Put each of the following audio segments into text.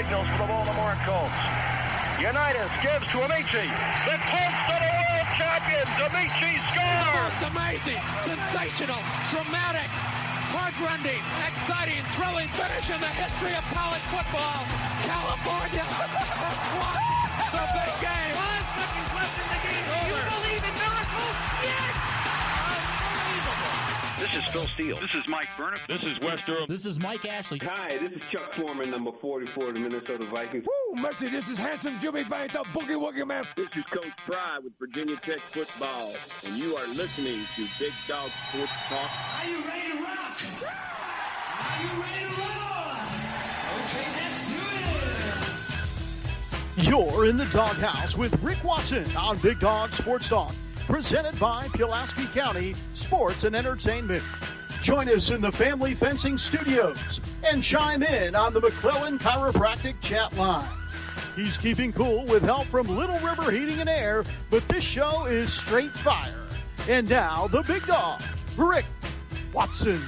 signals for the Baltimore Colts. Unitas gives to Amici. The Colts are the world champions. Amici scores. It's amazing, sensational, dramatic, heart-rending, exciting, thrilling finish in the history of college football. California won the big game. 5 seconds left in the game. Do you believe in miracles? Yes! Unbelievable. This is Phil Steele. This is Mike Burnop. This is Wes Durham. This is Mike Ashley. Hi, this is Chuck Foreman, number 44 of the Minnesota Vikings. Woo, mercy, this is handsome Jimmy Vine, the Boogie Woogie Man. This is Coach Fry with Virginia Tech Football, and you are listening to Big Dog Sports Talk. Are you ready to rock? Are you ready to roll? Okay, let's do it. You're in the doghouse with Rick Watson on Big Dog Sports Talk, presented by Pulaski County Sports and Entertainment. Join us in the Family Fencing Studios and chime in on the McClellan Chiropractic chat line. He's keeping cool with help from Little River Heating and Air, but this show is straight fire. And now, the big dog, Rick Watson.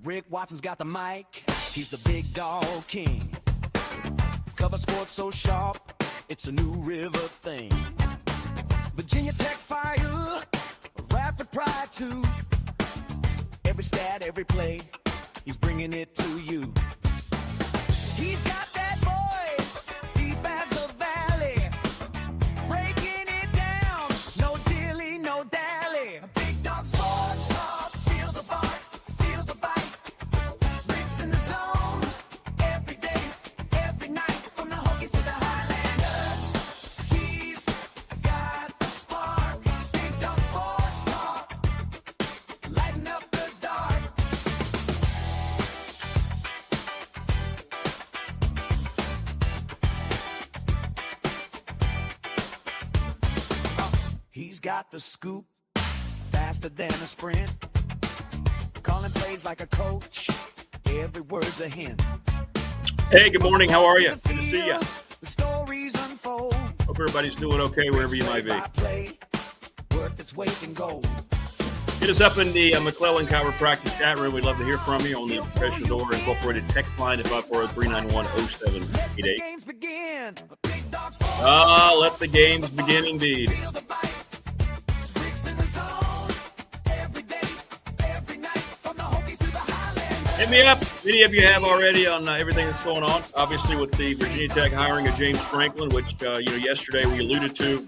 Rick Watson's got the mic, he's the big dog king. Cover sports so sharp, it's a New River thing. Virginia Tech fire, rapid pride too. Every stat, every play, he's bringing it to you. He's got that voice, deep as the valley, breaking it down, no dilly, no dally. Big dog sports talk, feel the bark. He's got the scoop, faster than a sprint. Calling plays like a coach, every word's a hint. Hey, good morning. How are you? Good to see you. The stories unfold. Hope everybody's doing okay wherever you might be. Worth its weight in gold. Hit us up in the McClellan Chiropractic chat room. We'd love to hear from you on the Professional Door Incorporated text line at 540-391-0788. Let the games begin indeed. Hit me up. Many of you have already on everything that's going on. Obviously, with the Virginia Tech hiring of James Franklin, which yesterday we alluded to.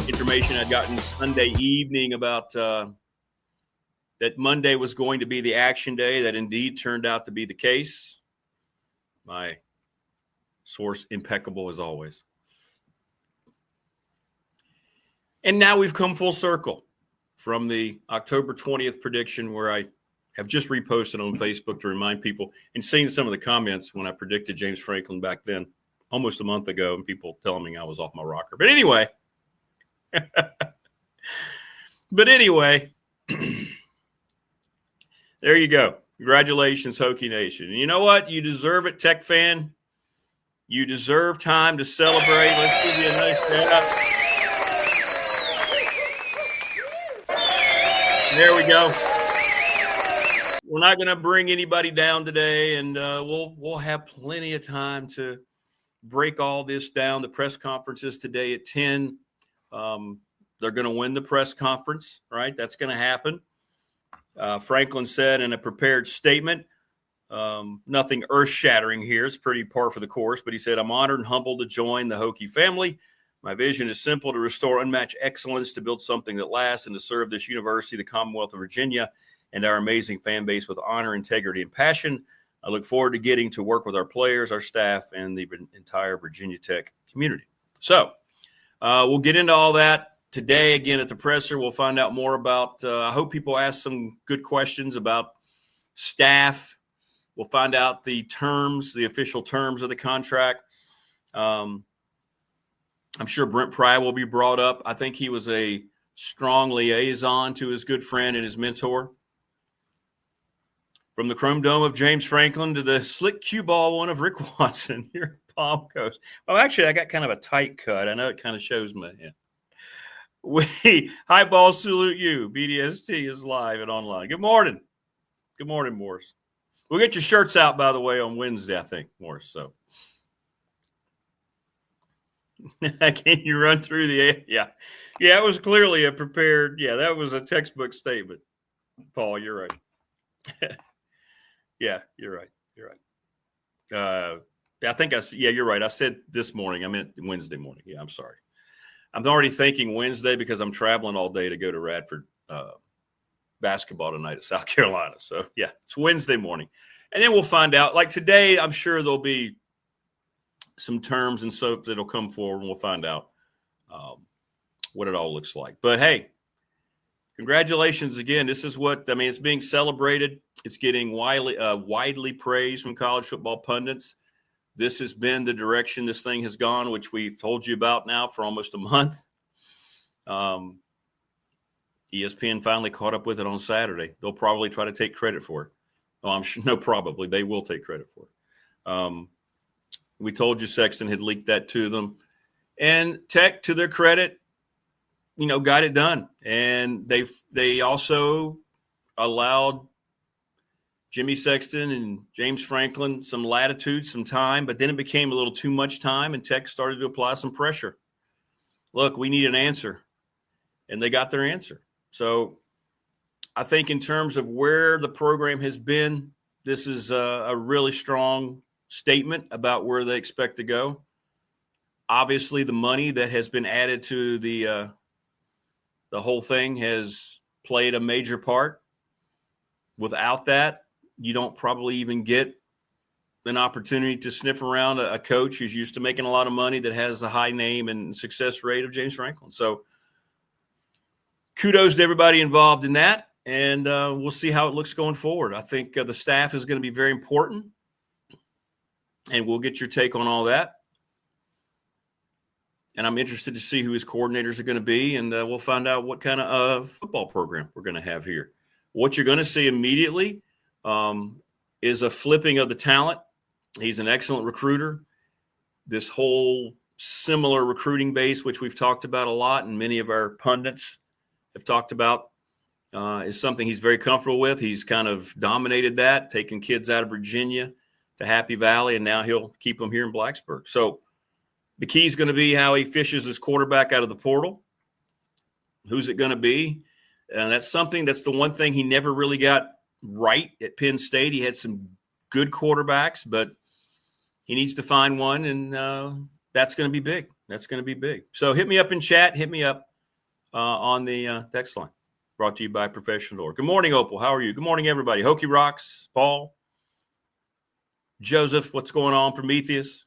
Information I'd gotten Sunday evening about that Monday was going to be the action day. That indeed turned out to be the case. My source impeccable as always. And now we've come full circle from the October 20th prediction where I have just reposted on Facebook to remind people and seen some of the comments when I predicted James Franklin back then, almost a month ago, and people telling me I was off my rocker. But anyway, there you go. Congratulations, Hokie Nation. And you know what? You deserve it, Tech fan. You deserve time to celebrate. Let's give you a nice shout. There we go. We're not going to bring anybody down today, and we'll have plenty of time to break all this down. The press conference is today at 10. They're going to win the press conference, right? That's going to happen. Franklin said in a prepared statement, nothing earth-shattering here. It's pretty par for the course, but he said, I'm honored and humbled to join the Hokie family. My vision is simple: to restore unmatched excellence, to build something that lasts, and to serve this university, the Commonwealth of Virginia, and our amazing fan base with honor, integrity, and passion. I look forward to getting to work with our players, our staff, and the entire Virginia Tech community. So we'll get into all that today. Again, at the presser, we'll find out more about I hope people ask some good questions about staff. We'll find out the terms, the official terms of the contract. I'm sure Brent Pry will be brought up. I think he was a strong liaison to his good friend and his mentor. From the Chrome Dome of James Franklin to the slick cue ball one of Rick Watson here at Palm Coast. Oh, actually, I got kind of a tight cut. I know it kind of shows my hand. High ball salute you. BDST is live and online. Good morning. Good morning, Morris. We'll get your shirts out, by the way, on Wednesday, I think, Morris. So can you run through the – yeah. Yeah, it was clearly a prepared – yeah, that was a textbook statement. Paul, you're right. Yeah, you're right. You're right. I think you're right. I said this morning. I meant Wednesday morning. Yeah, I'm sorry. I'm already thinking Wednesday because I'm traveling all day to go to Radford basketball tonight at South Carolina. So, yeah, it's Wednesday morning. And then we'll find out. Like today, I'm sure there'll be some terms and soaps that'll come forward, and we'll find out what it all looks like. But, hey, congratulations again. This is what – I mean, it's being celebrated. It's getting widely praised from college football pundits. This has been the direction this thing has gone, which we've told you about now for almost a month. ESPN finally caught up with it on Saturday. They'll probably try to take credit for it. Oh, I'm sure. No, probably. They will take credit for it. We told you Sexton had leaked that to them. And Tech, to their credit, got it done. And they also allowed Jimmy Sexton and James Franklin some latitude, some time, but then it became a little too much time, and Tech started to apply some pressure. Look, we need an answer, and they got their answer. So I think in terms of where the program has been, this is a really strong statement about where they expect to go. Obviously, the money that has been added to the whole thing has played a major part. Without that, you don't probably even get an opportunity to sniff around a coach who's used to making a lot of money that has a high name and success rate of James Franklin. So kudos to everybody involved in that, and we'll see how it looks going forward. I think the staff is going to be very important, and we'll get your take on all that. And I'm interested to see who his coordinators are going to be, and we'll find out what kind of football program we're going to have here. What you're going to see immediately is a flipping of the talent. He's an excellent recruiter. This whole similar recruiting base, which we've talked about a lot and many of our pundits have talked about, is something he's very comfortable with. He's kind of dominated that, taking kids out of Virginia to Happy Valley, and now he'll keep them here in Blacksburg. So the key is going to be how he fishes his quarterback out of the portal. Who's it going to be? And that's the one thing he never really got right at Penn State. He had some good quarterbacks, but he needs to find one, and that's going to be big. That's going to be big. So hit me up in chat. Hit me up on the text line. Brought to you by Professional Door. Good morning, Opal. How are you? Good morning, everybody. Hokey Rocks, Paul, Joseph, what's going on? Prometheus.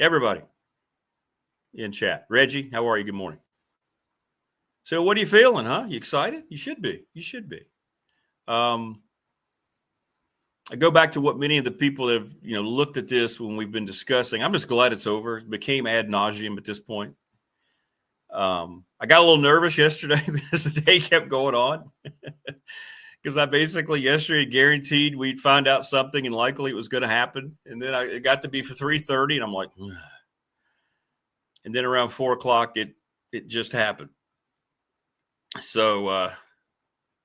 Everybody in chat. Reggie, how are you? Good morning. So what are you feeling, huh? You excited? You should be. You should be. I go back to what many of the people that have, looked at this when we've been discussing. I'm just glad it's over. It became ad nauseum at this point. I got a little nervous yesterday because the day kept going on. Because I basically yesterday guaranteed we'd find out something and likely it was going to happen. And then it got to be for 3:30, and I'm like, ugh. And then around 4 o'clock, it just happened. So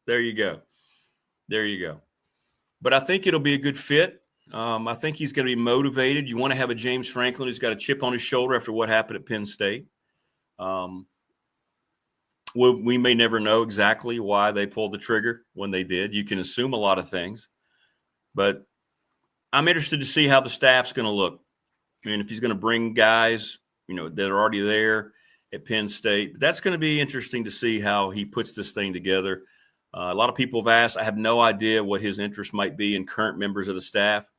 there you go. There you go. But I think it'll be a good fit. I think he's going to be motivated. You want to have a James Franklin who's got a chip on his shoulder after what happened at Penn State. We may never know exactly why they pulled the trigger when they did. You can assume a lot of things. But I'm interested to see how the staff's going to look. I mean, if he's going to bring guys, that are already there at Penn State. But that's going to be interesting to see how he puts this thing together. A lot of people have asked. I have no idea what his interest might be in current members of the staff.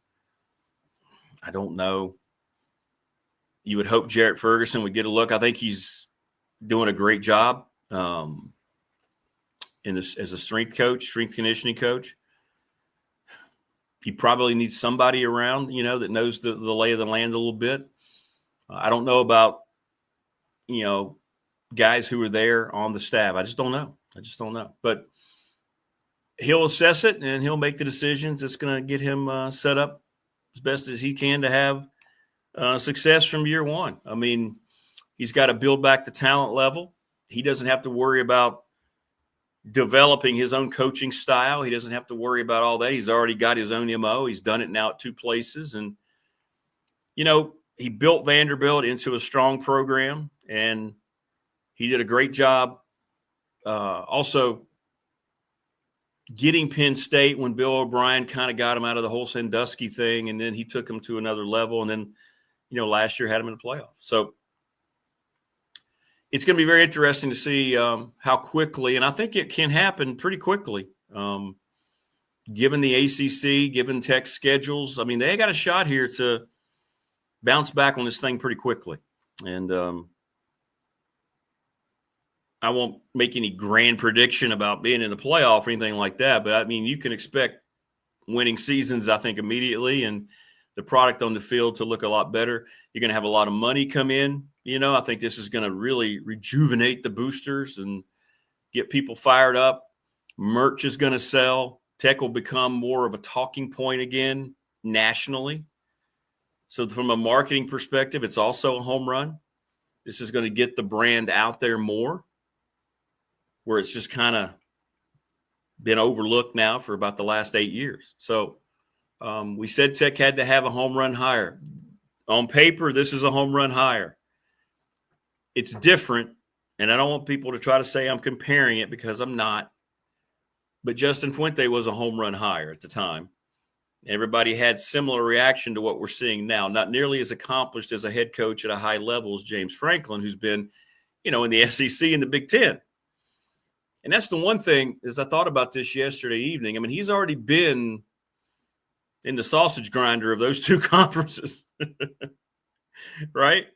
I don't know. You would hope Jarrett Ferguson would get a look. I think he's doing a great job as a strength conditioning coach. He probably needs somebody around, that knows the lay of the land a little bit. I don't know about, guys who are there on the staff. I just don't know. But he'll assess it and he'll make the decisions that's going to get him set up as best as he can to have success from year one. I mean, he's got to build back the talent level. He doesn't have to worry about developing his own coaching style. He doesn't have to worry about all that. He's already got his own MO. He's done it now at 2 places. And, he built Vanderbilt into a strong program, and he did a great job also getting Penn State when Bill O'Brien kind of got him out of the whole Sandusky thing, and then he took him to another level, and then, last year had him in the playoffs. So it's going to be very interesting to see how quickly, and I think it can happen pretty quickly, given the ACC, given Tech's schedules. I mean, they got a shot here to bounce back on this thing pretty quickly. And I won't make any grand prediction about being in the playoff or anything like that, but I mean, you can expect winning seasons, I think, immediately, and the product on the field to look a lot better. You're going to have a lot of money come in. I think this is going to really rejuvenate the boosters and get people fired up. Merch is going to sell. Tech will become more of a talking point again nationally. So from a marketing perspective, it's also a home run. This is going to get the brand out there more, where it's just kind of been overlooked now for about the last 8 years. So we said Tech had to have a home run hire. On paper, this is a home run hire. It's different, and I don't want people to try to say I'm comparing it because I'm not. But Justin Fuente was a home run hire at the time. Everybody had similar reaction to what we're seeing now. Not nearly as accomplished as a head coach at a high level as James Franklin, who's been, in the SEC and the Big Ten. And that's the one thing, as I thought about this yesterday evening. I mean, he's already been in the sausage grinder of those 2 conferences, right?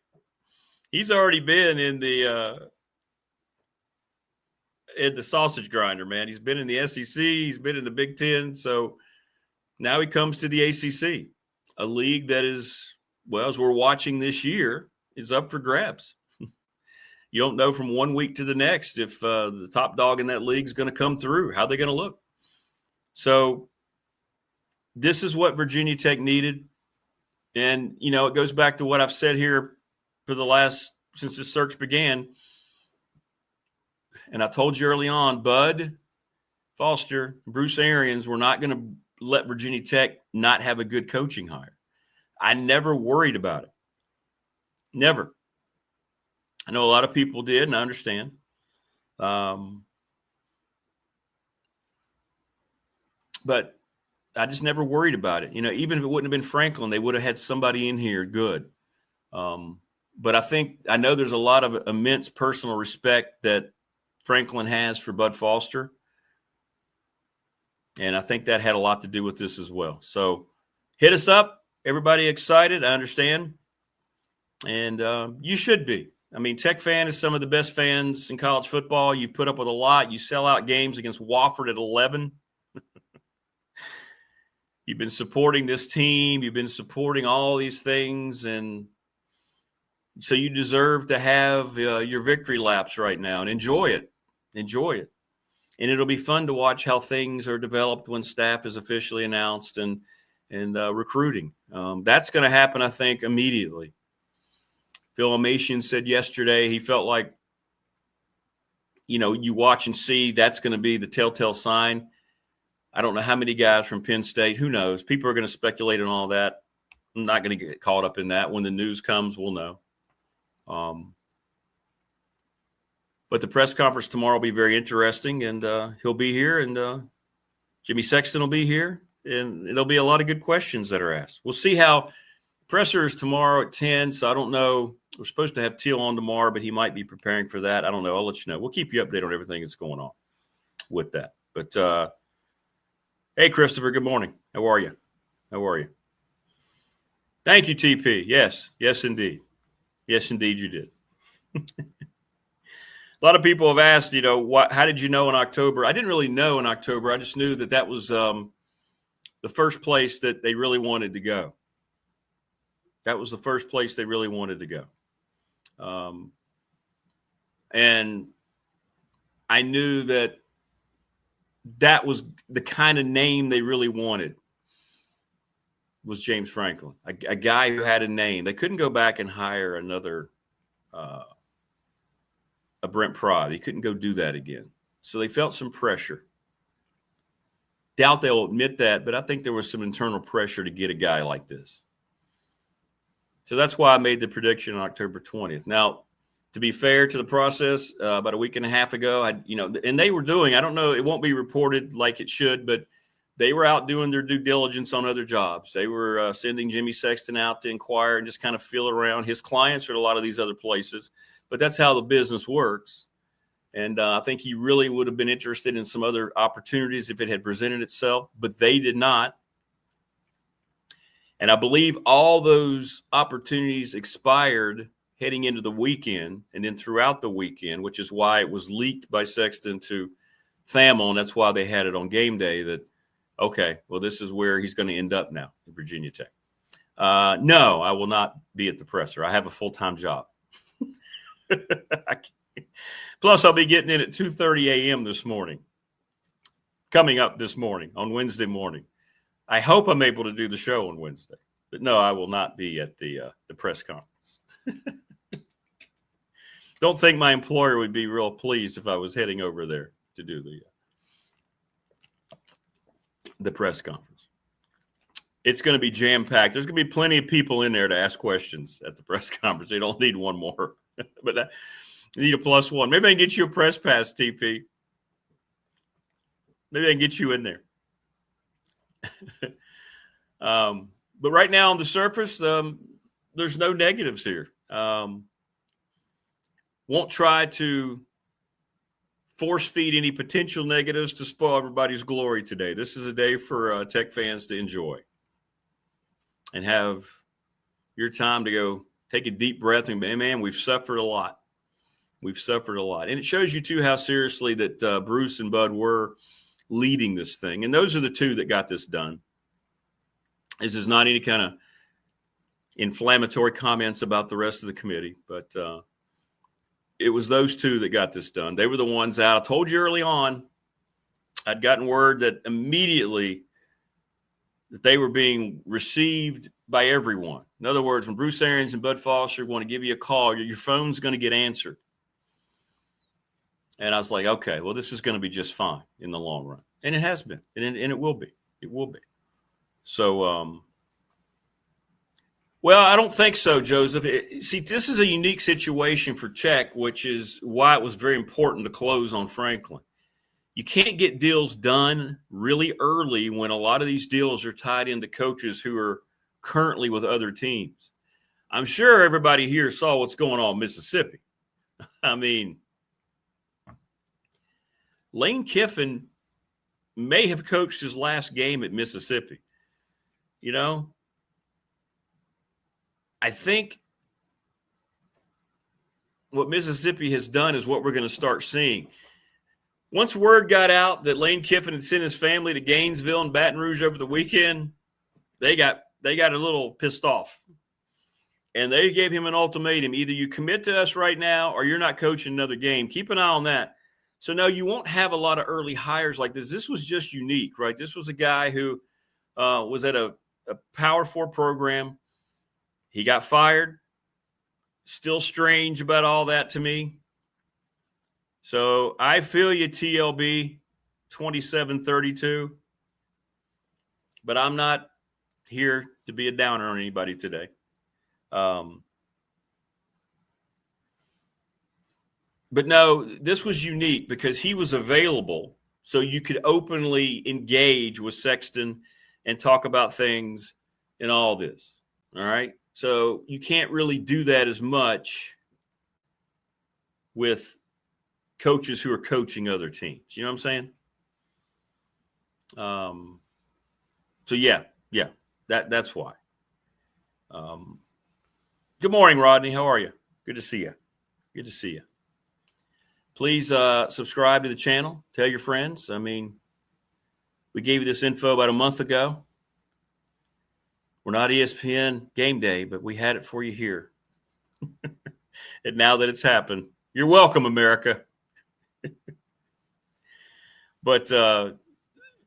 He's already been in the sausage grinder, man. He's been in the SEC. He's been in the Big Ten. So now he comes to the ACC, a league that is, well, as we're watching this year, is up for grabs. You don't know from 1 week to the next if the top dog in that league is going to come through, how they're going to look. So this is what Virginia Tech needed. And, it goes back to what I've said here since the search began. And I told you early on, Bud Foster, Bruce Arians were not going to let Virginia Tech not have a good coaching hire. I never worried about it. Never. I know a lot of people did, and I understand. But I just never worried about it. Even if it wouldn't have been Franklin, they would have had somebody in here good. But I know there's a lot of immense personal respect that Franklin has for Bud Foster. And I think that had a lot to do with this as well. So hit us up. Everybody excited, I understand. And you should be. I mean, Tech fan is some of the best fans in college football. You've put up with a lot. You sell out games against Wofford at 11. You've been supporting this team. You've been supporting all these things. And so you deserve to have your victory laps right now and enjoy it. Enjoy it. And it'll be fun to watch how things are developed when staff is officially announced and recruiting. That's going to happen, I think, immediately. Phil Amatian said yesterday he felt like, you watch and see that's going to be the telltale sign. I don't know how many guys from Penn State. Who knows? People are going to speculate on all that. I'm not going to get caught up in that. When the news comes, we'll know. But the press conference tomorrow will be very interesting, and he'll be here, and Jimmy Sexton will be here, and there'll be a lot of good questions that are asked. We'll see how presser is tomorrow at 10, so I don't know. We're supposed to have Teal on tomorrow, but he might be preparing for that. I don't know. I'll let you know. We'll keep you updated on everything that's going on with that. But, hey, Christopher, good morning. How are you? How are you? Thank you, TP. Yes. Yes, indeed. Yes, indeed you did. A lot of people have asked, how did you know in October? I didn't really know in October. I just knew that was the first place that they really wanted to go. That was the first place they really wanted to go. And I knew that that was the kind of name they really wanted, was James Franklin, a guy who had a name. They couldn't go back and hire another a Brent Prod. They couldn't go do that again. So they felt some pressure. Doubt they'll admit that, but I think there was some internal pressure to get a guy like this. So that's why I made the prediction on October 20th. Now, to be fair to the process, about a week and a half ago, and they were doing, I don't know, it won't be reported like it should, but they were out doing their due diligence on other jobs. They were sending Jimmy Sexton out to inquire and just kind of feel around. His clients are at a lot of these other places, but that's how the business works. And I think he really would have been interested in some other opportunities if it had presented itself, but they did not. And I believe all those opportunities expired heading into the weekend and then throughout the weekend, which is why it was leaked by Sexton to Thamel. And that's why they had it on game day that, okay, well, this is where he's going to end up now in Virginia Tech. No, I will not be at the presser. I have a full-time job. Plus, I'll be getting in at 2:30 a.m. this morning, coming up this morning on Wednesday morning. I hope I'm able to do the show on Wednesday. But no, I will not be at the press conference. Don't think my employer would be real pleased if I was heading over there to do the press conference. It's going to be jam-packed. There's going to be plenty of people in there to ask questions at the press conference. They don't need one more. But I need a plus one. Maybe I can get you a press pass, TP. Maybe I can get you in there. But right now on the surface, there's no negatives here. Won't try to force feed any potential negatives to spoil everybody's glory today. This is a day for Tech fans to enjoy and have your time to go take a deep breath and, man, we've suffered a lot. We've suffered a lot. And it shows you, too, how seriously that Bruce and Bud were leading this thing. And those are the two that got this done. This is not any kind of inflammatory comments about the rest of the committee, but it was those two that got this done. They were the ones out. I told you early on, I'd gotten word that immediately that they were being received by everyone. In other words, when Bruce Arians and Bud Foster want to give you a call, your phone's going to get answered. And I was like, okay, well, this is going to be just fine in the long run. And it has been, and it will be. It will be. So, well, I don't think so, Joseph. See, this is a unique situation for Tech, which is why it was very important to close on Franklin. You can't get deals done really early when a lot of these deals are tied into coaches who are currently with other teams. I'm sure everybody here saw what's going on in Mississippi. I mean, Lane Kiffin may have coached his last game at Mississippi. You know, I think what Mississippi has done is what we're going to start seeing. Once word got out that Lane Kiffin had sent his family to Gainesville and Baton Rouge over the weekend, they got a little pissed off. And they gave him an ultimatum. Either you commit to us right now or you're not coaching another game. Keep an eye on that. So, no, you won't have a lot of early hires like this. This was just unique, right? This was a guy who was at a Power 4 program. He got fired. Still strange about all that to me. So I feel you, TLB 2732. But I'm not here to be a downer on anybody today. But no, this was unique because he was available so you could openly engage with Sexton and talk about things and all this. All right. So you can't really do that as much with coaches who are coaching other teams. You know what I'm saying? So yeah, that's why. Good morning, Rodney. How are you? Good to see you. Good to see you. Please subscribe to the channel. Tell your friends. I mean, we gave you this info about a month ago. We're not ESPN Game Day, but we had it for you here. And now that it's happened, you're welcome, America. But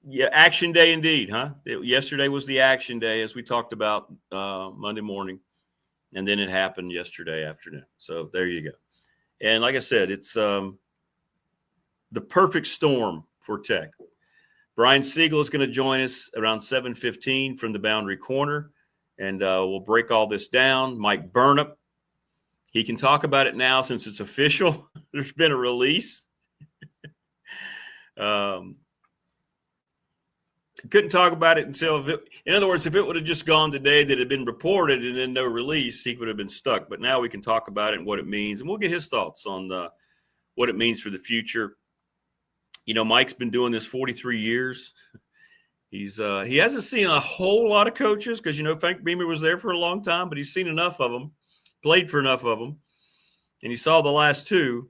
yeah, action day indeed, huh? Yesterday was the action day, as we talked about Monday morning, and then it happened yesterday afternoon. So there you go. And like I said, it's the perfect storm for Tech. Brian Seigla is going to join us around 7:15 from the Boundary Corner, and we'll break all this down. Mike Burnop, he can talk about it now since it's official. There's been a release. Couldn't talk about it until, in other words, if it would have just gone today that it had been reported and then no release, he would have been stuck. But now we can talk about it and what it means, and we'll get his thoughts on what it means for the future. You know, Mike's been doing this 43 years. He hasn't seen a whole lot of coaches because, you know, Frank Beamer was there for a long time, but he's seen enough of them, played for enough of them, and he saw the last two,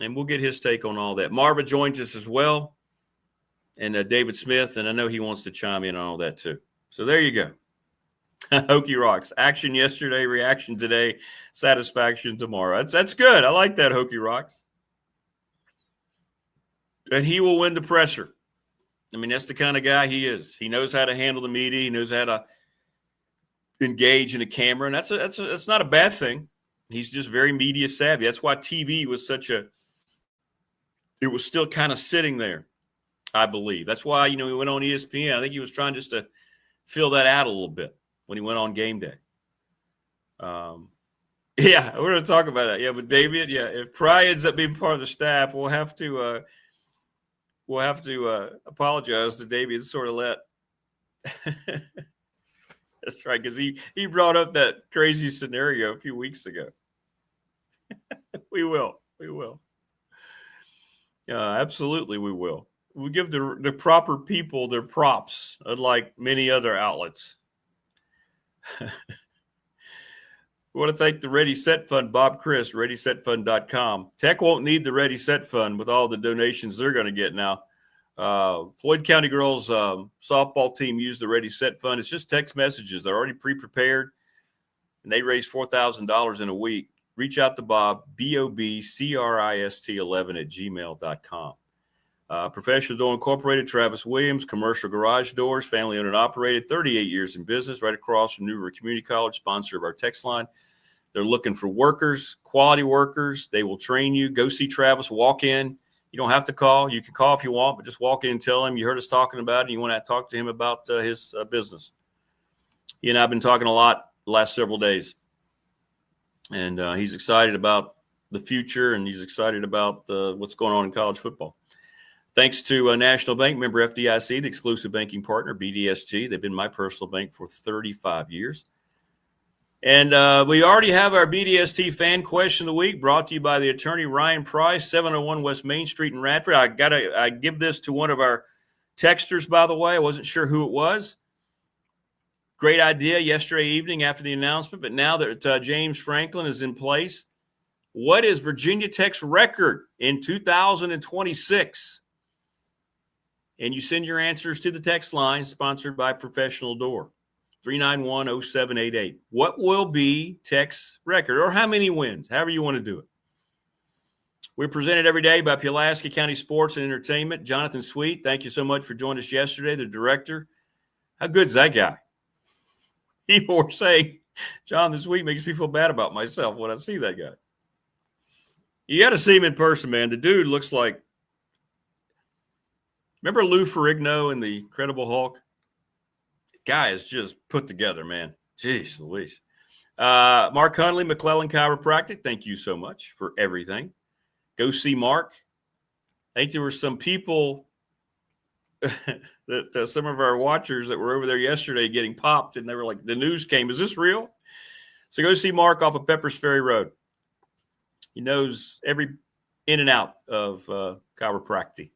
and we'll get his take on all that. Marva joins us as well, and David Smith, and I know he wants to chime in on all that too. So there you go. Hokie Rocks. Action yesterday, reaction today, satisfaction tomorrow. That's good. I like that, Hokie Rocks. And he will win the presser. I mean, that's the kind of guy he is. He knows how to handle the media. He knows how to engage in a camera, and that's not a bad thing. He's just very media savvy. That's why TV was it was still kind of sitting there, I believe. That's why, you know, he went on ESPN. I think he was trying just to fill that out a little bit when he went on Game Day. Yeah, we're going to talk about that. Yeah, but David, yeah, if Pry ends up being part of the staff, we'll have to apologize to David and sort of let. That's right, because he brought up that crazy scenario a few weeks ago. We will. Absolutely, we will. We give the proper people their props, unlike many other outlets. We want to thank the Ready Set Fund, Bob Chris, ReadySetFund.com. Tech won't need the Ready Set Fund with all the donations they're going to get now. Floyd County Girls softball team used the Ready Set Fund. It's just text messages. They're already pre-prepared, and they raised $4,000 in a week. Reach out to Bob, BOBCRIST11@gmail.com. Professional Door Incorporated, Travis Williams, commercial garage doors, family owned and operated, 38 years in business, right across from New River Community College, sponsor of our text line. They're looking for workers, quality workers. They will train you. Go see Travis, walk in. You don't have to call. You can call if you want, but just walk in and tell him you heard us talking about it and you want to talk to him about his business. He and I have been talking a lot the last several days. And he's excited about the future, and he's excited about what's going on in college football. Thanks to National Bank, member FDIC, the exclusive banking partner, BDST. They've been my personal bank for 35 years. And we already have our BDST fan question of the week, brought to you by the attorney Ryan Price, 701 West Main Street in Radford. I give this to one of our texters, by the way. I wasn't sure who it was. Great idea yesterday evening after the announcement, but now that James Franklin is in place, what is Virginia Tech's record in 2026? And you send your answers to the text line, sponsored by Professional Door, 391-0788. What will be Tech's record, or how many wins, however you want to do it? We're presented every day by Pulaski County Sports and Entertainment. Jonathan Sweet, thank you so much for joining us yesterday, the director. How good's that guy? People were saying, Jonathan Sweet makes me feel bad about myself when I see that guy. You got to see him in person, man. The dude looks like, remember Lou Ferrigno in The Incredible Hulk? The guy is just put together, man. Jeez Louise. Mark Hunley, McClellan Chiropractic, thank you so much for everything. Go see Mark. I think there were some people that some of our watchers that were over there yesterday getting popped, and they were like, the news came. Is this real? So go see Mark off of Peppers Ferry Road. He knows every in and out of chiropractic.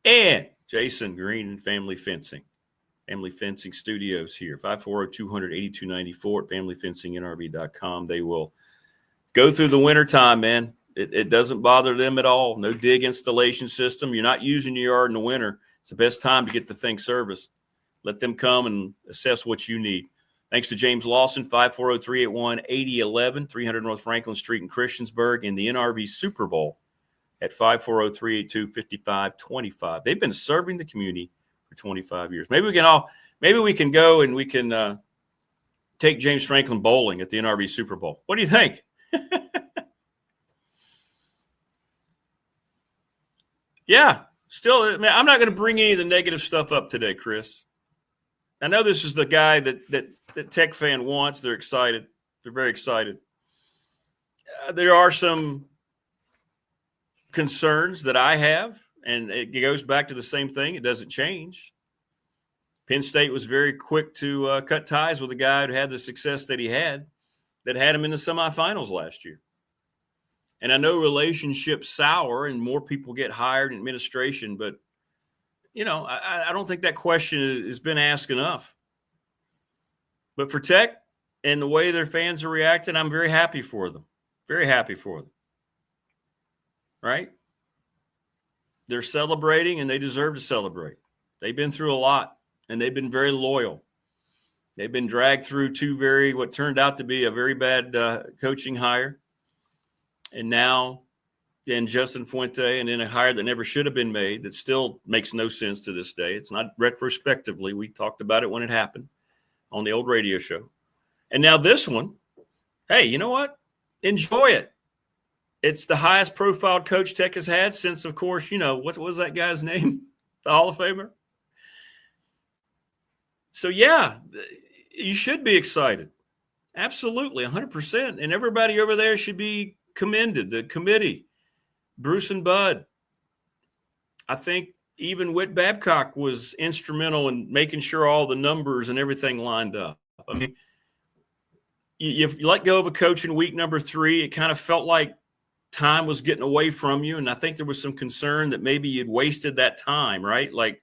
And Jason Green and Family Fencing. Family Fencing Studios here, 540-200-8294 at familyfencingnrv.com. They will go through the wintertime, man. It doesn't bother them at all. No dig installation system. You're not using your yard in the winter. It's the best time to get the thing serviced. Let them come and assess what you need. Thanks to James Lawson, 540-381-8011, 300 North Franklin Street in Christiansburg, in the NRV Super Bowl at 540-382-5525. They've been serving the community for 25 years. Maybe we can go and we can take James Franklin bowling at the NRV Super Bowl. What do you think? Yeah, still, man, I'm not going to bring any of the negative stuff up today, Chris. I know this is the guy that Tech fan wants. They're excited. They're very excited. There are some concerns that I have, and it goes back to the same thing. It doesn't change. Penn State was very quick to cut ties with a guy who had the success that he had him in the semifinals last year. And I know relationships sour and more people get hired in administration, but, I don't think that question has been asked enough. But for Tech and the way their fans are reacting, I'm very happy for them. Very happy for them. Right? They're celebrating, and they deserve to celebrate. They've been through a lot, and they've been very loyal. They've been dragged through what turned out to be a very bad coaching hire. And now, Justin Fuente, and then a hire that never should have been made that still makes no sense to this day. It's not retrospectively. We talked about it when it happened on the old radio show. And now this one, hey, you know what? Enjoy it. It's the highest profile coach Tech has had since, of course, what was that guy's name? The Hall of Famer? So, yeah, you should be excited. Absolutely, 100%. And everybody over there should be commended. The committee, Bruce and Bud. I think even Whit Babcock was instrumental in making sure all the numbers and everything lined up. I mean, you let go of a coach in week number 3, it kind of felt like time was getting away from you. And I think there was some concern that maybe you'd wasted that time, right? Like,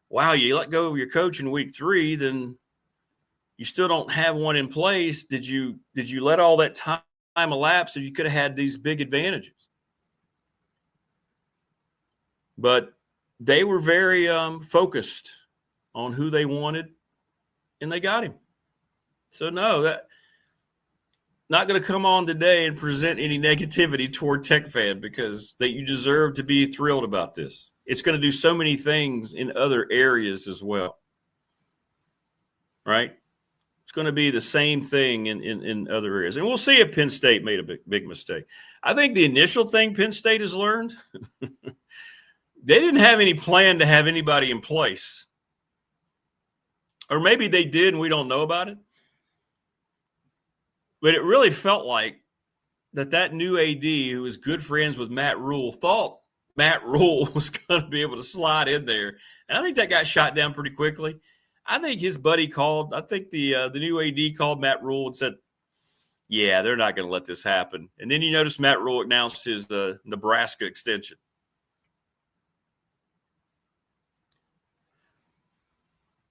wow, you let go of your coach in week 3, then you still don't have one in place. Did you let all that time elapse so you could have had these big advantages? But they were very focused on who they wanted, and they got him. So, no, that not going to come on today and present any negativity toward Tech fan, because you deserve to be thrilled about this. It's going to do so many things in other areas as well, right? It's going to be the same thing in other areas. And we'll see if Penn State made a big mistake. I think the initial thing Penn State has learned, they didn't have any plan to have anybody in place. Or maybe they did and we don't know about it. But it really felt like that new AD, who was good friends with Matt Rule, thought Matt Rule was going to be able to slide in there. And I think that got shot down pretty quickly. I think his buddy called. I think the new AD called Matt Rule and said, yeah, they're not going to let this happen. And then you notice Matt Rule announced his Nebraska extension.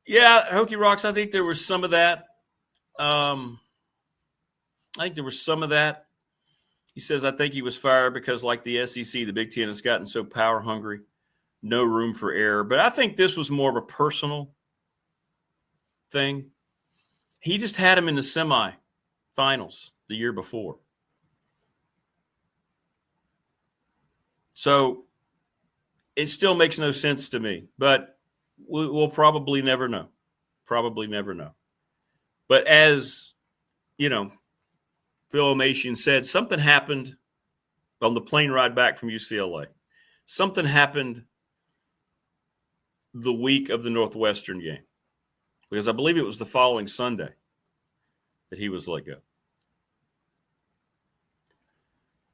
Yeah, Hokie Rocks, I think there was some of that. He says, I think he was fired because, like the SEC, the Big Ten has gotten so power hungry, no room for error. But I think this was more of a personal thing. He just had him in the semifinals the year before. So it still makes no sense to me, but we'll probably never know. But as, Phil Omasian said, something happened on the plane ride back from UCLA. Something happened the week of the Northwestern game, because I believe it was the following Sunday that he was let go.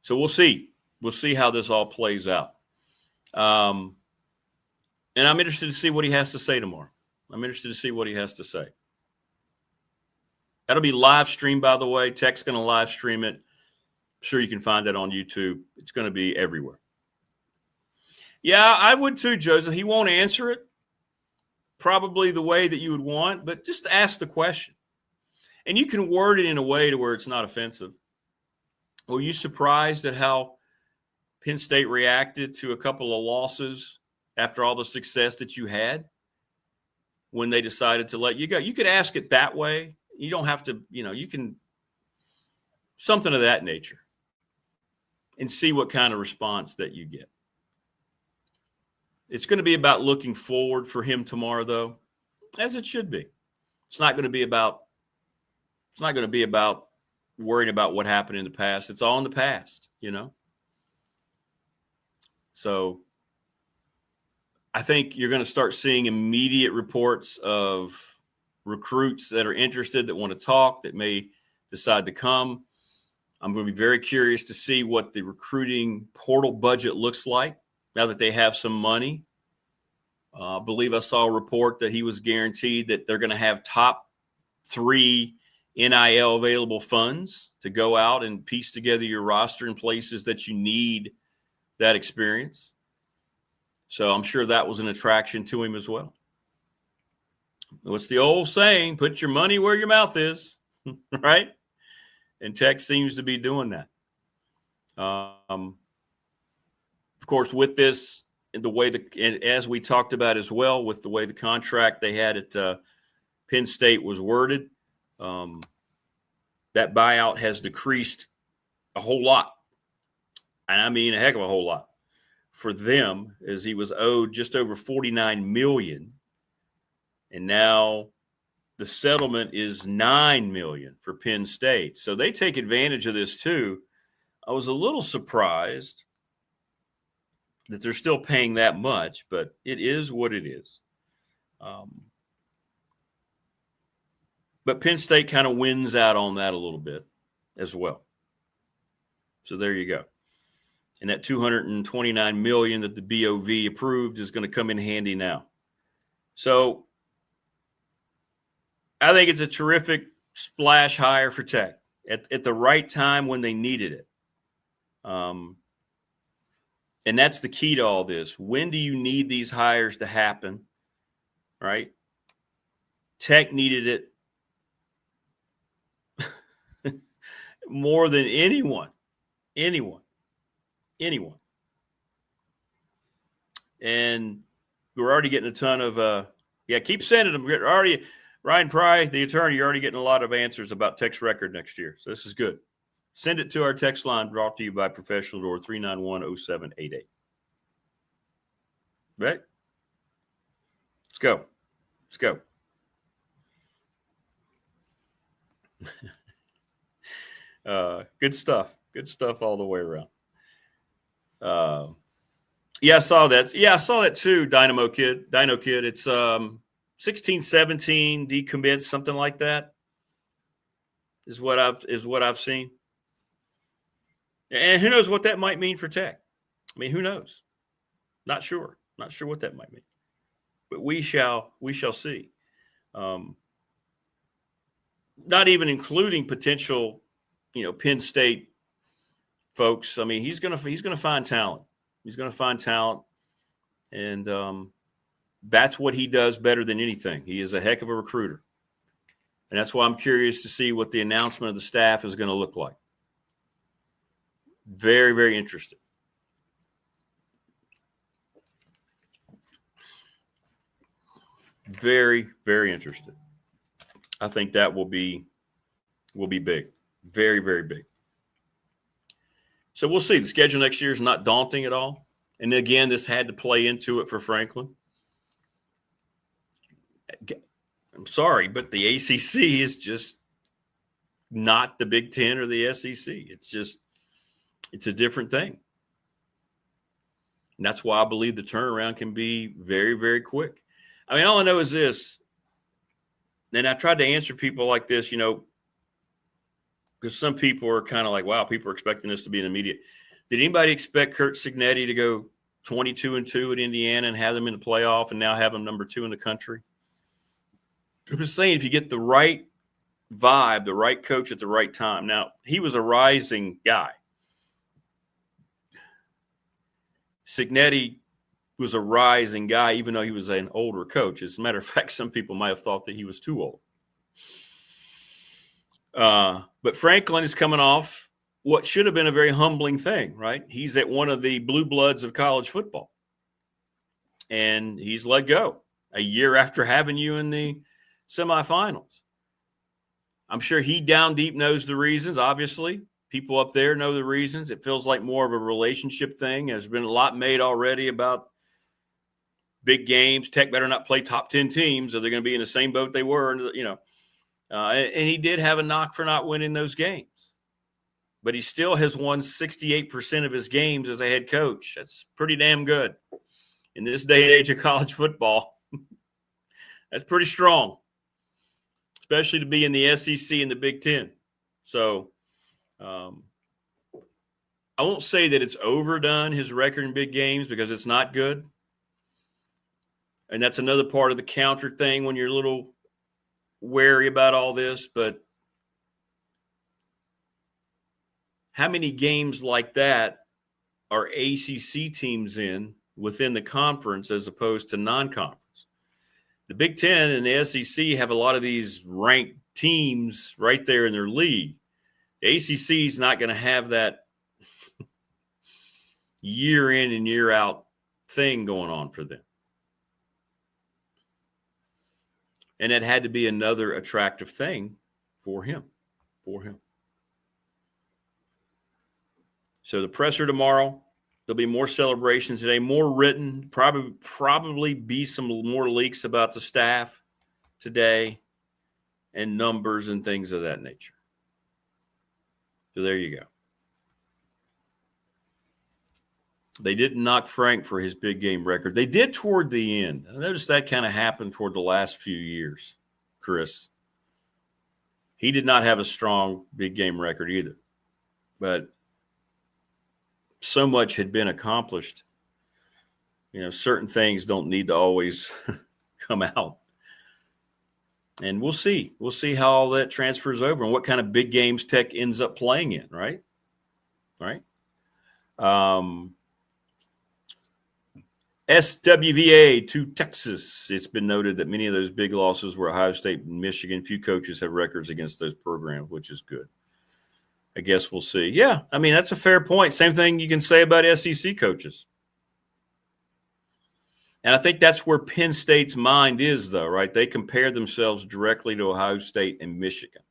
So we'll see. We'll see how this all plays out. And I'm interested to see what he has to say tomorrow. That'll be live streamed, by the way. Tech's going to live stream it. I'm sure you can find that on YouTube. It's going to be everywhere. Yeah, I would too, Joseph. He won't answer it probably the way that you would want, but just ask the question. And you can word it in a way to where it's not offensive. Were you surprised at how Penn State reacted to a couple of losses after all the success that you had when they decided to let you go? You could ask it that way. You don't have to, you can, something of that nature. and see what kind of response that you get. It's going to be about looking forward for him tomorrow, though, as it should be. It's not going to be about worrying about what happened in the past. It's all in the past, you know. So I think you're going to start seeing immediate reports of recruits that are interested, that want to talk, that may decide to come. I'm going to be very curious to see what the recruiting portal budget looks like now that they have some money. I believe I saw a report that he was guaranteed that they're going to have top 3 NIL available funds to go out and piece together your roster in places that you need that experience. So I'm sure that was an attraction to him as well. What's the old saying? Put your money where your mouth is, right? And Tech seems to be doing that. Of course, with this, the way and as we talked about as well, with the way the contract they had at Penn State was worded, that buyout has decreased a whole lot. And I mean a heck of a whole lot for them, as he was owed just over $49 million. And now the settlement is $9 million for Penn State. So they take advantage of this too. I was a little surprised that they're still paying that much, but it is what it is. But Penn State kind of wins out on that a little bit as well. So there you go. And that $229 million that the BOV approved is going to come in handy now. So I think it's a terrific splash hire for Tech at the right time when they needed it. And that's the key to all this. When do you need these hires to happen, right? Tech needed it more than anyone. And we're already getting a ton of keep sending them. We're already, Ryan Pry, the attorney, you're already getting a lot of answers about Tech's record next year. So this is good. Send it to our text line, brought to you by Professional Door, 391-0788. Right? Let's go. Good stuff. Good stuff all the way around. I saw that. Yeah, I saw that too, Dino Kid. It's 16, 17 decommits, something like that. Is what I've seen. And who knows what that might mean for Tech? I mean, who knows? Not sure what that might mean. But we shall see. Not even including potential, Penn State folks. I mean, he's gonna find talent. He's gonna find talent, and that's what he does better than anything. He is a heck of a recruiter, and that's why I'm curious to see what the announcement of the staff is going to look like. Very, very interested. Very, very interested. I think that will be big. Very, very big. So we'll see. The schedule next year is not daunting at all. And again, this had to play into it for Franklin. I'm sorry, but the ACC is just not the Big Ten or the SEC. It's a different thing. And that's why I believe the turnaround can be very, very quick. I mean, all I know is this. And I tried to answer people like this, because some people are kind of like, wow, people are expecting this to be an immediate. Did anybody expect Curt Cignetti to go 22-2 at Indiana and have them in the playoff and now have them number 2 in the country? I'm just saying, if you get the right vibe, the right coach at the right time. Now, he was a rising guy. Cignetti was a rising guy, even though he was an older coach. As a matter of fact, some people might have thought that he was too old. But Franklin is coming off what should have been a very humbling thing, right? He's at one of the blue bloods of college football. And he's let go a year after having you in the semifinals. I'm sure he down deep knows the reasons, obviously. People up there know the reasons. It feels like more of a relationship thing. There's been a lot made already about big games. Tech better not play top 10 teams, or they're going to be in the same boat they were. And he did have a knock for not winning those games. But he still has won 68% of his games as a head coach. That's pretty damn good. In this day and age of college football, that's pretty strong, especially to be in the SEC and the Big Ten. So I won't say that it's overdone, his record in big games, because it's not good. And that's another part of the counter thing when you're a little wary about all this. But how many games like that are ACC teams in within the conference as opposed to non-conference? The Big Ten and the SEC have a lot of these ranked teams right there in their league. The ACC is not going to have that year in and year out thing going on for them. And that had to be another attractive thing for him. So the presser tomorrow, there'll be more celebrations today, more written, probably be some more leaks about the staff today and numbers and things of that nature. So there you go. They didn't knock Frank for his big game record. They did toward the end. I noticed that kind of happened toward the last few years, Chris. He did not have a strong big game record either. But so much had been accomplished. Certain things don't need to always come out. And we'll see. We'll see how all that transfers over and what kind of big games Tech ends up playing in, right? SWVA to Texas. It's been noted that many of those big losses were Ohio State and Michigan. Few coaches have records against those programs, which is good. I guess we'll see. Yeah, I mean, that's a fair point. Same thing you can say about SEC coaches. And I think that's where Penn State's mind is, though, right? They compare themselves directly to Ohio State and Michigan.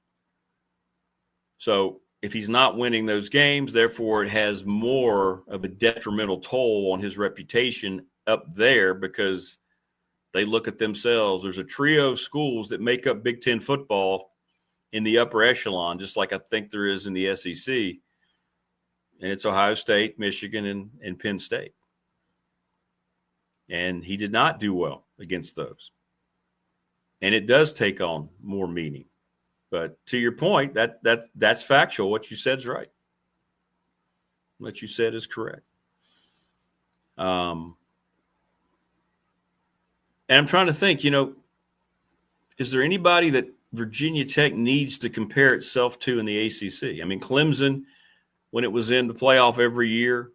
So if he's not winning those games, therefore it has more of a detrimental toll on his reputation up there because they look at themselves. There's a trio of schools that make up Big Ten football in the upper echelon, just like I think there is in the SEC. And it's Ohio State, Michigan, and Penn State. And he did not do well against those. And it does take on more meaning. But to your point, that's factual. What you said is right. What you said is correct. And I'm trying to think, is there anybody that Virginia Tech needs to compare itself to in the ACC? I mean, Clemson, when it was in the playoff every year.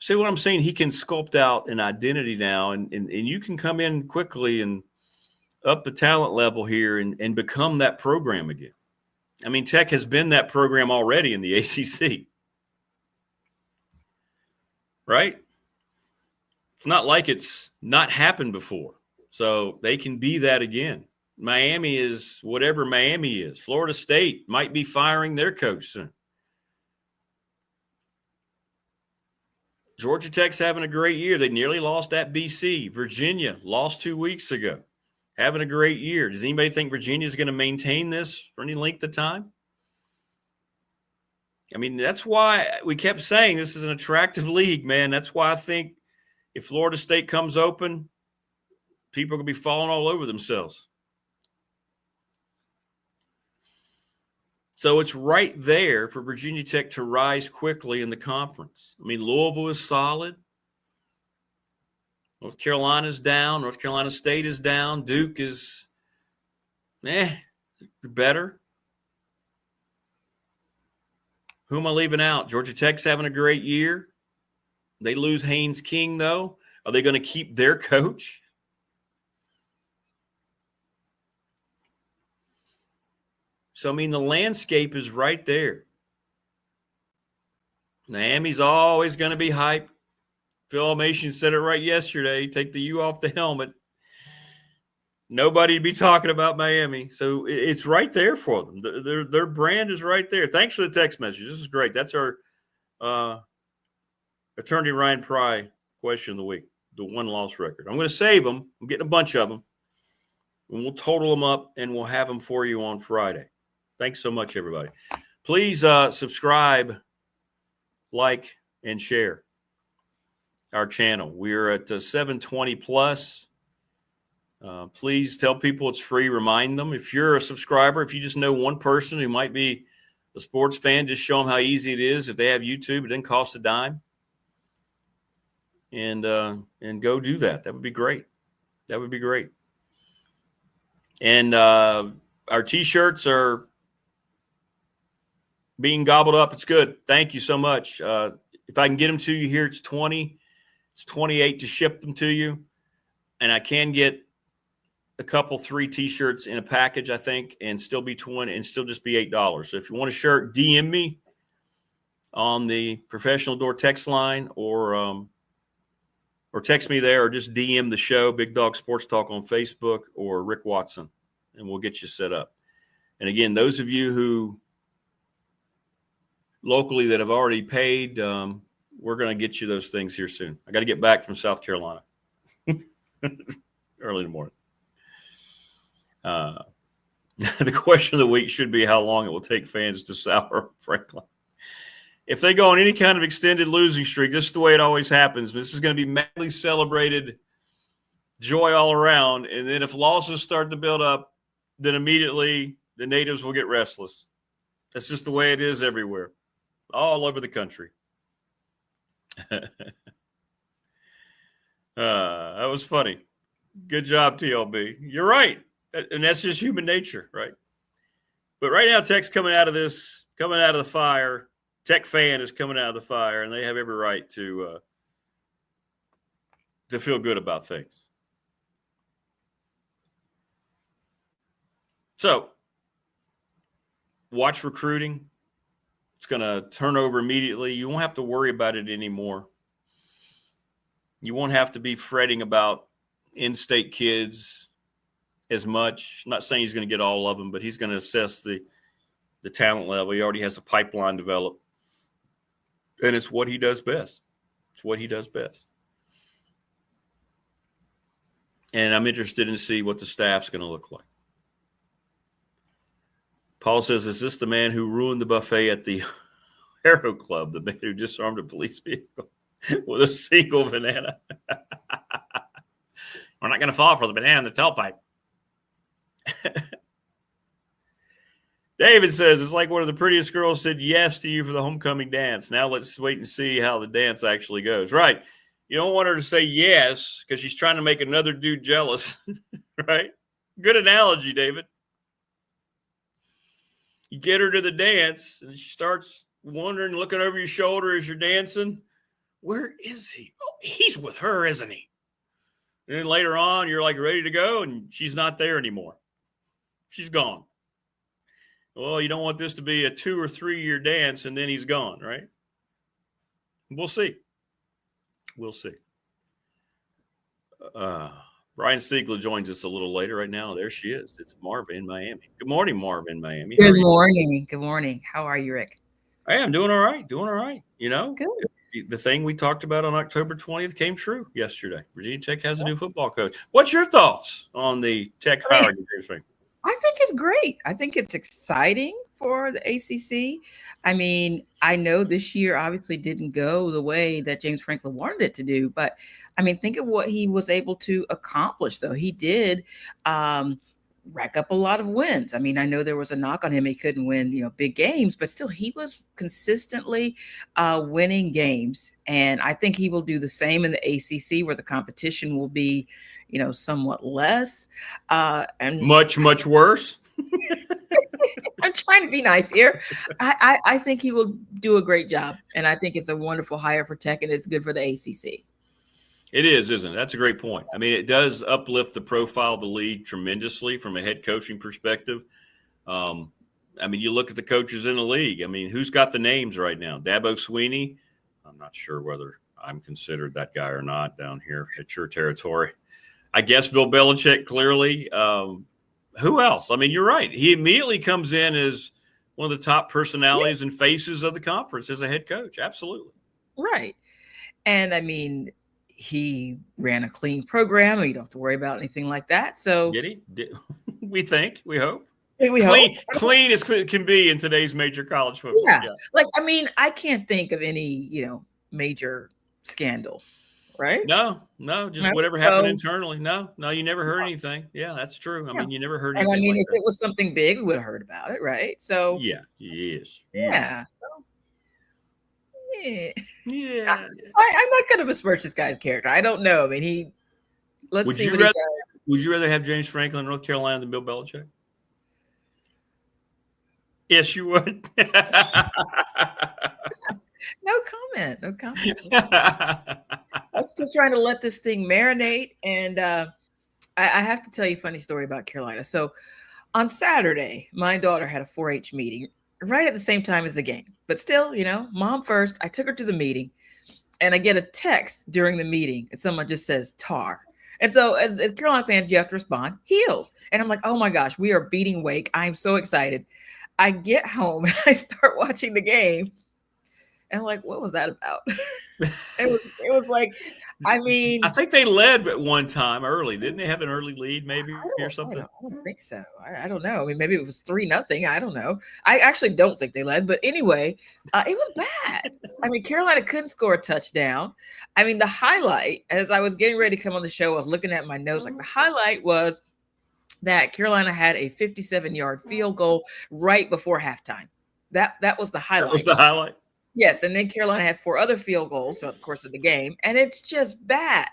See what I'm saying? He can sculpt out an identity now, and you can come in quickly and up the talent level here and become that program again. I mean, Tech has been that program already in the ACC. Right? It's not like it's not happened before. So they can be that again. Miami is whatever Miami is. Florida State might be firing their coach soon. Georgia Tech's having a great year. They nearly lost at BC. Virginia lost 2 weeks ago. Having a great year. Does anybody think Virginia is going to maintain this for any length of time? I mean, that's why we kept saying this is an attractive league, man. That's why I think if Florida State comes open, people are going to be falling all over themselves. So it's right there for Virginia Tech to rise quickly in the conference. I mean, Louisville is solid. North Carolina's down. North Carolina State is down. Duke is better. Who am I leaving out? Georgia Tech's having a great year. They lose Haynes King, though. Are they going to keep their coach? So, I mean, the landscape is right there. Miami's always going to be hype. Phil Almation said it right yesterday. Take the U off the helmet. Nobody'd be talking about Miami. So it's right there for them. Their brand is right there. Thanks for the text message. This is great. That's our attorney Ryan Pry question of the week, the one-loss record. I'm going to save them. I'm getting a bunch of them. And we'll total them up, and we'll have them for you on Friday. Thanks so much, everybody. Please subscribe, like, and share our channel. We're at 720 plus. Please tell people it's free. Remind them. If you're a subscriber, if you just know one person who might be a sports fan, just show them how easy it is. If they have YouTube, it doesn't cost a dime. And go do that. That would be great. That would be great. And our T-shirts are being gobbled up. It's good. Thank you so much. If I can get them to you here, it's 20. It's 28 to ship them to you. And I can get a couple 3 T-shirts in a package, I think, and still be 20 and still just be $8. So if you want a shirt, DM me on the Professional Door text line or text me there, or just DM the show, Big Dog Sports Talk on Facebook, or Rick Watson, and we'll get you set up. And again, those of you who locally that have already paid, we're going to get you those things here soon. I got to get back from South Carolina early in the morning. The question of the week should be how long it will take fans to sour Franklin. If they go on any kind of extended losing streak, this is the way it always happens. This is going to be madly celebrated, joy all around. And then if losses start to build up, then immediately the natives will get restless. That's just the way it is everywhere, all over the country. That was funny. Good job, TLB. You're right. And that's just human nature, right? But right now, Tech's coming out of the fire. Tech fan is coming out of the fire, and they have every right to feel good about things. So, watch recruiting. It's going to turn over immediately. You won't have to worry about it anymore. You won't have to be fretting about in-state kids as much. I'm not saying he's going to get all of them, but he's going to assess the talent level. He already has a pipeline developed. And it's what he does best. It's what he does best. And I'm interested to see what the staff's going to look like. Paul says, is this the man who ruined the buffet at the Aero Club, the man who disarmed a police vehicle with a single banana? We're not going to fall for the banana in the tailpipe. David says, it's like one of the prettiest girls said yes to you for the homecoming dance. Now let's wait and see how the dance actually goes. Right. You don't want her to say yes because she's trying to make another dude jealous. Right? Good analogy, David. You get her to the dance, and she starts wondering, looking over your shoulder as you're dancing. Where is he? Oh, he's with her, isn't he? And then later on, you're like ready to go, and she's not there anymore. She's gone. Well, you don't want this to be a 2 or 3 year dance, and then he's gone, right? We'll see. We'll see. Brian Seigla joins us a little later right now. There she is. It's Marva in Miami. Good morning, Marva in Miami. Good morning. Good morning. How are you, Rick? Hey, I'm doing all right. Doing all right. You know, good. The thing we talked about on October 20th came true yesterday. Virginia Tech has a new football coach. What's your thoughts on the Tech hiring? I think it's great. I think it's exciting for the ACC. I mean, I know this year obviously didn't go the way that James Franklin wanted it to do, but I mean, think of what he was able to accomplish, though. He did rack up a lot of wins. I mean, I know there was a knock on him. He couldn't win, big games, but still he was consistently winning games. And I think he will do the same in the ACC, where the competition will be, somewhat less. And much worse. I'm trying to be nice here. I think he will do a great job. And I think it's a wonderful hire for Tech, and it's good for the ACC. It is, isn't it? That's a great point. I mean, it does uplift the profile of the league tremendously from a head coaching perspective. I mean, you look at the coaches in the league. I mean, who's got the names right now? Dabo Sweeney. I'm not sure whether I'm considered that guy or not down here at your territory. I guess Bill Belichick clearly. Who else? I mean, you're right. He immediately comes in as one of the top personalities and faces of the conference as a head coach. Absolutely. Right. And I mean, he ran a clean program. You don't have to worry about anything like that. So did he? We hope. We hope. Clean as can be in today's major college football. Yeah. Like, I mean, I can't think of any, major scandal, right? No, just whatever happened internally. No, you never heard anything. Yeah, that's true. I mean, you never heard anything. And I mean, like if it was something big, we would have heard about it, right? So yeah, yes. Yeah. Yeah. I'm not going to besmirch this guy's character. I don't know. I mean, would you rather have James Franklin in North Carolina than Bill Belichick? Yes, you would. No comment. I'm still trying to let this thing marinate. And I have to tell you a funny story about Carolina. So on Saturday, my daughter had a 4-H meeting right at the same time as the game. But still, mom first. I took her to the meeting, and I get a text during the meeting, and someone just says tar. And so as Carolina fans, you have to respond, heels. And I'm like, oh my gosh, we are beating Wake. I'm so excited. I get home and I start watching the game. And I'm like, what was that about? It was like, I mean, I think they led at one time early. Didn't they have an early lead maybe or something? I don't think so. I don't know. I mean, maybe it was 3-0. I don't know. I actually don't think they led. But anyway, it was bad. I mean, Carolina couldn't score a touchdown. I mean, the highlight, as I was getting ready to come on the show, I was looking at my notes. Like, the highlight was that Carolina had a 57-yard field goal right before halftime. That was the highlight. That was the highlight? Yes, and then Carolina had 4 other field goals throughout the course of the game, and it's just bad.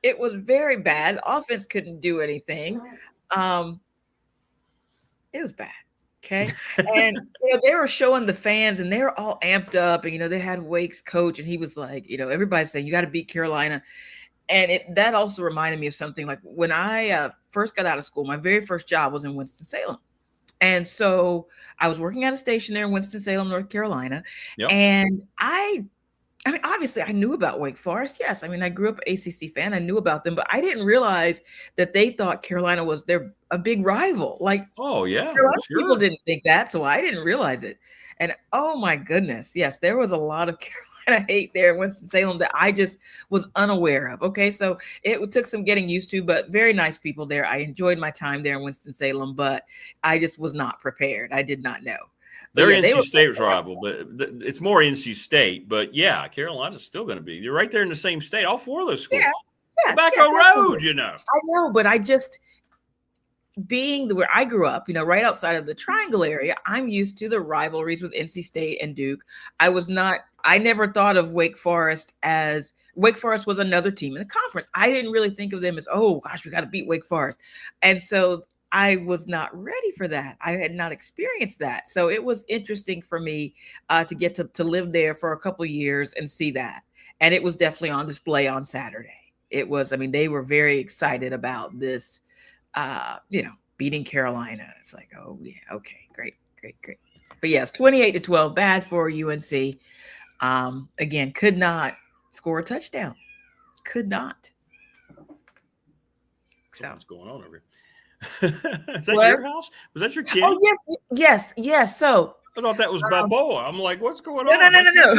It was very bad. Offense couldn't do anything. It was bad. Okay, and they were showing the fans, and they were all amped up, and they had Wake's coach, and he was like, everybody's saying you got to beat Carolina, and that also reminded me of something like when I first got out of school. My very first job was in Winston-Salem. And so I was working at a station there in Winston-Salem, North Carolina. Yep. And I mean, obviously I knew about Wake Forest. Yes. I mean, I grew up an ACC fan. I knew about them, but I didn't realize that they thought Carolina was a big rival. Like, oh yeah, people didn't think that. So I didn't realize it. And oh my goodness. Yes, there was a lot of Carolina hate there in Winston-Salem that I just was unaware of. Okay, so it took some getting used to, but very nice people there. I enjoyed my time there in Winston-Salem, but I just was not prepared. I did not know. They're NC State's rival, but it's more NC State. But yeah, Carolina's still going to be. You're right there in the same state. All 4 of those schools. Yeah, Tobacco Road, I know, but I just being where I grew up, right outside of the Triangle area, I'm used to the rivalries with NC State and Duke. I never thought of Wake Forest as Wake Forest was another team in the conference. I didn't really think of them as, oh gosh, we got to beat Wake Forest. And so I was not ready for that. I had not experienced that. So it was interesting for me to get to live there for a couple of years and see that. And it was definitely on display on Saturday. It was, I mean, they were very excited about this, beating Carolina. It's like, oh yeah, okay, great. But yes, 28-12, bad for UNC. Again, could not score a touchdown. Could not. So what's going on over here? Is that your house? Was that your kid? Oh yes. So I thought that was Balboa. I'm like, what's going on? No.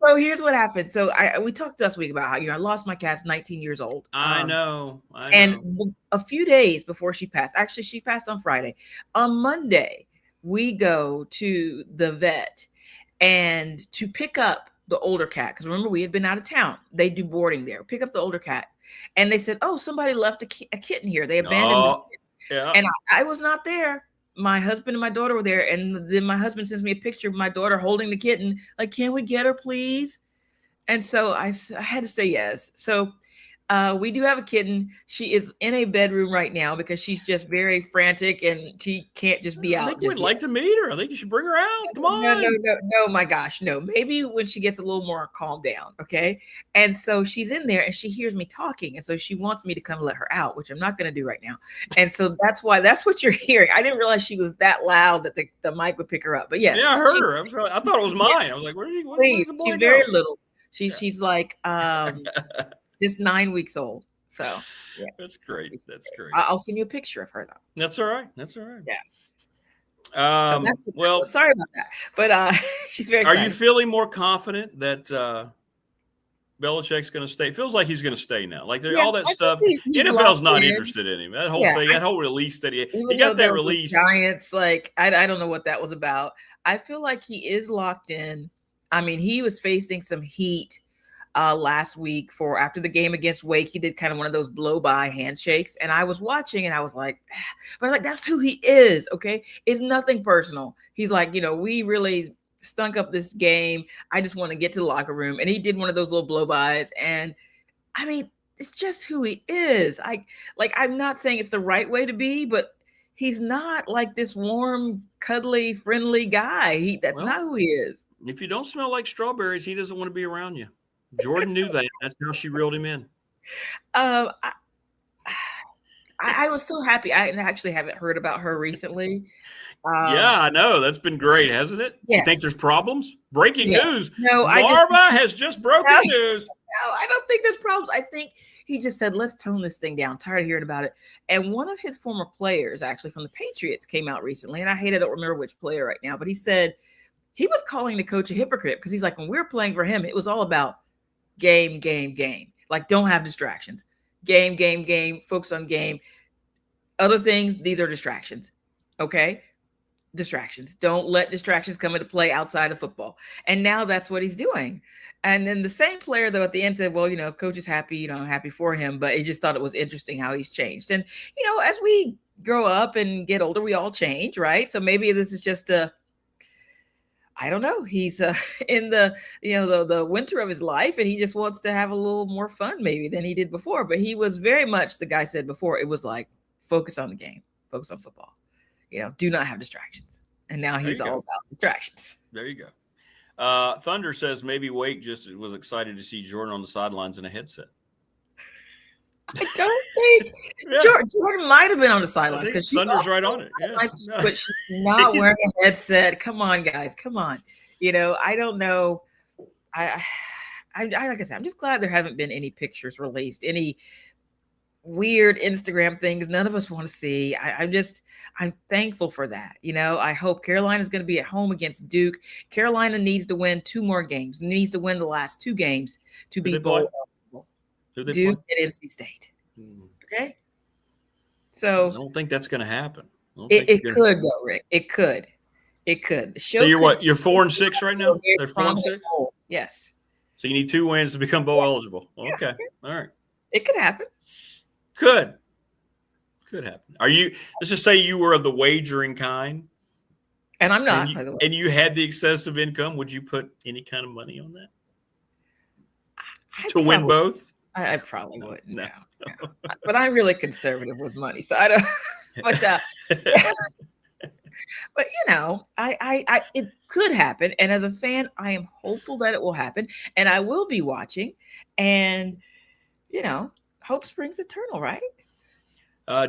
So here's what happened. So we talked last week about how I lost my cat, 19 years old. I know. And a few days before she passed, actually she passed on Friday. On Monday, we go to the vet and to pick up the older cat, because remember we had been out of town. They do boarding there. Pick up the older cat, and they said, "Oh, somebody left a kitten here. They abandoned this kitten." Yeah. And I was not there. My husband and my daughter were there, and then my husband sends me a picture of my daughter holding the kitten. Like, can we get her, please? And so I had to say yes. So we do have a kitten. She is in a bedroom right now because she's just very frantic and she can't just be out. I think we'd like to meet her. I think you should bring her out. Come on. No, my gosh, no. Maybe when she gets a little more calmed down, okay? And so she's in there and she hears me talking, and so she wants me to come let her out, which I'm not going to do right now. And so that's what you're hearing. I didn't realize she was that loud that the mic would pick her up. But yes, yeah, I heard her. I thought it was mine. I was like, where's the boy she's very little. She's like just 9 weeks old. So yeah, That's great. That's great. I'll send you a picture of her though. That's all right. That's all right. Yeah. So Well, sorry about that, but she's very excited. Are you feeling more confident that Belichick's going to stay? It feels like he's going to stay now. Like all that stuff. NFL's not interested in him. That whole thing, that whole release that he got that release. Giants, like I don't know what that was about. I feel like he is locked in. I mean, he was facing some heat last week after the game against Wake. He did kind of one of those blow by handshakes, and I was watching and I was like, but like that's who he is. Okay, it's nothing personal. He's like, we really stunk up this game. I just want to get to the locker room. And he did one of those little blow-bys. And I mean, it's just who he is. I'm not saying it's the right way to be, but he's not like this warm, cuddly, friendly guy. That's not who he is. If you don't smell like strawberries, he doesn't want to be around you. Jordan knew that. That's how she reeled him in. I was so happy. I actually haven't heard about her recently. Yeah, I know. That's been great, hasn't it? Yes. You think there's problems? Breaking news. No, Marva has just broken news. No, I don't think there's problems. I think he just said, let's tone this thing down. Tired of hearing about it. And one of his former players, actually from the Patriots, came out recently. And I don't remember which player right now, but he said he was calling the coach a hypocrite because he's like, when we were playing for him, it was all about game, game, game. Like, don't have distractions. Game, game, game. Focus on game. Other things, these are distractions. Okay? Distractions. Don't let distractions come into play outside of football. And now that's what he's doing. And then the same player, though, at the end said, well, if coach is happy, I'm happy for him. But he just thought it was interesting how he's changed. And, as we grow up and get older, we all change, right? So maybe this is just I don't know. He's in the winter of his life, and he just wants to have a little more fun maybe than he did before. But he was very much, the guy said before, it was like, focus on the game, focus on football. Do not have distractions. And now he's all about distractions. There you go. Thunder says maybe Wake just was excited to see Jordan on the sidelines in a headset. I don't think Jordan might have been on the sidelines because Thunder's right on it. But she's not wearing a headset. Come on, guys. Come on. I don't know. I like I said, I'm just glad there haven't been any pictures released, any weird Instagram things none of us want to see. I'm thankful for that. I hope Carolina's going to be at home against Duke. Carolina needs to win 2 more games, needs to win the last 2 games to be bowl eligible. Duke and NC State. Okay. So I don't think that's going to happen. It could though, Rick. It could. So you're what? You're 4-6 right now? They're 4-6? Yes. So you need 2 wins to become bowl eligible. Okay. All right. It could happen. Could happen. Let's just say you were of the wagering kind. And I'm not, by the way. And you had the excessive income. Would you put any kind of money on that? To win both? I probably wouldn't. No. But I'm really conservative with money. So I don't, but it could happen. And as a fan, I am hopeful that it will happen. And I will be watching. And, hope springs eternal, right?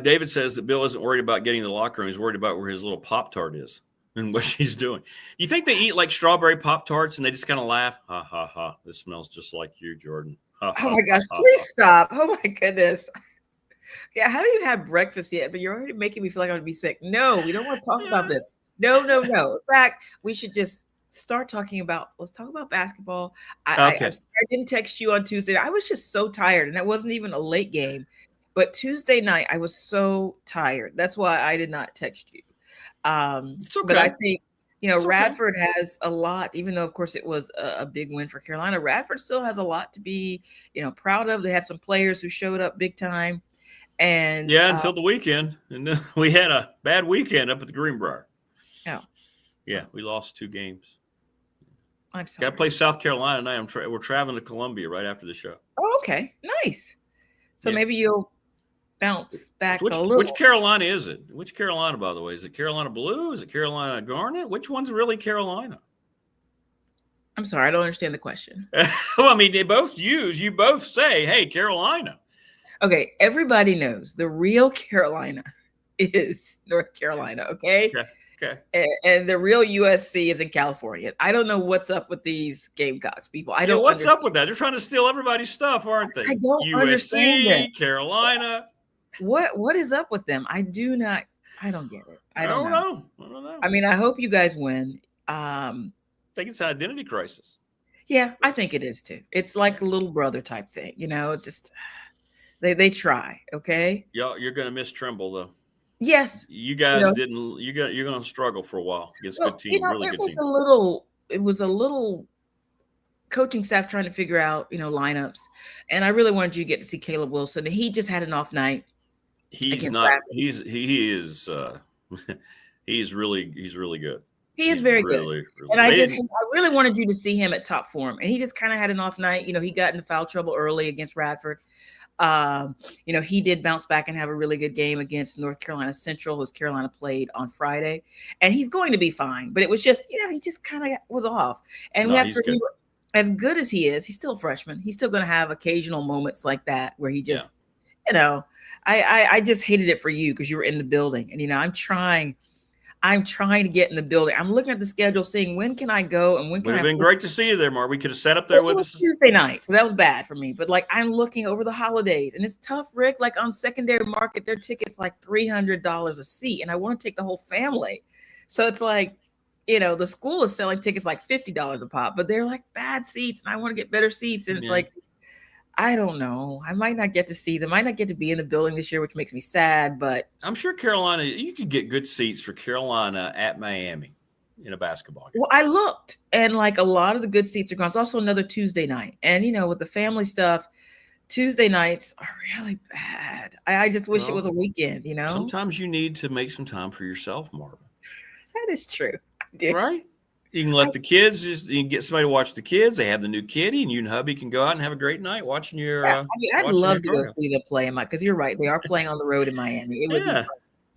David says that Bill isn't worried about getting in the locker room. He's worried about where his little Pop-Tart is and what she's doing. You think they eat like strawberry Pop-Tarts and they just kind of laugh? Ha, ha, ha. This smells just like you, Jordan. Ha, oh, my gosh. Please stop. Oh, my goodness. Yeah, I haven't even had breakfast yet, but you're already making me feel like I'm going to be sick. No, we don't want to talk about this. No. In fact, we should just let's talk about basketball. I didn't text you on Tuesday. I was just so tired, and that wasn't even a late game. But Tuesday night, I was so tired. That's why I did not text you. It's okay. But I think, Radford has a lot, even though, of course, it was a big win for Carolina. Radford still has a lot to be, proud of. They had some players who showed up big time. And until the weekend. And then we had a bad weekend up at the Greenbrier. Oh. Yeah, we lost 2 games. I'm sorry. Got to play South Carolina tonight. We're traveling to Columbia right after the show. Oh, okay. Nice. So maybe you'll bounce back a little. Which Carolina is it? Which Carolina, by the way? Is it Carolina Blue? Is it Carolina Garnet? Which one's really Carolina? I'm sorry. I don't understand the question. Well, I mean, you both say, hey, Carolina. Okay. Everybody knows the real Carolina is North Carolina. Okay. Okay. And the real USC is in California. I don't know what's up with these Gamecocks people. I don't. What's up with that? They're trying to steal everybody's stuff, aren't they? I don't understand USC, Carolina. What is up with them? I don't get it. I don't know. I don't know. I mean, I hope you guys win. I think it's an identity crisis. Yeah, I think it is too. It's like a little brother type thing. It's just they try. Okay. You're gonna miss Trimble though. Yes. You guys didn't. You're gonna struggle for a while against good teams. Really good teams. It was a little coaching staff trying to figure out lineups, and I really wanted you to get to see Caleb Wilson. He just had an off night. He's not. Rapid. He is. He's really good. He is very good. Really, and I really wanted you to see him at top form. And he just kind of had an off night. He got into foul trouble early against Radford. He did bounce back and have a really good game against North Carolina Central, who's Carolina played on Friday. And he's going to be fine. But it was just, he just kind of was off. And as good as he is, he's still a freshman. He's still going to have occasional moments like that where he just, I just hated it for you because you were in the building. And, I'm trying to get in the building. I'm looking at the schedule, seeing when can I go and when can I. It would have been great to see you there, Marv. We could have sat up there with us Tuesday night, so that was bad for me. But I'm looking over the holidays, and it's tough, Rick. On secondary market, their tickets $300 a seat, and I want to take the whole family. So it's the school is selling tickets $50 a pop, but they're bad seats, and I want to get better seats, and it's I don't know. I might not get to see them. Might not get to be in the building this year, which makes me sad. But I'm sure Carolina, you could get good seats for Carolina at Miami in a basketball game. Well, I looked, and a lot of the good seats are gone. It's also another Tuesday night, and with the family stuff, Tuesday nights are really bad. I just wish it was a weekend. Sometimes you need to make some time for yourself, Marva. That is true. I do. Right? You can let the kids you can get somebody to watch the kids. They have the new kitty, and you and hubby can go out and have a great night watching your. I'd love to go see them play because you're right. They are playing on the road in Miami. It would be fun.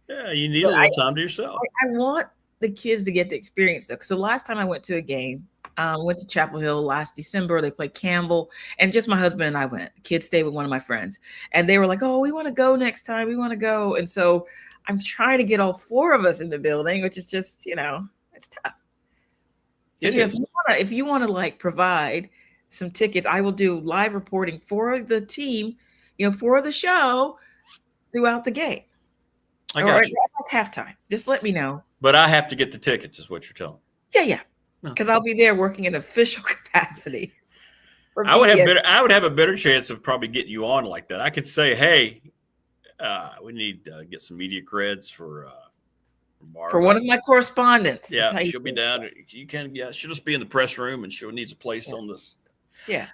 Yeah, you need a little time to yourself. I want the kids to get to experience that because the last time I went to a game, went to Chapel Hill last December. They played Campbell, and just my husband and I went. The kids stayed with one of my friends, and they were like, "Oh, we want to go next time. We want to go." And so I'm trying to get all four of us in the building, which is just it's tough. If you want to provide some tickets, I will do live reporting for the team, for the show throughout the game. I got you. Halftime. Just let me know. But I have to get the tickets, is what you're telling me. Yeah. Because I'll be there working in official capacity. I would have a better chance of probably getting you on like that. I could say, hey, we need to get some media creds for Marva. For one of my correspondents. Yeah, she'll be down. She'll just be in the press room, and she needs a place on this. Yeah.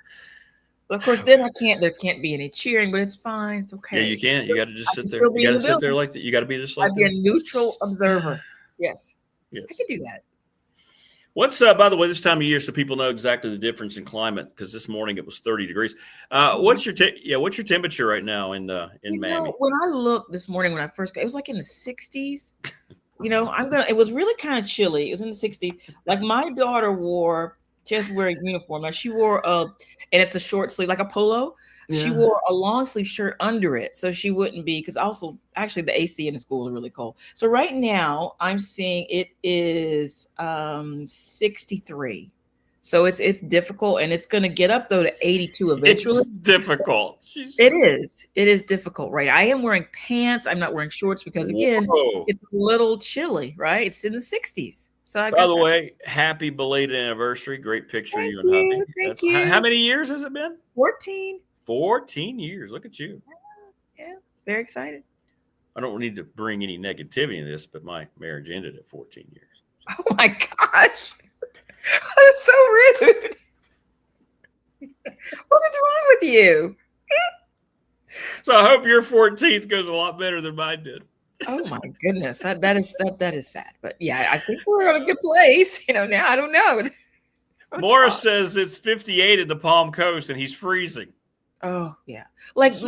Well, of course, then there can't be any cheering, but it's fine. It's okay. Yeah, you can't. You got to just sit there. You got to sit there like that. You got to be just like I'd be a neutral observer. Yes. I can do that. What's by the way, this time of year, so people know exactly the difference in climate, because this morning it was 30 degrees. What's your temperature right now in Miami? When I looked this morning when I first got, it was in the 60s. It was really kind of chilly. It was in the 60s. My daughter she has to wear a uniform. She wore and it's a short sleeve, like a polo. Yeah. She wore a long sleeve shirt under it, so she wouldn't be, because also actually the AC in the school is really cold. So right now I'm seeing it is 63. So it's difficult, and it's going to get up though to 82 eventually. It's difficult. It is difficult, right? I am wearing pants. I'm not wearing shorts because again, it's a little chilly, right? It's in the 60s. So by the way, happy belated anniversary. Great picture of you and hubby. Thank you. How many years has it been? 14. 14 years. Look at you. Yeah, very excited. I don't need to bring any negativity in this, but my marriage ended at 14 years. Oh my gosh. That is so rude. What is wrong with you? So I hope your 14th goes a lot better than mine did. Oh my goodness. That is sad. But yeah, I think we're in a good place. Now I don't know. Morris says it's 58 in the Palm Coast and he's freezing. Oh yeah. Last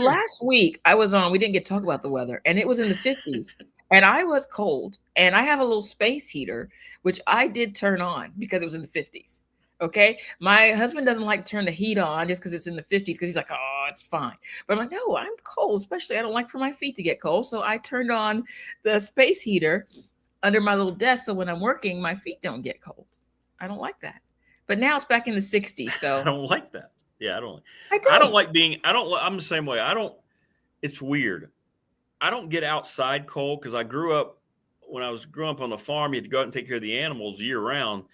week we didn't get to talk about the weather, and it was in the 50s. And I was cold, and I have a little space heater, which I did turn on because it was in the 50s. Okay. My husband doesn't like to turn the heat on just because it's in the 50s, because he's like, oh, it's fine. But I'm like, no, I'm cold, especially I don't like for my feet to get cold. So I turned on the space heater, under my little desk. So when I'm working, my feet don't get cold. I don't like that. But now it's back in the 60s. So I don't like that. Yeah, I don't I'm the same way. It's weird. I don't get outside cold because I grew up, when I was growing up on the farm, you had to go out and take care of the animals year round.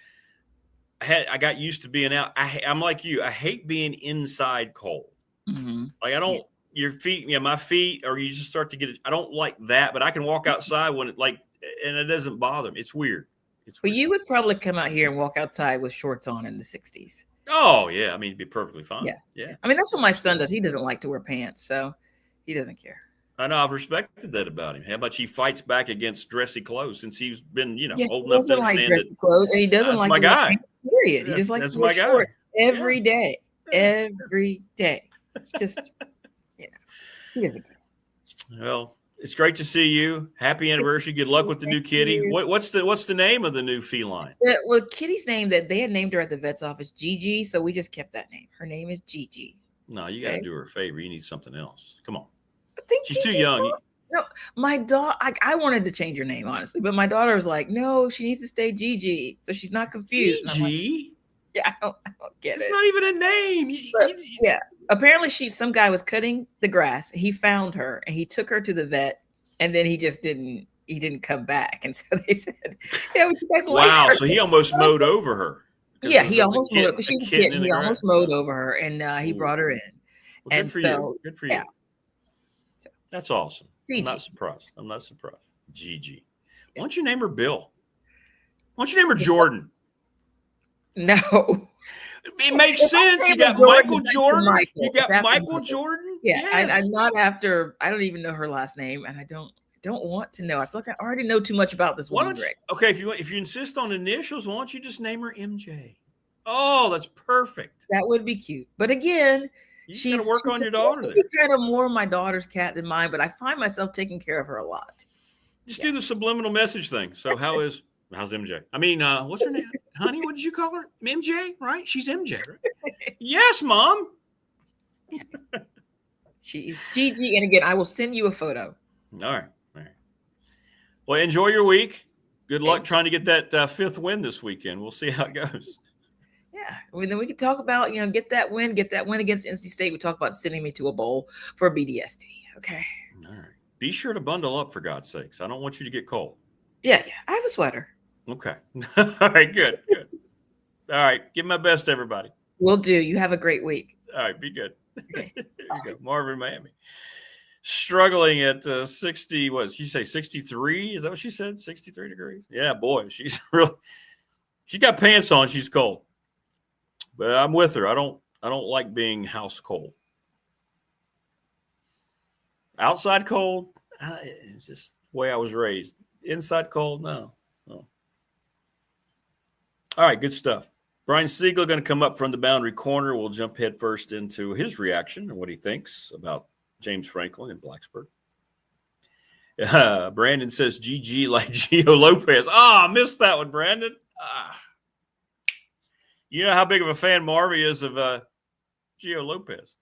I got used to being out. I'm like you. I hate being inside cold. Mm-hmm. Like I don't, your feet, my feet, or you just start to get it. I don't like that, but I can walk outside when and it doesn't bother me. It's weird. But you would probably come out here and walk outside with shorts on in the 60s. Oh yeah. I mean, it'd be perfectly fine. Yeah. I mean, that's what my son does. He doesn't like to wear pants, so he doesn't care. I know. I've respected that about him. How much he fights back against dressy clothes since he's been, old enough to understand dressy clothes, and he doesn't like my guy. Pants, period. He just likes to wear shorts every day. Every day. It's just, he doesn't care. Well, it's great to see you. Happy anniversary. Good luck with the new kitty. What's the name of the new feline? Well, Kitty's name that they had named her at the vet's office, Gigi. So we just kept that name. Her name is Gigi. No, you got to do her a favor. You need something else. Come on. She's Gigi, too young. No, my daughter. I wanted to change her name honestly, but my daughter was like, "No, she needs to stay Gigi," so she's not confused. Gigi? I don't get it. It's not even a name. Yeah. Apparently, some guy was cutting the grass. He found her and he took her to the vet, and then he just didn't come back. And so they said, "Yeah, would you guys like her?" So he almost mowed over her. Yeah, he almost mowed because she was a kitten. He almost mowed over her, and he brought her in. Well, good for you. Good for you. Yeah. That's awesome. Gigi. I'm not surprised. Gigi. Why don't you name her Bill? Why don't you name her Jordan? No. It makes sense. You got Michael Jordan. You got Michael Jordan. Yeah, yes. I'm not after. I don't even know her last name, and I don't want to know. I feel like I already know too much about this woman. Okay, if you insist on initials, why don't you just name her MJ? Oh, that's perfect. That would be cute. But again, she's got to work on your daughter. She's kind of more my daughter's cat than mine, but I find myself taking care of her a lot. Just do the subliminal message thing. So how's MJ? I mean, what's her name? Honey, what did you call her? MJ, right? She's MJ, right? Yes, Mom. She's Gigi. And again, I will send you a photo. All right. Well, enjoy your week. Good luck trying to get that fifth win this weekend. We'll see how it goes. Yeah. Then we can talk about, get that win against NC State. We talk about sending me to a bowl for BDST. Okay. All right. Be sure to bundle up, for God's sakes. I don't want you to get cold. Yeah. I have a sweater. Okay. All right. Good. All right. Give my best to everybody. Will do. You have a great week. All right. Be good. Okay. There you go. Marva in Miami. Struggling at 60, what did she say, 63? Is that what she said? 63 degrees? Yeah, boy. She's got pants on. She's cold. But I'm with her. I don't like being house cold. Outside cold, it's just the way I was raised. Inside cold, no. All right, good stuff. Brian Seigla going to come up from the boundary corner. We'll jump head first into his reaction and what he thinks about James Franklin and Blacksburg. Brandon says GG like Gio Lopez. I missed that one, Brandon. You know how big of a fan Marva is of Gio Lopez.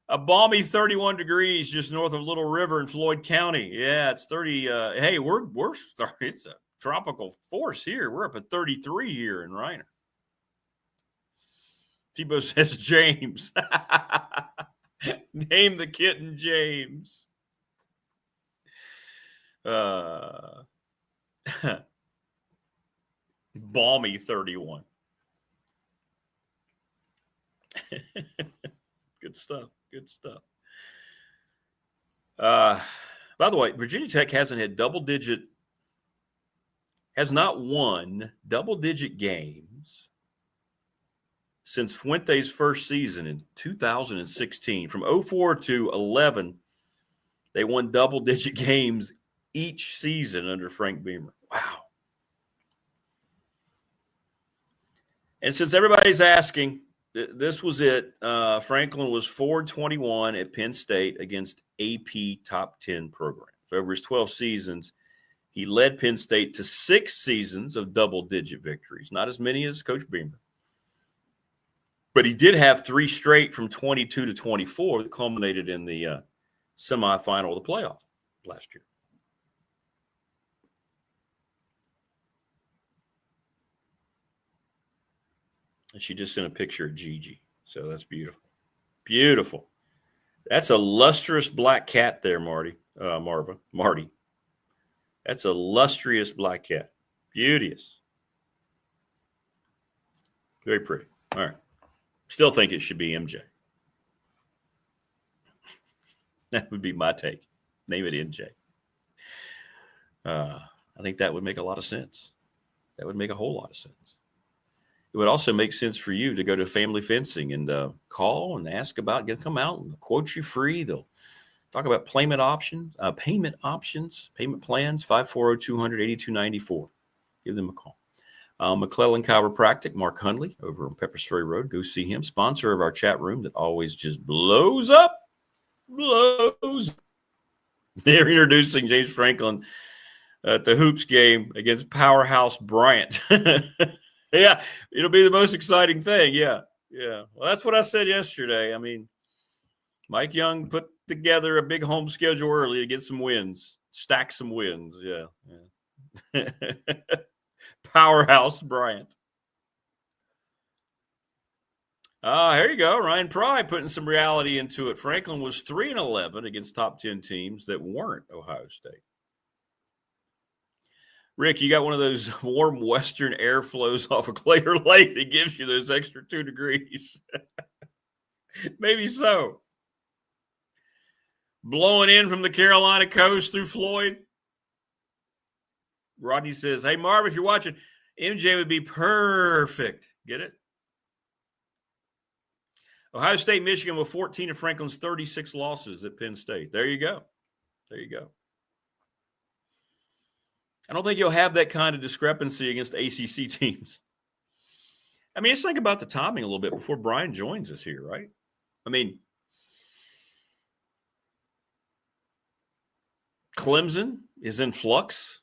A balmy 31 degrees just north of Little River in Floyd County. Yeah, it's 30. Hey, we're starting. It's a tropical force here. We're up at 33 here in Reiner. Tebow says James. Name the kitten James. Balmy 31. Good stuff. By the way, Virginia Tech has not won double-digit games since Fuente's first season in 2016. From 04 to 11, they won double-digit games each season under Frank Beamer. Wow. And since everybody's asking, this was it. Franklin was 4-21 at Penn State against AP top 10 programs. Over his 12 seasons, he led Penn State to 6 seasons of double-digit victories. Not as many as Coach Beamer. But he did have 3 straight from 22 to 24 that culminated in the semifinal of the playoff last year. And she just sent a picture of Gigi. So that's beautiful. Beautiful. That's a lustrous black cat there, Marty. Marty. That's a lustrous black cat. Beauteous. Very pretty. All right. Still think it should be MJ. That would be my take. Name it MJ. I think that would make a lot of sense. That would make a whole lot of sense. It would also make sense for you to go to Family Fencing and call and ask about, come out and quote you free. They'll talk about payment options, payment plans, 540-200-8294. Give them a call. McClellan Chiropractic, Mark Hundley over on Pepper Spray Road. Go see him. Sponsor of our chat room that always just blows up. They're introducing James Franklin at the hoops game against Powerhouse Bryant. Yeah, it'll be the most exciting thing. Yeah. Well, that's what I said yesterday. I mean, Mike Young put together a big home schedule early to get some wins, stack some wins. Yeah. Powerhouse Bryant. Here you go. Ryan Pry putting some reality into it. Franklin was 3-11 against top 10 teams that weren't Ohio State. Rick, you got one of those warm western airflows off of Claytor Lake that gives you those extra 2 degrees. Maybe so. Blowing in from the Carolina coast through Floyd. Rodney says, hey, Marva, if you're watching, MJ would be perfect. Get it? Ohio State, Michigan with 14 of Franklin's 36 losses at Penn State. There you go. I don't think you'll have that kind of discrepancy against ACC teams. I mean, let's think about the timing a little bit before Brian joins us here, right? I mean, Clemson is in flux.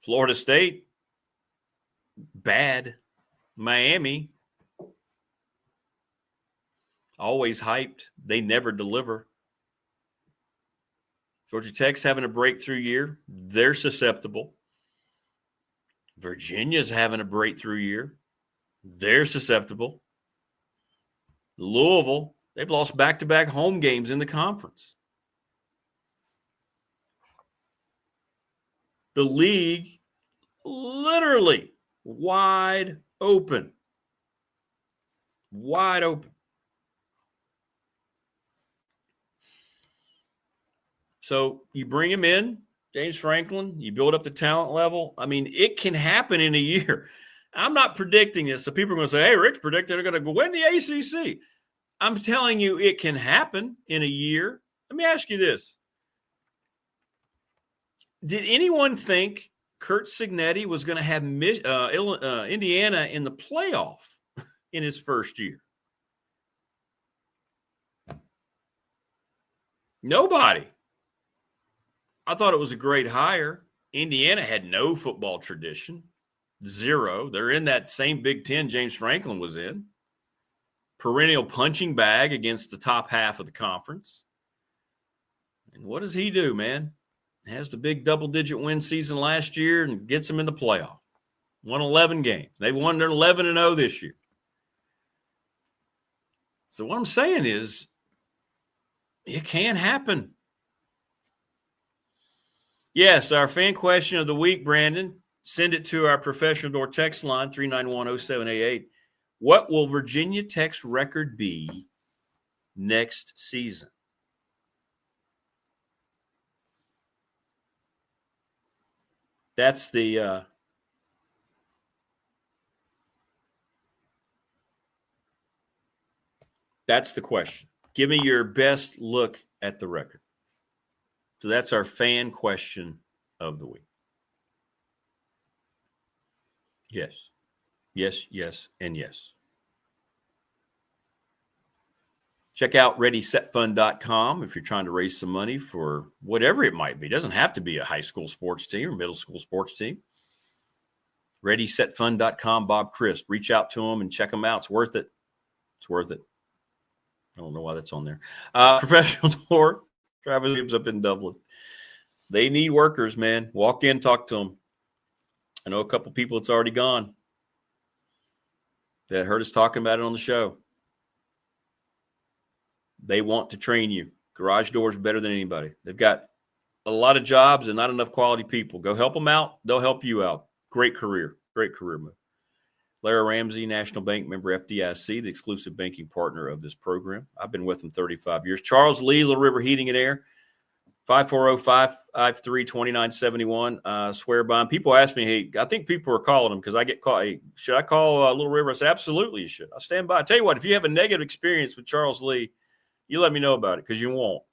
Florida State, bad. Miami, always hyped. They never deliver. Georgia Tech's having a breakthrough year. They're susceptible. Virginia's having a breakthrough year. They're susceptible. Louisville, they've lost back-to-back home games in the conference. The league literally wide open. Wide open. So you bring him in, James Franklin, you build up the talent level. I mean, it can happen in a year. I'm not predicting this. So people are going to say, hey, Rick's predicting they're going to win the ACC. I'm telling you it can happen in a year. Let me ask you this. Did anyone think Kurt Signetti was going to have Indiana in the playoff in his first year? Nobody. I thought it was a great hire. Indiana had no football tradition. Zero. They're in that same Big Ten James Franklin was in. Perennial punching bag against the top half of the conference. And what does he do, man? Has the big double-digit win season last year and gets them in the playoff. Won 11 games. They've won 11-0 this year. So what I'm saying is it can happen. Yes, our fan question of the week, Brandon. Send it to our professional door text line, 3910788. What will Virginia Tech's record be next season? That's the question. Give me your best look at the record. So that's our fan question of the week. Yes. Yes, yes, and yes. Check out ReadySetFund.com if you're trying to raise some money for whatever it might be. It doesn't have to be a high school sports team or middle school sports team. ReadySetFund.com, Bob Crisp. Reach out to them and check them out. It's worth it. It's worth it. I don't know why that's on there. Professional Door, Travis Williams up in Dublin. They need workers, man. Walk in, talk to them. I know a couple people that's already gone. that heard us talking about it on the show. They want to train you. Garage Doors better than anybody. They've got a lot of jobs and not enough quality people. Go help them out. They'll help you out. Great career move. Lara Ramsey, National Bank member FDIC, the exclusive banking partner of this program. I've been with them 35 years. Charles Lee, Little River Heating and Air, 540-553-2971. Swear by him. People ask me, hey, I think people are calling them because I get called. Hey, should I call Little River? I say, absolutely you should. I stand by. I tell you what, if you have a negative experience with Charles Lee, you let me know about it because you won't.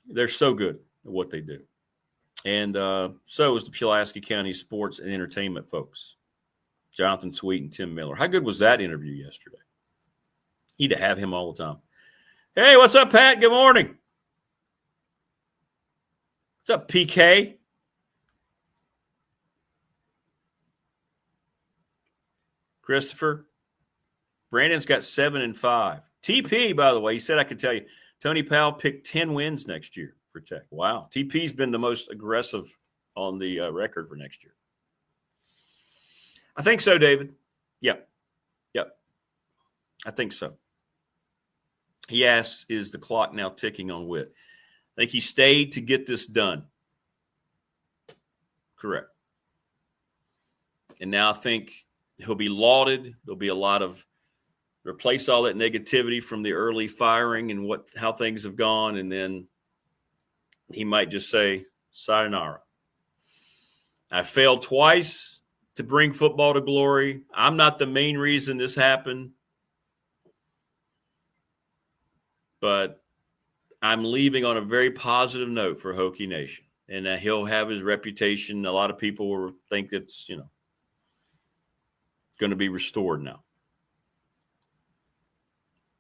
They're so good at what they do. And so is the Pulaski County Sports and Entertainment folks, Jonathan Sweet and Tim Miller. How good was that interview yesterday? Need to have him all the time. Hey, what's up, Pat? Good morning. What's up, PK? Christopher. Brandon's got 7 and 5. TP, by the way, he said I could tell you, Tony Powell picked 10 wins next year for Tech. Wow. TP's been the most aggressive on the record for next year. I think so, David. Yep. I think so. He asks, is the clock now ticking on Witt? I think he stayed to get this done. Correct. And now I think he'll be lauded. There'll be a lot of replace all that negativity from the early firing and how things have gone, and then he might just say, sayonara. I failed twice to bring football to glory. I'm not the main reason this happened, but I'm leaving on a very positive note for Hokie Nation, and he'll have his reputation. A lot of people will think it's, going to be restored now.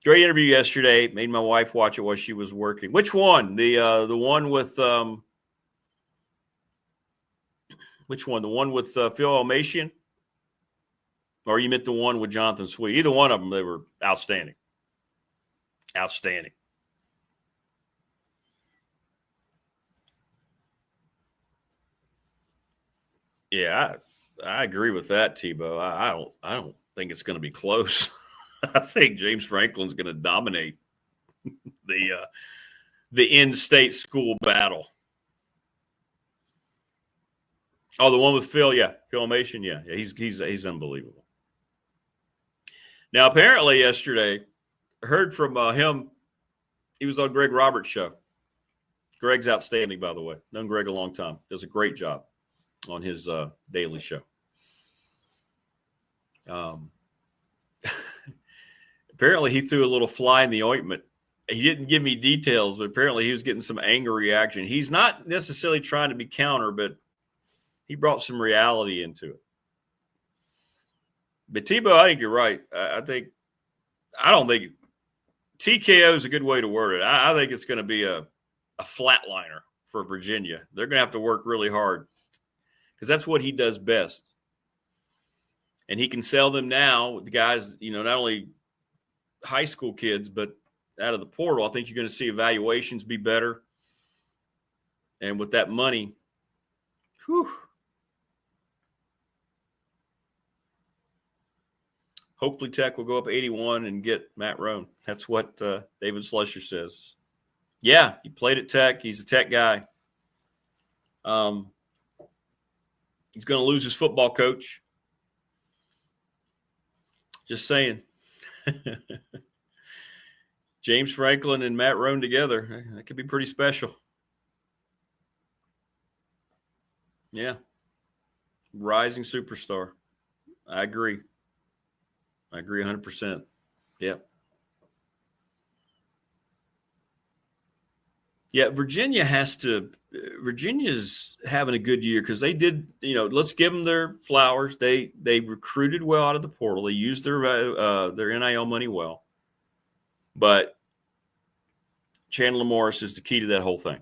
Great interview yesterday. Made my wife watch it while she was working. Which one? The one with which one? The one with Phil Almatian? Or you meant the one with Jonathan Sweet? Either one of them, they were outstanding. Outstanding. Yeah, I agree with that, Tebow. I don't think it's going to be close. I think James Franklin's going to dominate the in-state school battle. Oh, the one with Phil, yeah, Phil Almatian, yeah, he's unbelievable. Now, apparently yesterday, I heard from him. He was on Greg Roberts' show. Greg's outstanding, by the way. Known Greg a long time. Does a great job on his daily show. Apparently, he threw a little fly in the ointment. He didn't give me details, but apparently he was getting some anger reaction. He's not necessarily trying to be counter, but he brought some reality into it. But Tebow, I think you're right. I don't think TKO is a good way to word it. I think it's going to be a flatliner for Virginia. They're going to have to work really hard because that's what he does best. And he can sell them now, the guys, not only high school kids, but out of the portal. I think you're going to see evaluations be better. And with that money, hopefully Tech will go up 81 and get Matt Roan. That's what David Slusher says. Yeah, he played at Tech. He's a Tech guy. He's going to lose his football coach. Just saying. James Franklin and Matt Roan together, that could be pretty special. Yeah. Rising superstar. I agree 100%. Yep. Yeah, Virginia's having a good year because they did, let's give them their flowers. They recruited well out of the portal. They used their NIL money well. But Chandler Morris is the key to that whole thing.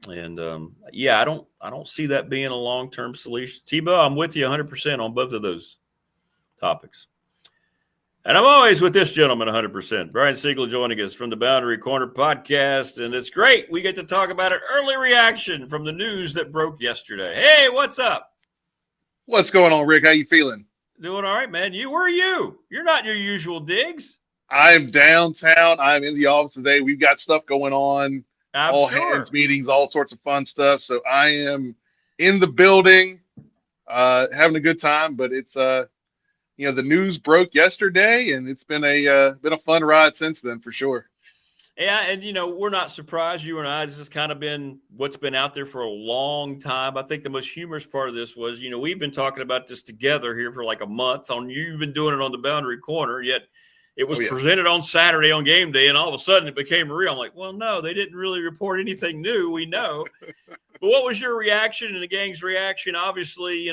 And I don't see that being a long-term solution. Tebow, I'm with you 100% on both of those topics. And I'm always with this gentleman 100%. Brian Seigla joining us from the Boundary Corner podcast. And it's great. We get to talk about an early reaction from the news that broke yesterday. Hey, what's up? What's going on, Rick? How you feeling? Doing all right, man. Where are you? You're not your usual digs. I'm downtown. I'm in the office today. We've got stuff going on, I'm all sure. hands meetings, all sorts of fun stuff. So I am in the building, having a good time. But it's the news broke yesterday, and it's been a fun ride since then for sure. Yeah, and we're not surprised, you and I. This has kind of been what's been out there for a long time. I think the most humorous part of this was, we've been talking about this together here for like a month. You've been doing it on the Boundary Corner, yet it was presented on Saturday on game day, and all of a sudden it became real. I'm like, well, no, they didn't really report anything new. We know. But what was your reaction and the gang's reaction? Obviously,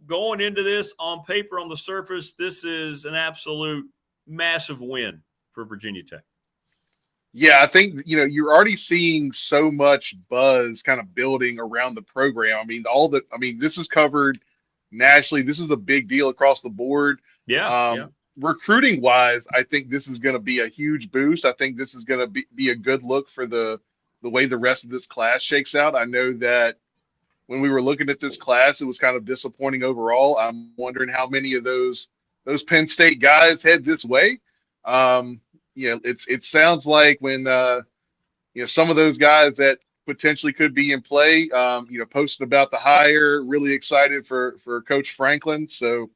going into this on paper, on the surface, this is an absolute massive win for Virginia Tech. Yeah, I think, you're already seeing so much buzz kind of building around the program. I mean, this is covered nationally. This is a big deal across the board. Yeah. Recruiting wise, I think this is going to be a huge boost. I think this is going to be a good look for the way the rest of this class shakes out. I know that when we were looking at this class, it was kind of disappointing overall. I'm wondering how many of those Penn State guys head this way. It sounds like when some of those guys that potentially could be in play, posted about the hire, really excited for Coach Franklin. So,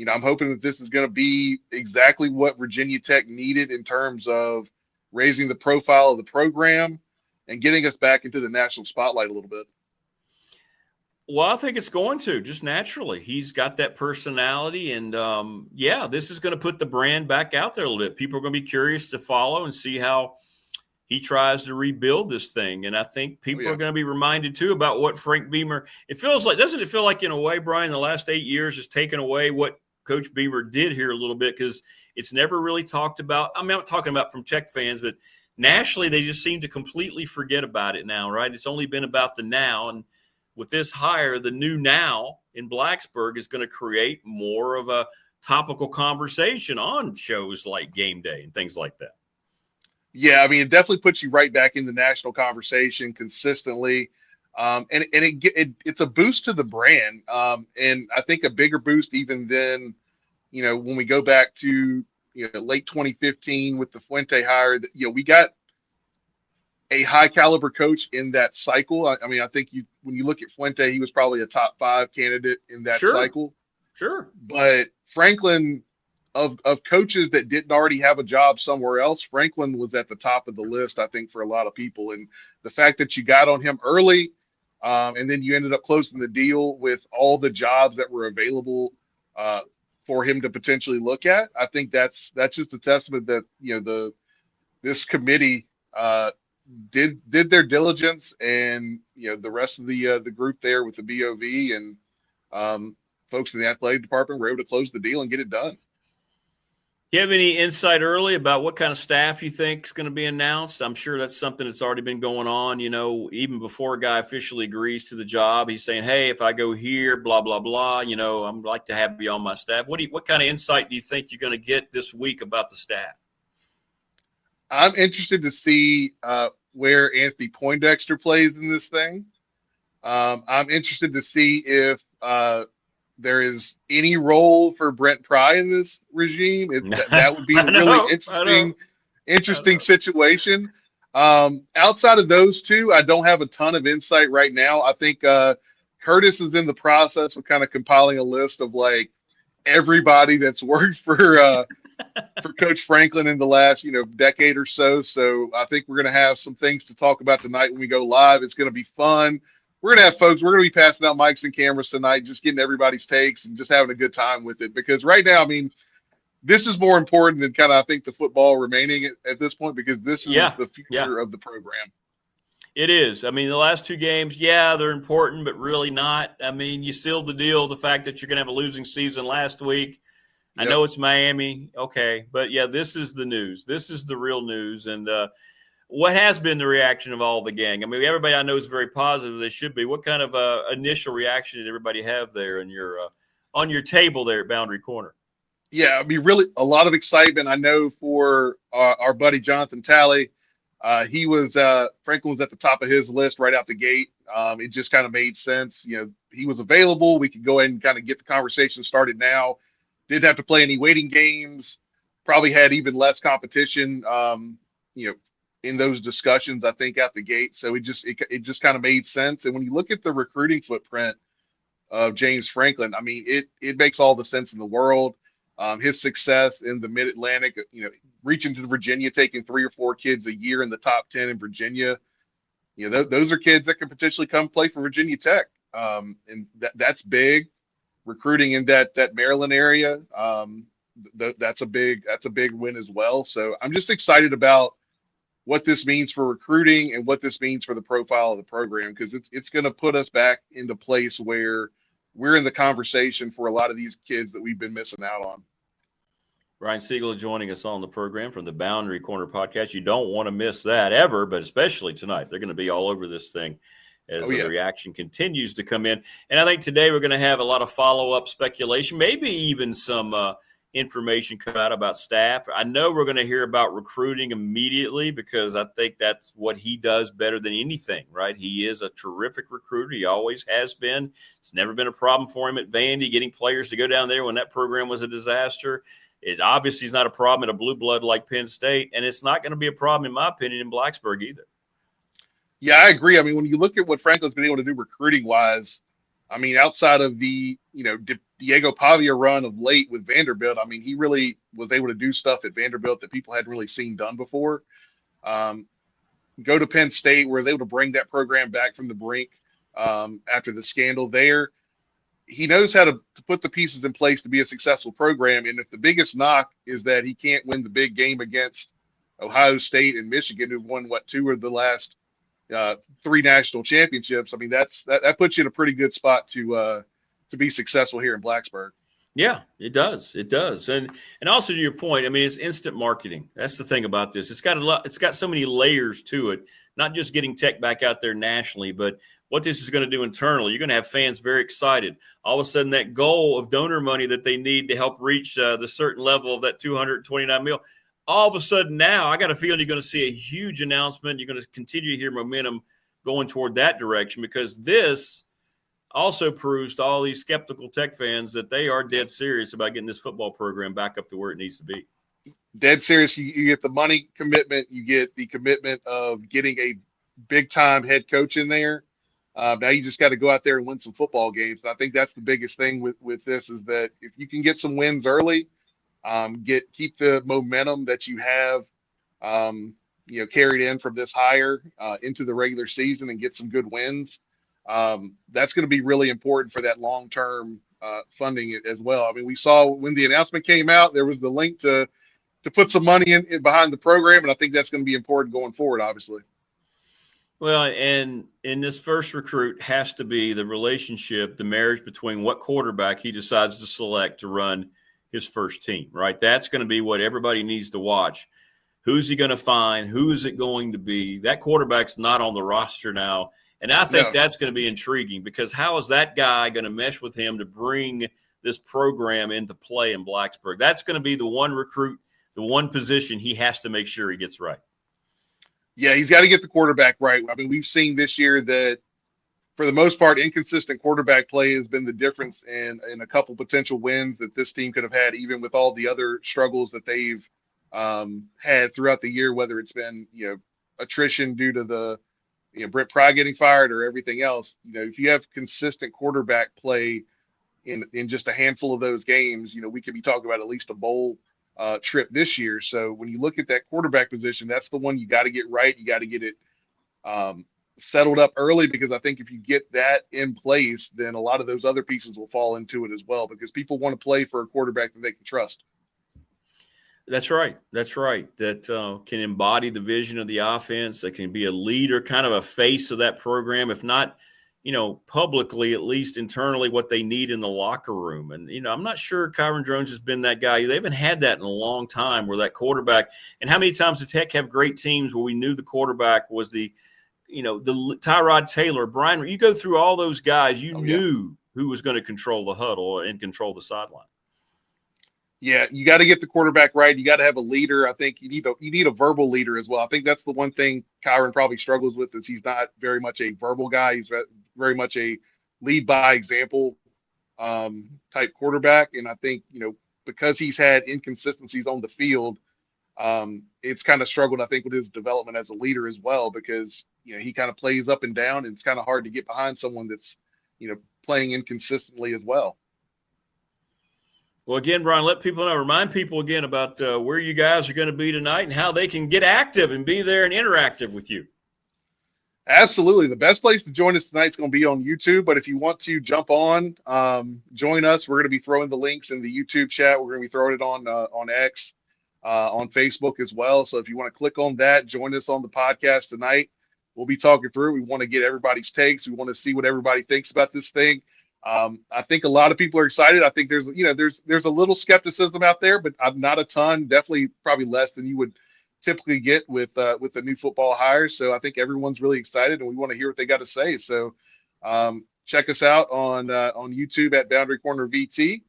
I'm hoping that this is going to be exactly what Virginia Tech needed in terms of raising the profile of the program and getting us back into the national spotlight a little bit. Well, I think it's going to just naturally. He's got that personality, and this is going to put the brand back out there a little bit. People are going to be curious to follow and see how he tries to rebuild this thing. And I think people are going to be reminded too about what Frank Beamer. Doesn't it feel like in a way, Brian, the last 8 years has taken away what Coach Beamer did here a little bit, because it's never really talked about. I mean, I'm not talking about from Tech fans, but nationally they just seem to completely forget about it now, right? It's only been about the now, and with this hire, the new now in Blacksburg is going to create more of a topical conversation on shows like Game Day and things like that. Yeah, I mean, it definitely puts you right back in the national conversation consistently. And it's a boost to the brand. And I think a bigger boost even than, when we go back to, late 2015 with the Fuente hire, we got a high caliber coach in that cycle. I mean, I think when you look at Fuente, he was probably a top 5 candidate in that cycle. Sure. But Franklin, of coaches that didn't already have a job somewhere else, Franklin was at the top of the list, I think, for a lot of people. And the fact that you got on him early, and then you ended up closing the deal with all the jobs that were available for him to potentially look at, I think that's just a testament that this committee did their diligence, and the rest of the group there with the BOV and folks in the athletic department were able to close the deal and get it done. You have any insight early about what kind of staff you think is going to be announced? I'm sure that's something that's already been going on, even before a guy officially agrees to the job. He's saying, hey, if I go here, blah, blah, blah, I'd like to have you on my staff. What kind of insight do you think you're going to get this week about the staff? I'm interested to see where Anthony Poindexter plays in this thing. I'm interested to see if there is any role for Brent Pry in this regime. That would be a really interesting situation. Outside of those two, I don't have a ton of insight right now. I think Curtis is in the process of kind of compiling a list of like everybody that's worked for Coach Franklin in the last, decade or so. So I think we're going to have some things to talk about tonight when we go live. It's going to be fun. We're going to have folks, we're going to be passing out mics and cameras tonight, just getting everybody's takes and just having a good time with it. Because right now, I mean, this is more important than kind of, I think, the football remaining at this point, because this is the future of the program. It is. I mean, the last 2 games, they're important, but really not. I mean, you sealed the deal, the fact that you're going to have a losing season last week. Yep. I know it's Miami. Okay. But, this is the news. This is the real news. And what has been the reaction of all the gang? I mean, everybody I know is very positive. They should be. What kind of initial reaction did everybody have there in your on your table there at Boundary Corner? Yeah, I mean, really a lot of excitement. I know for our buddy Jonathan Talley, Franklin was at the top of his list right out the gate. It just kind of made sense. He was available. We could go ahead and kind of get the conversation started now. Didn't have to play any waiting games. Probably had even less competition, in those discussions, I think, out the gate. So it just kind of made sense. And when you look at the recruiting footprint of James Franklin, I mean, it makes all the sense in the world. His success in the Mid-Atlantic, reaching to Virginia, taking 3 or 4 kids a year in the top 10 in Virginia. Those are kids that can potentially come play for Virginia Tech. And that's big. Recruiting in that Maryland area, that's a big win as well. So I'm just excited about what this means for recruiting and what this means for the profile of the program, because it's going to put us back into place where we're in the conversation for a lot of these kids that we've been missing out on. Ryan Seigla joining us on the program from the Boundary Corner podcast. You don't want to miss that ever, but especially tonight. They're going to be all over this thing as the reaction continues to come in. And I think today we're going to have a lot of follow-up speculation, maybe even some information come out about staff. I know we're going to hear about recruiting immediately because I think that's what he does better than anything, right? He is a terrific recruiter. He always has been. It's never been a problem for him at Vandy, getting players to go down there when that program was a disaster. It obviously is not a problem in a blue blood like Penn State, and it's not going to be a problem, in my opinion, in Blacksburg either. Yeah, I agree. I mean, when you look at what Franklin's been able to do recruiting-wise, I mean, outside of the, Diego Pavia run of late with Vanderbilt, I mean, he really was able to do stuff at Vanderbilt that people hadn't really seen done before. Go to Penn State, where he was able to bring that program back from the brink after the scandal there. He knows how to put the pieces in place to be a successful program. And if the biggest knock is that he can't win the big game against Ohio State and Michigan, who've won, 2 of the last 3 national championships, I mean, that puts you in a pretty good spot to be successful here in Blacksburg. Yeah, it does. It does. And also to your point, I mean, it's instant marketing. That's the thing about this. It's got so many layers to it, not just getting Tech back out there nationally, but what this is going to do internally. You're going to have fans very excited. All of a sudden, that goal of donor money that they need to help reach the certain level of that $229 million, all of a sudden now, I got a feeling you're going to see a huge announcement. You're going to continue to hear momentum going toward that direction, because this also proves to all these skeptical Tech fans that they are dead serious about getting this football program back up to where it needs to be. Dead serious. You get the money commitment. You get the commitment of getting a big-time head coach in there. Now you just got to go out there and win some football games. And I think that's the biggest thing with this, is that if you can get some wins early, keep the momentum that you have, carried in from this hire into the regular season and get some good wins. That's going to be really important for that long-term funding as well. I mean, we saw when the announcement came out, there was the link to put some money in behind the program, and I think that's going to be important going forward, obviously. Well, and in this first recruit has to be the relationship, the marriage between what quarterback he decides to select to run his first team, right? That's going to be what everybody needs to watch. Who's he going to find? Who is it going to be? That quarterback's not on the roster now. And I think that's going to be intriguing, because how is that guy going to mesh with him to bring this program into play in Blacksburg? That's going to be the one recruit, the one position he has to make sure he gets right. Yeah, he's got to get the quarterback right. I mean, we've seen this year that, for the most part, inconsistent quarterback play has been the difference in a couple potential wins that this team could have had, even with all the other struggles that they've had throughout the year, whether it's been, attrition due to the, Brent Pry getting fired or everything else. If you have consistent quarterback play in just a handful of those games, we could be talking about at least a bowl trip this year. So when you look at that quarterback position, that's the one you got to get right. You got to get it settled up early, because I think if you get that in place, then a lot of those other pieces will fall into it as well, because people want to play for a quarterback that they can trust. That's right. That's right. That can embody the vision of the offense, that can be a leader, kind of a face of that program, if not, publicly, at least internally, what they need in the locker room. And, I'm not sure Kyron Jones has been that guy. They haven't had that in a long time, where that quarterback, and how many times did Tech have great teams where we knew the quarterback was the Tyrod Taylor, Brian, you go through all those guys, knew who was going to control the huddle and control the sideline. Yeah, you got to get the quarterback right. You got to have a leader. I think you need a verbal leader as well. I think that's the one thing Kyron probably struggles with is he's not very much a verbal guy. He's very much a lead by example type quarterback. And I think because he's had inconsistencies on the field, it's kind of struggled I think with his development as a leader as well because he kind of plays up and down, and it's kind of hard to get behind someone that's playing inconsistently as well. Well, again, Brian, remind people again about where you guys are going to be tonight and how they can get active and be there and interactive with you. Absolutely. The best place to join us tonight is going to be on YouTube. But if you want to jump on, join us. We're going to be throwing the links in the YouTube chat. We're going to be throwing it on X, on Facebook as well. So if you want to click on that, join us on the podcast tonight. We'll be talking through. We want to get everybody's takes. We want to see what everybody thinks about this thing. I think a lot of people are excited. I think there's a little skepticism out there, but not a ton. Definitely, probably less than you would typically get with the new football hires. So I think everyone's really excited, and we want to hear what they got to say. So check us out on YouTube at Boundary Corner VT,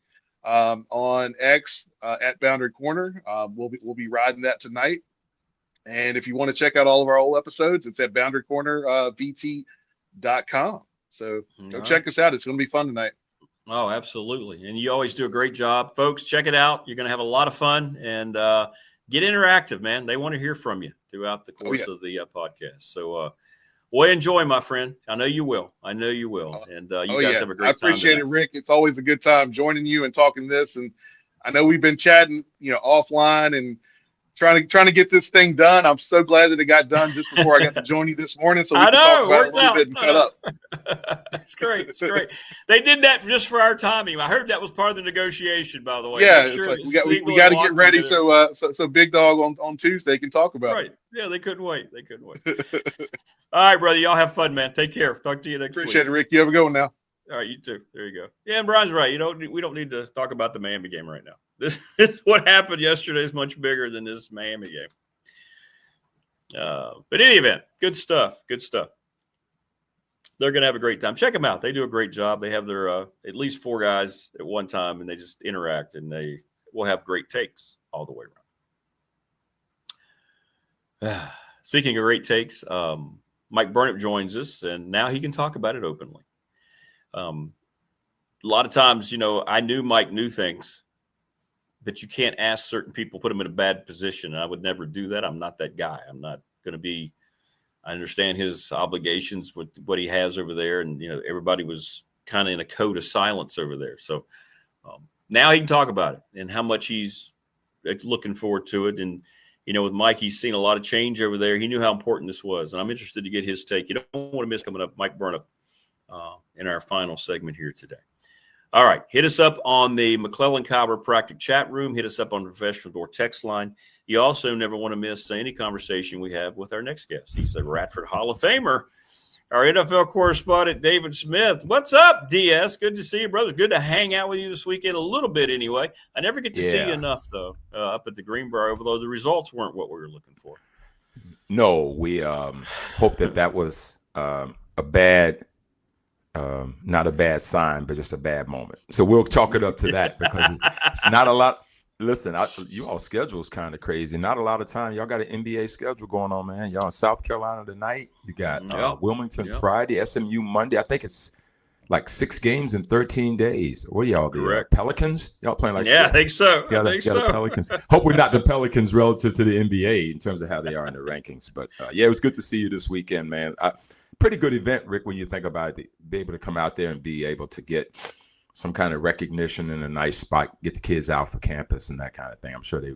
on X at Boundary Corner. We'll be riding that tonight. And if you want to check out all of our old episodes, it's at boundarycornervt.com. So go check us out. It's going to be fun tonight. Oh, absolutely. And you always do a great job. Folks, check it out. You're going to have a lot of fun and get interactive, man. They want to hear from you throughout the course of the podcast. So enjoy, my friend. I know you will. And you guys have a great time. I appreciate it, Rick. It's always a good time joining you and talking this. And I know we've been chatting, offline and trying to get this thing done. I'm so glad that it got done just before I got to join you this morning. So we can talk about it a little bit and cut up. It's great. It's great. They did that just for our timing. I heard that was part of the negotiation, by the way. Yeah, it's like we got to get ready so Big Dog on Tuesday can talk about it. Yeah, they couldn't wait. All right, brother. Y'all have fun, man. Take care. Talk to you next week. Appreciate it, Rick. You have a good one now. All right, you too. There you go. Yeah, and Brian's right. We don't need to talk about the Miami game right now. This what happened yesterday is much bigger than this Miami game. But in any event, good stuff. Good stuff. They're going to have a great time. Check them out. They do a great job. They have their at least 4 guys at one time, and they just interact, and they will have great takes all the way around. Speaking of great takes, Mike Burnop joins us, and now he can talk about it openly. A lot of times, I knew Mike knew things, but you can't ask certain people, put them in a bad position. And I would never do that. I'm not that guy. I'm not going to be. I understand his obligations with what he has over there. And, everybody was kind of in a code of silence over there. So now he can talk about it and how much he's looking forward to it. And, with Mike, he's seen a lot of change over there. He knew how important this was. And I'm interested to get his take. You don't want to miss coming up, Mike Burnop, in our final segment here today. All right. Hit us up on the McClellan Chiropractic chat room. Hit us up on the Professional Door text line. You also never want to miss any conversation we have with our next guest. He's a Radford Hall of Famer, our NFL correspondent, David Smith. What's up, DS? Good to see you, brother. Good to hang out with you this weekend a little bit anyway. I never get to see you enough, though, up at the Greenbrier, although the results weren't what we were looking for. No, we hope that was a bad not a bad sign, but just a bad moment. So we'll chalk it up to that because it's not a lot. Listen, you all schedule is kind of crazy. Not a lot of time. Y'all got an NBA schedule going on, man. Y'all in South Carolina tonight. You got Wilmington Friday, SMU Monday. I think it's like 6 games in 13 days. What are y'all doing? Pelicans? Y'all playing like I think so. I think so. The Pelicans. Hope we're not the Pelicans relative to the NBA in terms of how they are in the rankings. But it was good to see you this weekend, man. Pretty good event, Rick, when you think about it. Be able to come out there and be able to get some kind of recognition in a nice spot, get the kids out for campus and that kind of thing. I'm sure they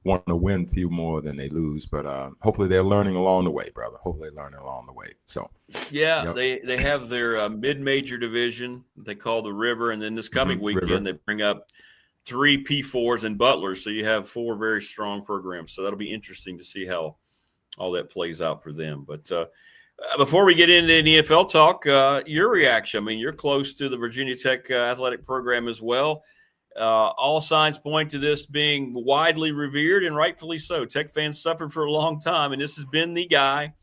want to win a few more than they lose, but hopefully they're learning along the way, brother. Hopefully they're learning along the way. So they have their mid-major division they call the River, and then this coming weekend they bring up 3 P4s and Butlers, so you have 4 very strong programs. So that'll be interesting to see how all that plays out for them. But before we get into NFL talk, your reaction. I mean, you're close to the Virginia Tech athletic program as well. All signs point to this being widely revered, and rightfully so. Tech fans suffered for a long time, and this has been the guy.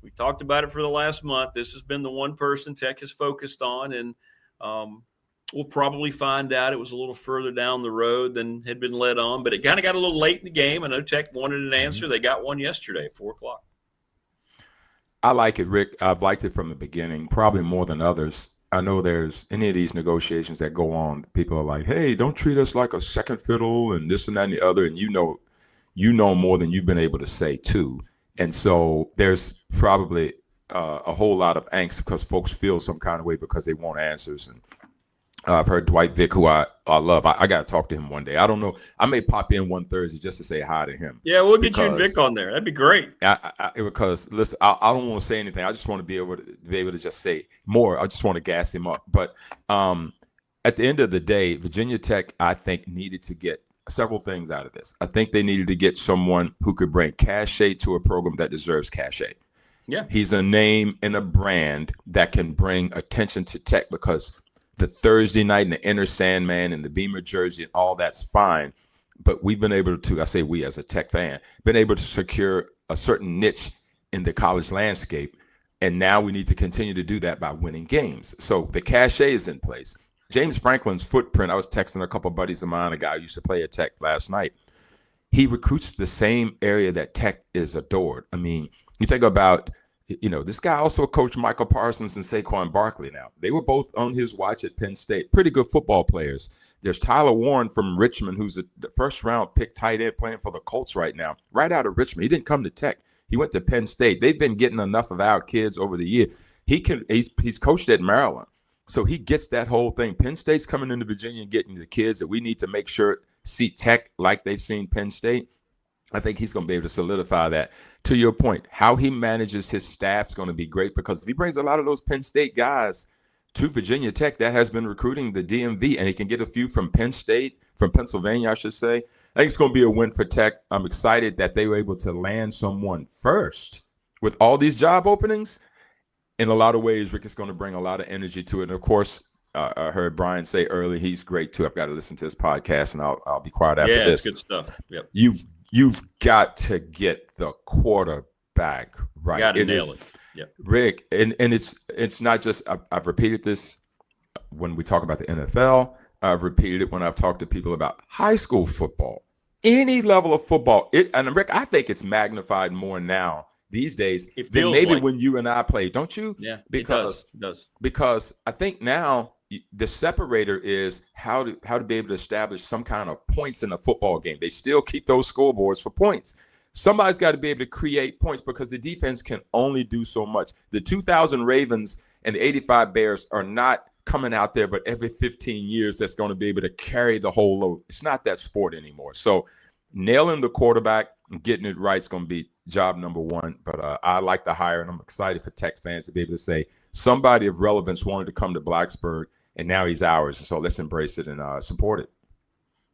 We talked about it for the last month. This has been the one person Tech has focused on, and We'll probably find out. It was a little further down the road than had been led on, but it kind of got a little late in the game. I know Tech wanted an answer. They got one yesterday at 4 o'clock. I like it, Rick. I've liked it from the beginning, probably more than others. I know there's any of these negotiations that go on, people are like, hey, don't treat us like a second fiddle and this and that and the other. And you know more than you've been able to say too. And so there's probably a whole lot of angst because folks feel some kind of way because they want answers. And I've heard Dwight Vick, who I love. I got to talk to him one day. I don't know. I may pop in one Thursday just to say hi to him. Yeah, we'll get you and Vick on there. That'd be great. Because listen, I don't want to say anything. I just want to be able to just say more. I just want to gas him up. But at the end of the day, Virginia Tech, I think, needed to get several things out of this. I think they needed to get someone who could bring cachet to a program that deserves cachet. Yeah, he's a name and a brand that can bring attention to Tech because the Thursday night and the Inner Sandman and the Beamer jersey and all that's fine. But we've been able to, I say we as a Tech fan, been able to secure a certain niche in the college landscape. And now we need to continue to do that by winning games. So the cachet is in place. James Franklin's footprint, I was texting a couple of buddies of mine, a guy who used to play at Tech last night. He recruits the same area that Tech is adored. I mean, you think about, this guy also coached Michael Parsons and Saquon Barkley now. They were both on his watch at Penn State. Pretty good football players. There's Tyler Warren from Richmond, who's the first-round pick tight end playing for the Colts right now, right out of Richmond. He didn't come to Tech. He went to Penn State. They've been getting enough of our kids over the year. He's coached at Maryland, so he gets that whole thing. Penn State's coming into Virginia and getting the kids that we need to make sure see Tech like they've seen Penn State. I think he's going to be able to solidify that. To your point, how he manages his staff is going to be great because if he brings a lot of those Penn State guys to Virginia Tech, that has been recruiting the DMV, and he can get a few from Penn State, from Pennsylvania, I should say. I think it's going to be a win for Tech. I'm excited that they were able to land someone first with all these job openings. In a lot of ways, Rick is going to bring a lot of energy to it. And, of course, I heard Brian say earlier, he's great, too. I've got to listen to his podcast, and I'll be quiet after this. Yeah, it's good stuff. Yep. You've got to get the quarterback right. Got to nail it. Yep. Rick, and it's not just I've repeated this when we talk about the NFL. I've repeated it when I've talked to people about high school football, any level of football. And Rick, I think it's magnified more now these days than maybe when you and I played, don't you? Yeah, because it does. Because I think now the separator is how to be able to establish some kind of points in a football game. They still keep those scoreboards for points. Somebody's got to be able to create points because the defense can only do so much. The 2000 Ravens and the 85 Bears are not coming out there, but every 15 years that's going to be able to carry the whole load. It's not that sport anymore. So nailing the quarterback and getting it right is going to be job number one. But I like the hire, and I'm excited for Tech fans to be able to say somebody of relevance wanted to come to Blacksburg, and now he's ours. So let's embrace it and support it.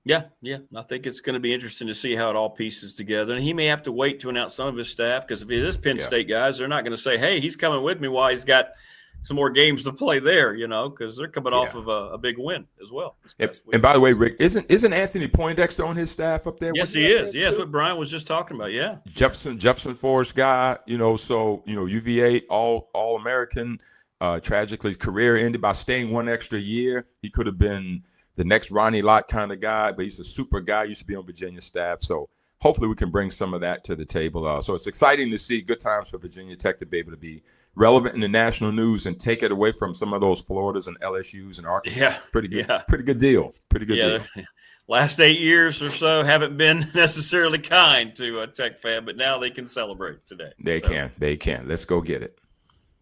Yeah. I think it's going to be interesting to see how it all pieces together. And he may have to wait to announce some of his staff because if it is Penn State guys, they're not going to say, hey, he's coming with me while he's got some more games to play there, because they're coming off of a big win as well. And by the way, Rick, isn't Anthony Poindexter on his staff up there? Yes, he is. Yeah, that's what Brian was just talking about. Yeah. Jefferson Forest guy, so, UVA all-American, tragically career ended by staying one extra year. He could have been the next Ronnie Lott kind of guy, but he's a super guy, used to be on Virginia staff. So hopefully we can bring some of that to the table. So it's exciting to see good times for Virginia Tech to be able to be relevant in the national news and take it away from some of those Floridas and LSUs and Arkansas. Yeah. Pretty good deal. Deal. Last 8 years or so haven't been necessarily kind to a Tech fan, but now they can celebrate today. They can. Let's go get it.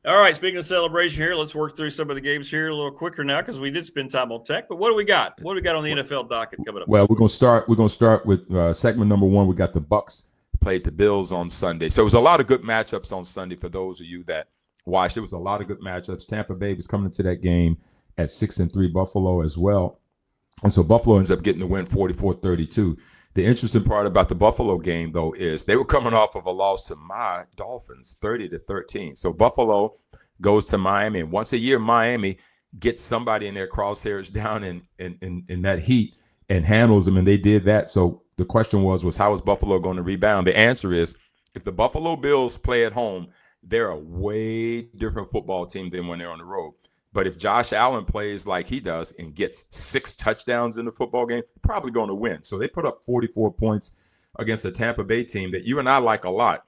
All right, speaking of celebration here, let's work through some of the games here a little quicker now because we did spend time on Tech. But what do we got? What do we got on the NFL docket coming up? Well, we're gonna start with segment number one. We got the Bucs played the Bills on Sunday. So it was a lot of good matchups on Sunday for those of you that watched. It was a lot of good matchups. Tampa Bay was coming into that game at 6-3, Buffalo as well. And so Buffalo ends up getting the win 44-32. The interesting part about the Buffalo game, though, is they were coming off of a loss to my Dolphins, 30-13. So Buffalo goes to Miami, and once a year, Miami gets somebody in their crosshairs down in that heat and handles them, and they did that. So the question was how is Buffalo going to rebound? The answer is if the Buffalo Bills play at home, they're a way different football team than when they're on the road. But if Josh Allen plays like he does and gets 6 touchdowns in the football game, probably going to win. So they put up 44 points against a Tampa Bay team that you and I like a lot.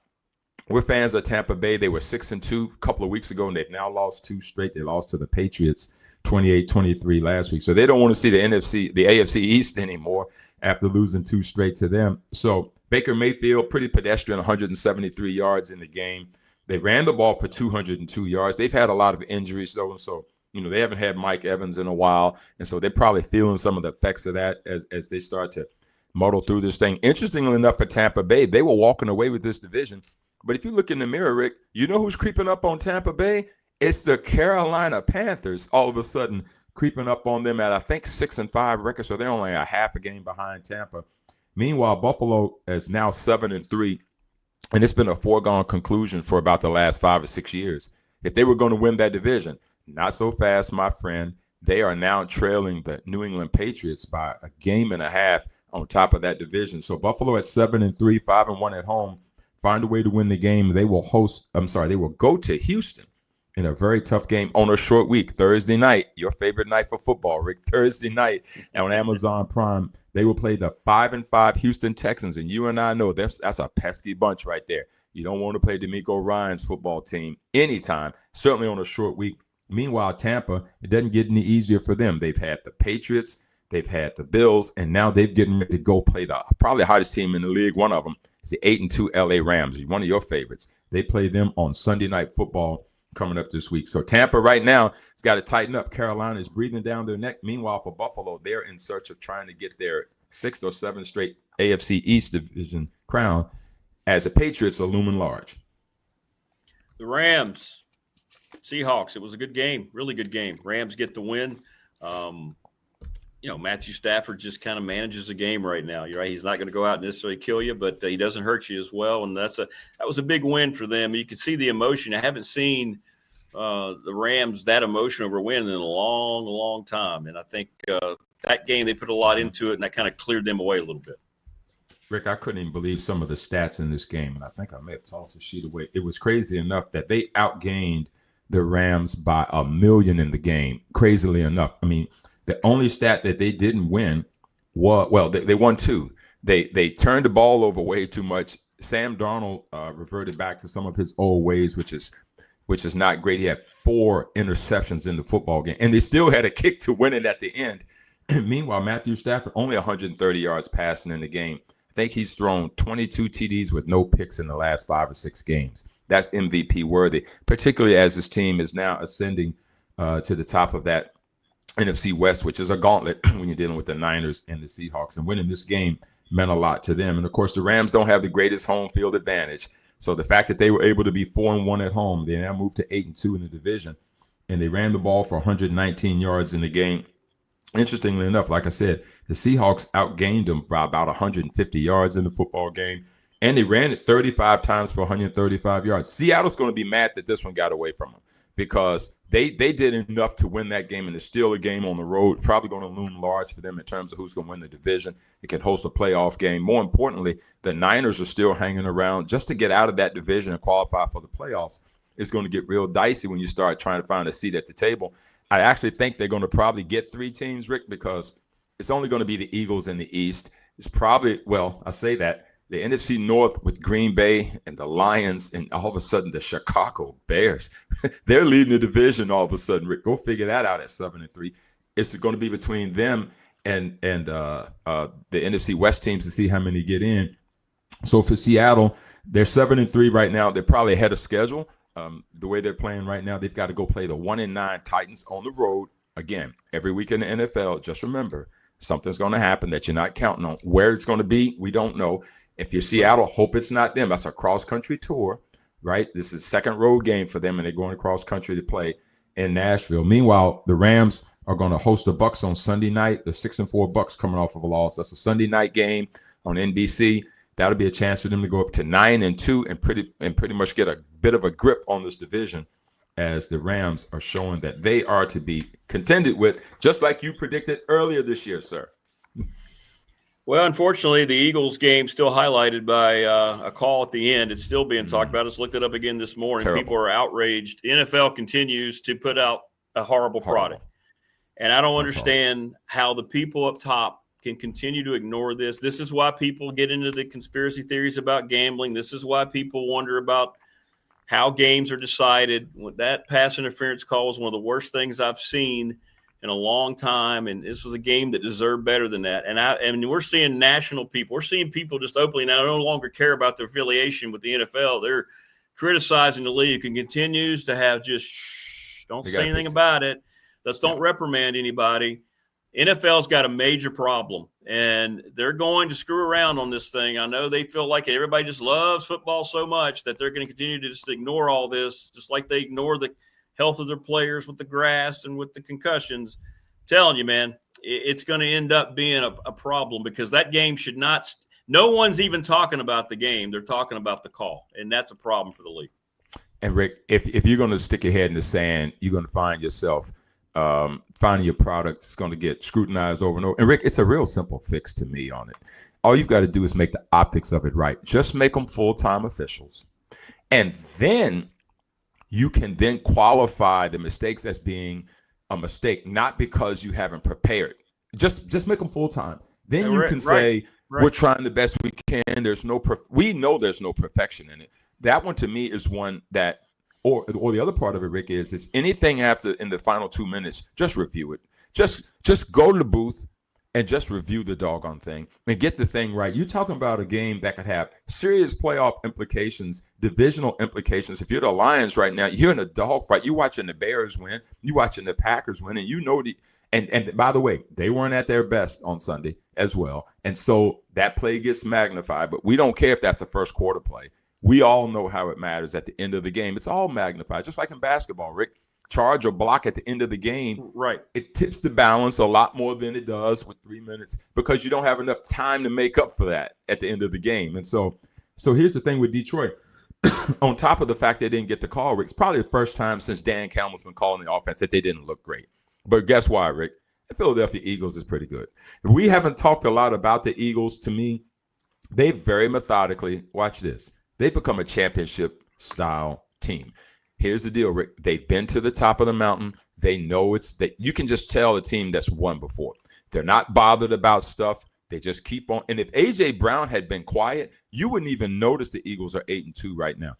We're fans of Tampa Bay. They were 6-2 a couple of weeks ago, and they've now lost 2 straight. They lost to the Patriots 28-23 last week. So they don't want to see the AFC East anymore after losing 2 straight to them. So Baker Mayfield, pretty pedestrian, 173 yards in the game. They ran the ball for 202 yards. They've had a lot of injuries, though, and so they haven't had Mike Evans in a while, and so they're probably feeling some of the effects of that as they start to muddle through this thing. Interestingly enough, for Tampa Bay, they were walking away with this division. But if you look in the mirror, Rick, you know who's creeping up on Tampa Bay? It's the Carolina Panthers all of a sudden creeping up on them at, I think, 6-5 record, so they're only a half a game behind Tampa. Meanwhile, Buffalo is now 7-3, and it's been a foregone conclusion for about the last 5 or 6 years. If they were going to win that division, not so fast, my friend. They are now trailing the New England Patriots by a game and a half on top of that division. So Buffalo at 7-3, 5-1 at home, find a way to win the game. They will go to Houston in a very tough game on a short week, Thursday night, your favorite night for football, Rick, Thursday night on Amazon Prime. They will play the 5-5 Houston Texans, and you and I know that's a pesky bunch right there. You don't want to play D'Amico Ryan's football team anytime, certainly on a short week. Meanwhile, Tampa, it doesn't get any easier for them. They've had the Patriots, they've had the Bills, and now they've getting ready to go play the probably hottest team in the league. One of them is the 8-2 LA Rams, one of your favorites. They play them on Sunday Night Football coming up this week. So Tampa right now has got to tighten up. Carolina is breathing down their neck. Meanwhile, for Buffalo, they're in search of trying to get their 6th or 7th straight AFC East division crown as the Patriots are looming large. The Rams. Seahawks, it was a good game, really good game. Rams get the win. Matthew Stafford just kind of manages the game right now. You're right. He's not going to go out and necessarily kill you, but he doesn't hurt you as well. And that was a big win for them. You can see the emotion. I haven't seen the Rams that emotion over a win in a long, long time. And I think that game, they put a lot into it, and that kind of cleared them away a little bit. Rick, I couldn't even believe some of the stats in this game. And I think I may have tossed a sheet away. It was crazy enough that they outgained the Rams by 1 million in the game, crazily enough. I mean, the only stat that they didn't win they won 2. They turned the ball over way too much. Sam Darnold reverted back to some of his old ways, which is not great. He had 4 interceptions in the football game, and they still had a kick to win it at the end. Meanwhile, Matthew Stafford only 130 yards passing in the game. I think he's thrown 22 TDs with no picks in the last 5 or 6 games. That's MVP worthy, particularly as this team is now ascending to the top of that NFC West, which is a gauntlet when you're dealing with the Niners and the Seahawks. And winning this game meant a lot to them. And, of course, the Rams don't have the greatest home field advantage. So the fact that they were able to be 4-1 at home, they now moved to 8-2 in the division. And they ran the ball for 119 yards in the game. Interestingly enough, like I said, the Seahawks outgained them by about 150 yards in the football game, and they ran it 35 times for 135 yards. Seattle's going to be mad that this one got away from them because they did enough to win that game, and it's still a game on the road. Probably going to loom large for them in terms of who's going to win the division. It can host a playoff game. More importantly, the Niners are still hanging around just to get out of that division and qualify for the playoffs. It's going to get real dicey when you start trying to find a seat at the table. I actually think they're going to probably get 3 teams, Rick, because it's only going to be the Eagles in the East. It's probably, I say that, the NFC North with Green Bay and the Lions and all of a sudden the Chicago Bears. They're leading the division all of a sudden, Rick. Go figure that out at 7-3. It's going to be between them and the NFC West teams to see how many get in. So for Seattle, they're 7-3 right now. They're probably ahead of schedule. The way they're playing right now, they've got to go play the 1-9 Titans on the road. Again, every week in the NFL, just remember, something's going to happen that you're not counting on. Where it's going to be, we don't know. If you're Seattle, hope it's not them. That's a cross-country tour, right? This is a second road game for them, and they're going cross-country to play in Nashville. Meanwhile, the Rams are going to host the Bucs on Sunday night. The 6-4 Bucs coming off of a loss. That's a Sunday night game on NBC. That'll be a chance for them to go up to 9-2 and pretty much get a bit of a grip on this division, as the Rams are showing that they are to be contended with, just like you predicted earlier this year, sir. Well, unfortunately, the Eagles game still highlighted by a call at the end. It's still being talked about. I just looked it up again this morning. Terrible. People are outraged. The NFL continues to put out a horrible product. And I don't understand how the people up top can continue to ignore this. This is why people get into the conspiracy theories about gambling. This is why people wonder about how games are decided. That pass interference call was one of the worst things I've seen in a long time, and this was a game that deserved better than that. And we're seeing national people. We're seeing people just openly now no longer care about their affiliation with the NFL. They're criticizing the league and continues to have just don't say anything about it. Let's don't reprimand anybody. NFL's got a major problem, and they're going to screw around on this thing. I know they feel like everybody just loves football so much that they're going to continue to just ignore all this, just like they ignore the health of their players with the grass and with the concussions. I'm telling you, man, it's going to end up being a problem because that game should not – no one's even talking about the game. They're talking about the call, and that's a problem for the league. And, Rick, if you're going to stick your head in the sand, you're going to find yourself finding your product is going to get scrutinized over and over. And, Rick, it's a real simple fix to me on it. All you've got to do is make the optics of it right. Just make them full-time officials. And then you can then qualify the mistakes as being a mistake, not because you haven't prepared. Just make them full-time. Then you can say, we're trying the best we can. We know there's no perfection in it. That one to me is one that, or the other part of it, Rick, is anything after in the final 2 minutes, just review it. Just go to the booth and just review the doggone thing and get the thing right. You're talking about a game that could have serious playoff implications, divisional implications. If you're the Lions right now, you're in a dogfight. You're watching the Bears win. You're watching the Packers win, and you know and by the way, they weren't at their best on Sunday as well. And so that play gets magnified, but we don't care if that's a first quarter play. We all know how it matters at the end of the game. It's all magnified, just like in basketball, Rick. Charge or block at the end of the game, right? It tips the balance a lot more than it does with 3 minutes because you don't have enough time to make up for that at the end of the game. And so here's the thing with Detroit. On top of the fact they didn't get the call, Rick, it's probably the first time since Dan Campbell's been calling the offense that they didn't look great. But guess why, Rick? The Philadelphia Eagles is pretty good. We haven't talked a lot about the Eagles. To me, they very methodically, watch this, they become a championship-style team. Here's the deal, Rick. They've been to the top of the mountain. They know it's that you can just tell a team that's won before. They're not bothered about stuff. They just keep on. And if A.J. Brown had been quiet, you wouldn't even notice the Eagles are 8-2 right now.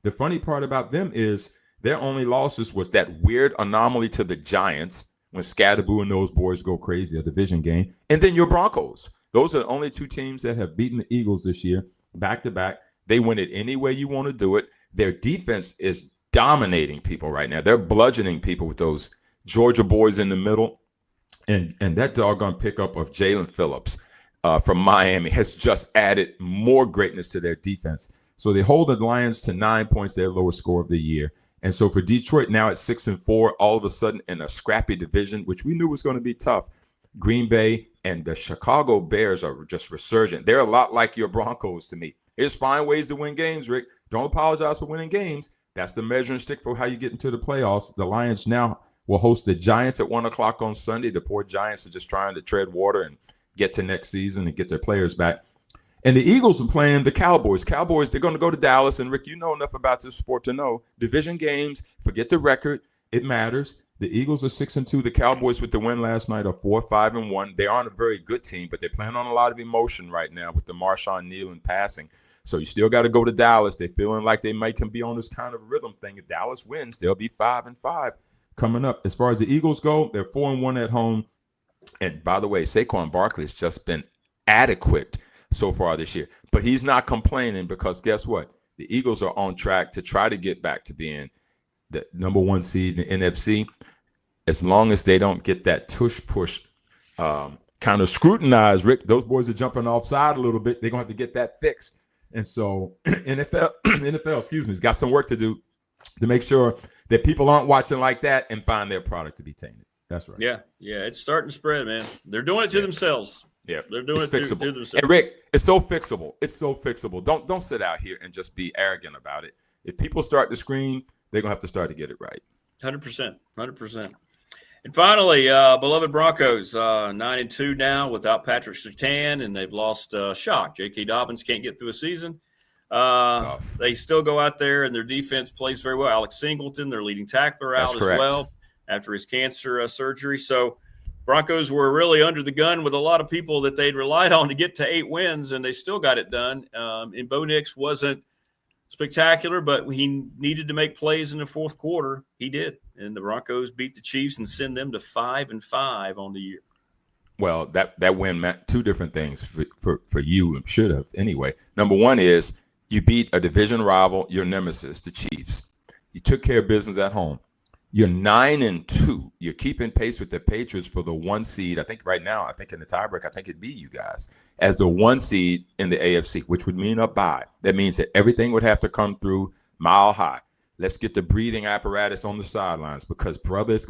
The funny part about them is their only losses was that weird anomaly to the Giants when Scadaboo and those boys go crazy, a division game, and then your Broncos. Those are the only two teams that have beaten the Eagles this year, back-to-back. They win it any way you want to do it. Their defense is dominating people right now. They're bludgeoning people with those Georgia boys in the middle. And that doggone pickup of Jalen Phillips from Miami has just added more greatness to their defense. So they hold the Lions to 9 points, their lowest score of the year. And so for Detroit now at 6-4, all of a sudden in a scrappy division, which we knew was going to be tough, Green Bay and the Chicago Bears are just resurgent. They're a lot like your Broncos to me. There's fine ways to win games, Rick. Don't apologize for winning games. That's the measuring stick for how you get into the playoffs. The Lions now will host the Giants at 1 o'clock on Sunday. The poor Giants are just trying to tread water and get to next season and get their players back. And the Eagles are playing the Cowboys. Cowboys, they're going to go to Dallas. And, Rick, you know enough about this sport to know division games, forget the record. It matters. The Eagles are 6-2. The Cowboys, with the win last night, are 4-5-1. They aren't a very good team, but they're playing on a lot of emotion right now with the Marshawn Kneeland passing. So you still got to go to Dallas. They're feeling like they might can be on this kind of rhythm thing. If Dallas wins, they'll be 5-5 coming up. As far as the Eagles go, they're 4-1 at home. And by the way, Saquon Barkley has just been adequate so far this year. But he's not complaining because guess what? The Eagles are on track to try to get back to being the number one seed in the NFC. As long as they don't get that tush-push kind of scrutinized, Rick, those boys are jumping offside a little bit. They're going to have to get that fixed. And so NFL, has got some work to do to make sure that people aren't watching like that and find their product to be tainted. That's right. Yeah, it's starting to spread, man. They're doing it to themselves. Yeah, they're doing it to themselves. And Rick, it's so fixable. It's so fixable. Don't sit out here and just be arrogant about it. If people start to scream, they're gonna have to start to get it right. 100%. And finally, beloved Broncos, 9-2 now without Patrick Surtain, and they've lost Shock. J.K. Dobbins can't get through a season. They still go out there, and their defense plays very well. Alex Singleton, their leading tackler, out as well. after his cancer surgery. So Broncos were really under the gun with a lot of people that they'd relied on to get to 8 wins, and they still got it done. And Bo Nix wasn't spectacular, but he needed to make plays in the fourth quarter. He did, and the Broncos beat the Chiefs and send them to 5-5 on the year. Well, that win meant two different things for you, and should have anyway. Number one is you beat a division rival, your nemesis, the Chiefs. You took care of business at home. You're 9-2. You're keeping pace with the Patriots for the 1 seed. I think right now, I think in the tiebreak, I think it'd be you guys as the 1 seed in the AFC, which would mean a bye. That means that everything would have to come through mile high. Let's get the breathing apparatus on the sidelines because, brother, it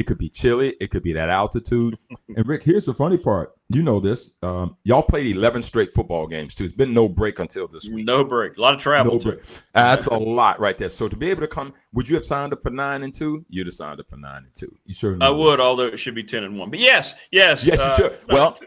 could be chilly. It could be that altitude. And, Rick, here's the funny part. You know this. Y'all played 11 straight football games, too. It's been no break until this week. No break. A lot of travel. No break. That's a lot right there. So to be able to come, would you have signed up for 9-2? You'd have signed up for 9-2. You sure? I would, although it should be 10-1. But yes. Yes, you should. Well,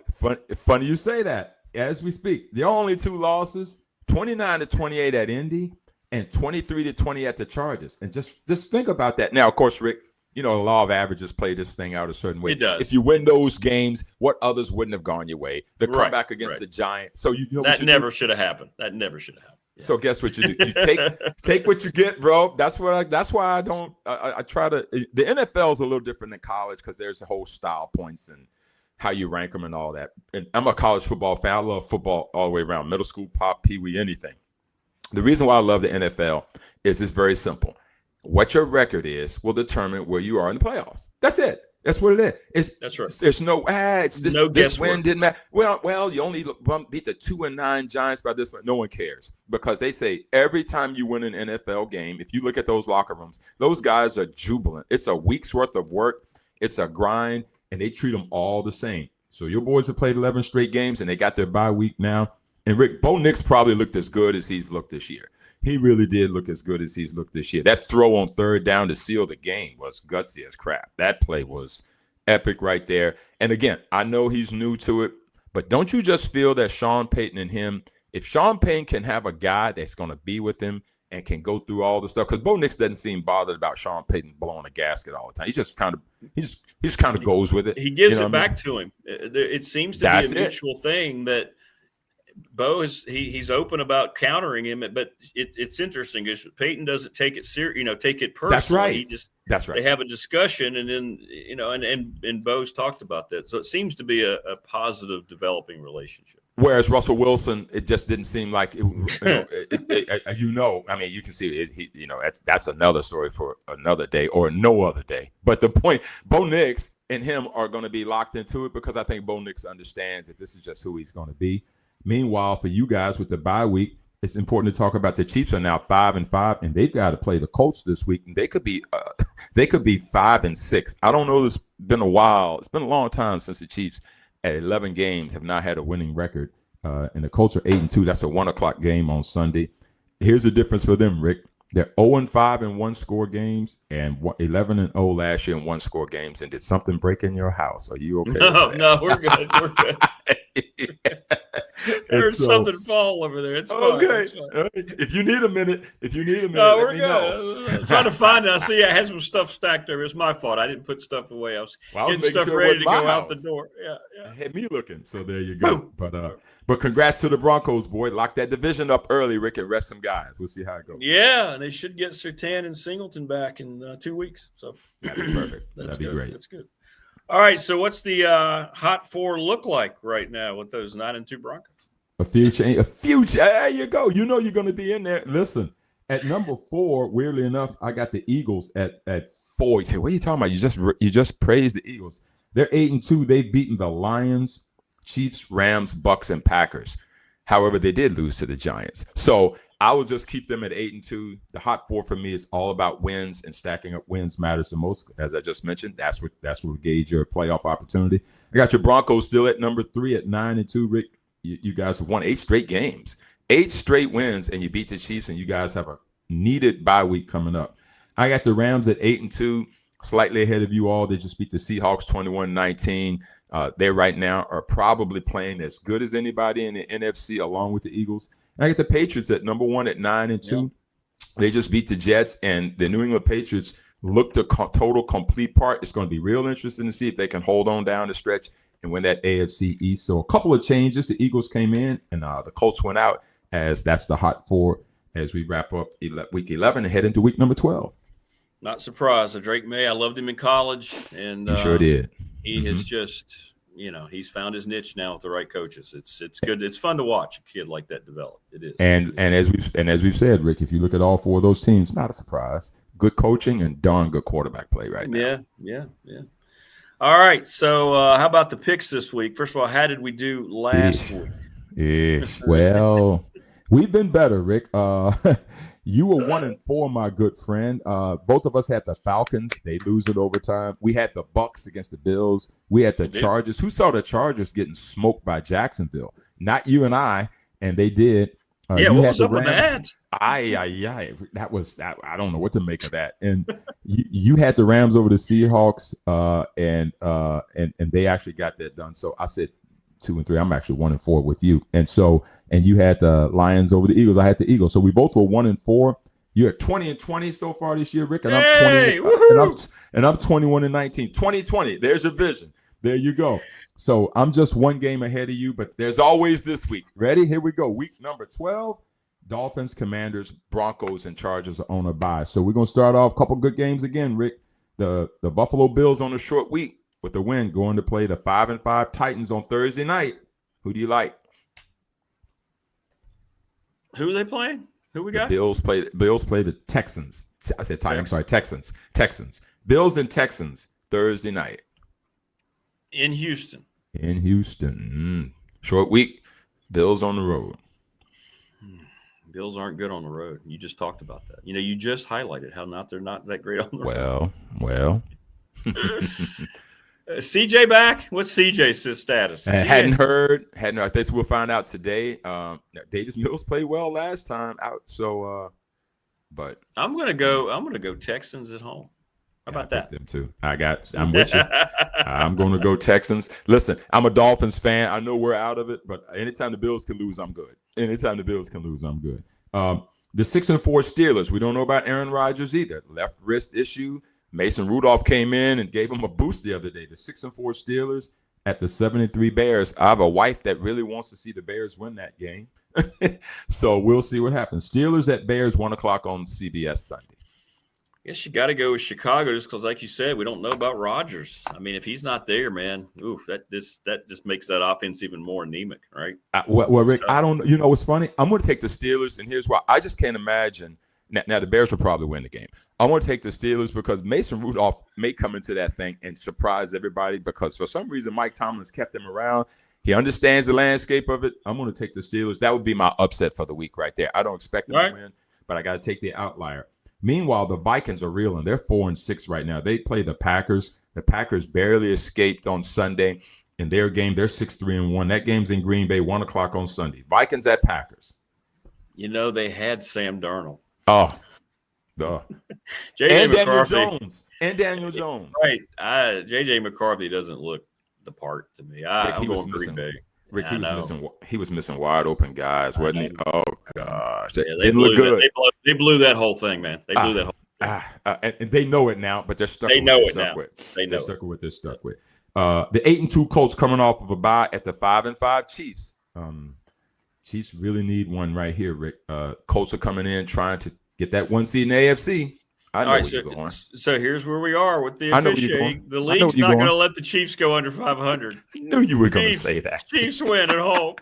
funny you say that. As we speak, the only 2 losses, 29-28 at Indy and 23-20 at the Chargers. And just think about that. Now, of course, Rick, you know, the law of averages play this thing out a certain way. It does. If you win those games, what others wouldn't have gone your way? The comeback against the Giants. So you know that never should have happened. That never should have happened. Yeah. So guess what you do? You take what you get, bro. That's why I try to. The NFL is a little different than college because there's a whole style points and how you rank them and all that. And I'm a college football fan. I love football all the way around, middle school, pop, pee-wee, anything. The reason why I love the NFL is it's very simple. What your record is will determine where you are in the playoffs. That's it. That's what it is. That's right. There's no this win didn't matter. Well, you only beat the 2-9 Giants by this, but no one cares because they say every time you win an NFL game, if you look at those locker rooms, those guys are jubilant. It's a week's worth of work. It's a grind, and they treat them all the same. So your boys have played 11 straight games, and they got their bye week now. And Rick, Bo Nix probably looked as good as he's looked this year. He really did look as good as he's looked this year. That throw on third down to seal the game was gutsy as crap. That play was epic right there. And again, I know he's new to it, but don't you just feel that Sean Payton and him, if Sean Payton can have a guy that's going to be with him and can go through all the stuff, because Bo Nix doesn't seem bothered about Sean Payton blowing a gasket all the time. He just kind of goes with it. He gives it back to him. It seems to be a mutual thing that Bo he's open about countering him, but it's interesting because Peyton doesn't take it take it personally. That's right. That's right. They have a discussion, and then and Bo's talked about that. So it seems to be a positive developing relationship. Whereas Russell Wilson, it just didn't seem like it. I mean, you can see it. That's another story for another day or no other day. But the point, Bo Nix and him are going to be locked into it because I think Bo Nix understands that this is just who he's going to be. Meanwhile, for you guys with the bye week, it's important to talk about the Chiefs are now 5-5, and they've got to play the Colts this week, and they could be 5-6. I don't know. It's been a while. It's been a long time since the Chiefs at 11 games have not had a winning record, and the Colts are 8-2. That's a 1:00 game on Sunday. Here's the difference for them, Rick. They're 0-5 in one-score games and 11-0 last year in one-score games. And did something break in your house? Are you okay? No, we're good. We're good. There's something fall over there. It's fine. Okay. It's fine. If you need a minute, no, let we're me good. know. I'm trying to find it. I see I had some stuff stacked there. It's my fault. I didn't put stuff away. I was getting stuff ready to go out the door. Yeah. Had me looking. So there you go. But congrats to the Broncos, boy. Lock that division up early, Rick, and rest some guys. We'll see how it goes. Yeah, and they should get Surtain and Singleton back in 2 weeks. So that'd be perfect. That'd be great. That's good. All right. So what's the hot four look like right now with those 9-2 Broncos? A future. There you go. You know you're going to be in there. Listen, at number 4, weirdly enough, I got the Eagles at 4. You say, what are you talking about? You just praised the Eagles. They're 8-2. They've beaten the Lions, Chiefs, Rams, Bucks, and Packers. However, they did lose to the Giants. So I will just keep them at 8-2. The hot 4 for me is all about wins, and stacking up wins matters the most. As I just mentioned, that's what will gauge your playoff opportunity. I got your Broncos still at number 3 at 9-2. Rick, you guys have won 8 straight games, 8 straight wins, and you beat the Chiefs, and you guys have a needed bye week coming up. I got the Rams at 8-2, slightly ahead of you all. They just beat the Seahawks 21-19. They right now are probably playing as good as anybody in the NFC, along with the Eagles. And I get the Patriots at number 1 at 9-2. Yep. They just beat the Jets, and the New England Patriots look to total complete part. It's going to be real interesting to see if they can hold on down the stretch and win that AFC East. So a couple of changes. The Eagles came in and the Colts went out, as that's the hot four as we wrap up week 11 and head into week number 12. Not surprised. Drake May, I loved him in college. And you sure did. He has just, he's found his niche now with the right coaches. It's good. It's fun to watch a kid like that develop. It is. And as we've said, Rick, if you look at all four of those teams, not a surprise. Good coaching and darn good quarterback play right now. Yeah. All right. So how about the picks this week? First of all, how did we do last week? Well, we've been better, Rick. You were 1-4, my good friend. Both of us had the Falcons. They lose it overtime. We had the Bucks against the Bills. We had the Chargers. Who saw the Chargers getting smoked by Jacksonville? Not you and I, and they did. What was up with that? That was I don't know what to make of that. And you had the Rams over the Seahawks, and they actually got that done. So I said 2-3. I'm actually 1-4 with you. And you had the Lions over the Eagles. I had the Eagles. So we both were 1-4. You're 20-20 so far this year, Rick. And I'm 21-19. 2020. There's your vision. There you go. So I'm just one game ahead of you, but there's always this week. Ready? Here we go. Week number 12. Dolphins, Commanders, Broncos, and Chargers are on a bye. So we're going to start off a couple good games again, Rick. The Buffalo Bills on a short week with the win, going to play the 5-5 Titans on Thursday night. Who do you like? Who are they playing? Who we got? Bills play the Texans. I said Titans. I'm sorry, Texans. Bills and Texans Thursday night. In Houston. Short week. Bills on the road. Bills aren't good on the road. You just talked about that. You just highlighted how they're not that great on the road. Well. CJ back? What's CJ's status? Hadn't heard. I guess we'll find out today. Davis Mills played well last time out. So, but I'm gonna go Texans at home. How about that? Them too. I'm with you. I'm going to go Texans. Listen, I'm a Dolphins fan. I know we're out of it, but anytime the Bills can lose, I'm good. The 6-4 Steelers. We don't know about Aaron Rodgers either. Left wrist issue. Mason Rudolph came in and gave him a boost the other day. The 6-4 Steelers at the 7-3 Bears. I have a wife that really wants to see the Bears win that game. So we'll see what happens. Steelers at Bears, 1:00 on CBS Sunday. Guess you got to go with Chicago just because, like you said, we don't know about Rodgers. I mean, if he's not there, man, that just makes that offense even more anemic, right? Well, Rick, I don't. You know what's funny? I'm going to take the Steelers, and here's why. I just can't imagine. Now the Bears will probably win the game. I want to take the Steelers because Mason Rudolph may come into that thing and surprise everybody because for some reason Mike Tomlin's kept him around. He understands the landscape of it. I'm going to take the Steelers. That would be my upset for the week right there. I don't expect them to win, but I got to take the outlier. Meanwhile, the Vikings are reeling. They're 4-6 right now. They play the Packers. The Packers barely escaped on Sunday in their game. They're 6-3-1. That game's in Green Bay, 1:00 on Sunday. Vikings at Packers. They had Sam Darnold. Oh, J.J. McCarthy. Daniel Jones. Right. J.J. McCarthy doesn't look the part to me. I'm going Green Bay. Rick, he was missing wide open guys, wasn't he? Oh gosh, they didn't look good. They blew that whole thing, man. They blew that whole thing. And they know it now, but they're stuck. They with know what it they're now. stuck with. They know they're stuck with what they're stuck with. The 8-2 Colts coming off of a bye at the 5-5 Chiefs. Chiefs really need one right here, Rick. Colts are coming in trying to get that 1 seed in the AFC. I know where you're going. So here's where we are with the officiating. The league's not going to let the Chiefs go under 500. I knew you were going to say that. Chiefs win at home.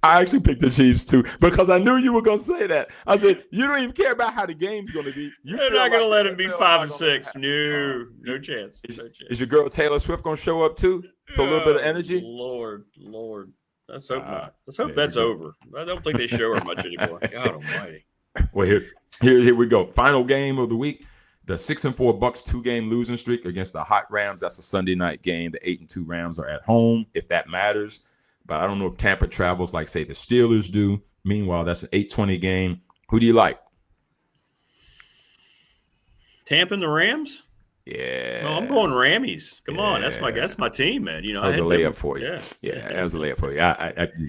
I actually picked the Chiefs too because I knew you were going to say that. I said you don't even care about how the game's going to be. They're not going to let them be 5-6. No chance. Is your girl Taylor Swift going to show up too for a little bit of energy? Lord, let's hope not. Let's hope that's over. I don't think they show her much anymore. God Almighty. Well, here we go. Final game of the week. The 6-4 Bucks 2-game losing streak against the hot Rams. That's a Sunday night game. The 8-2 Rams are at home, if that matters. But I don't know if Tampa travels like, say, the Steelers do. Meanwhile, that's an 8:20 game. Who do you like? Tampa and the Rams? Yeah. No, I'm going Rammies. Come on, that's my team, man. That was a layup for you. Yeah, that was a layup for you.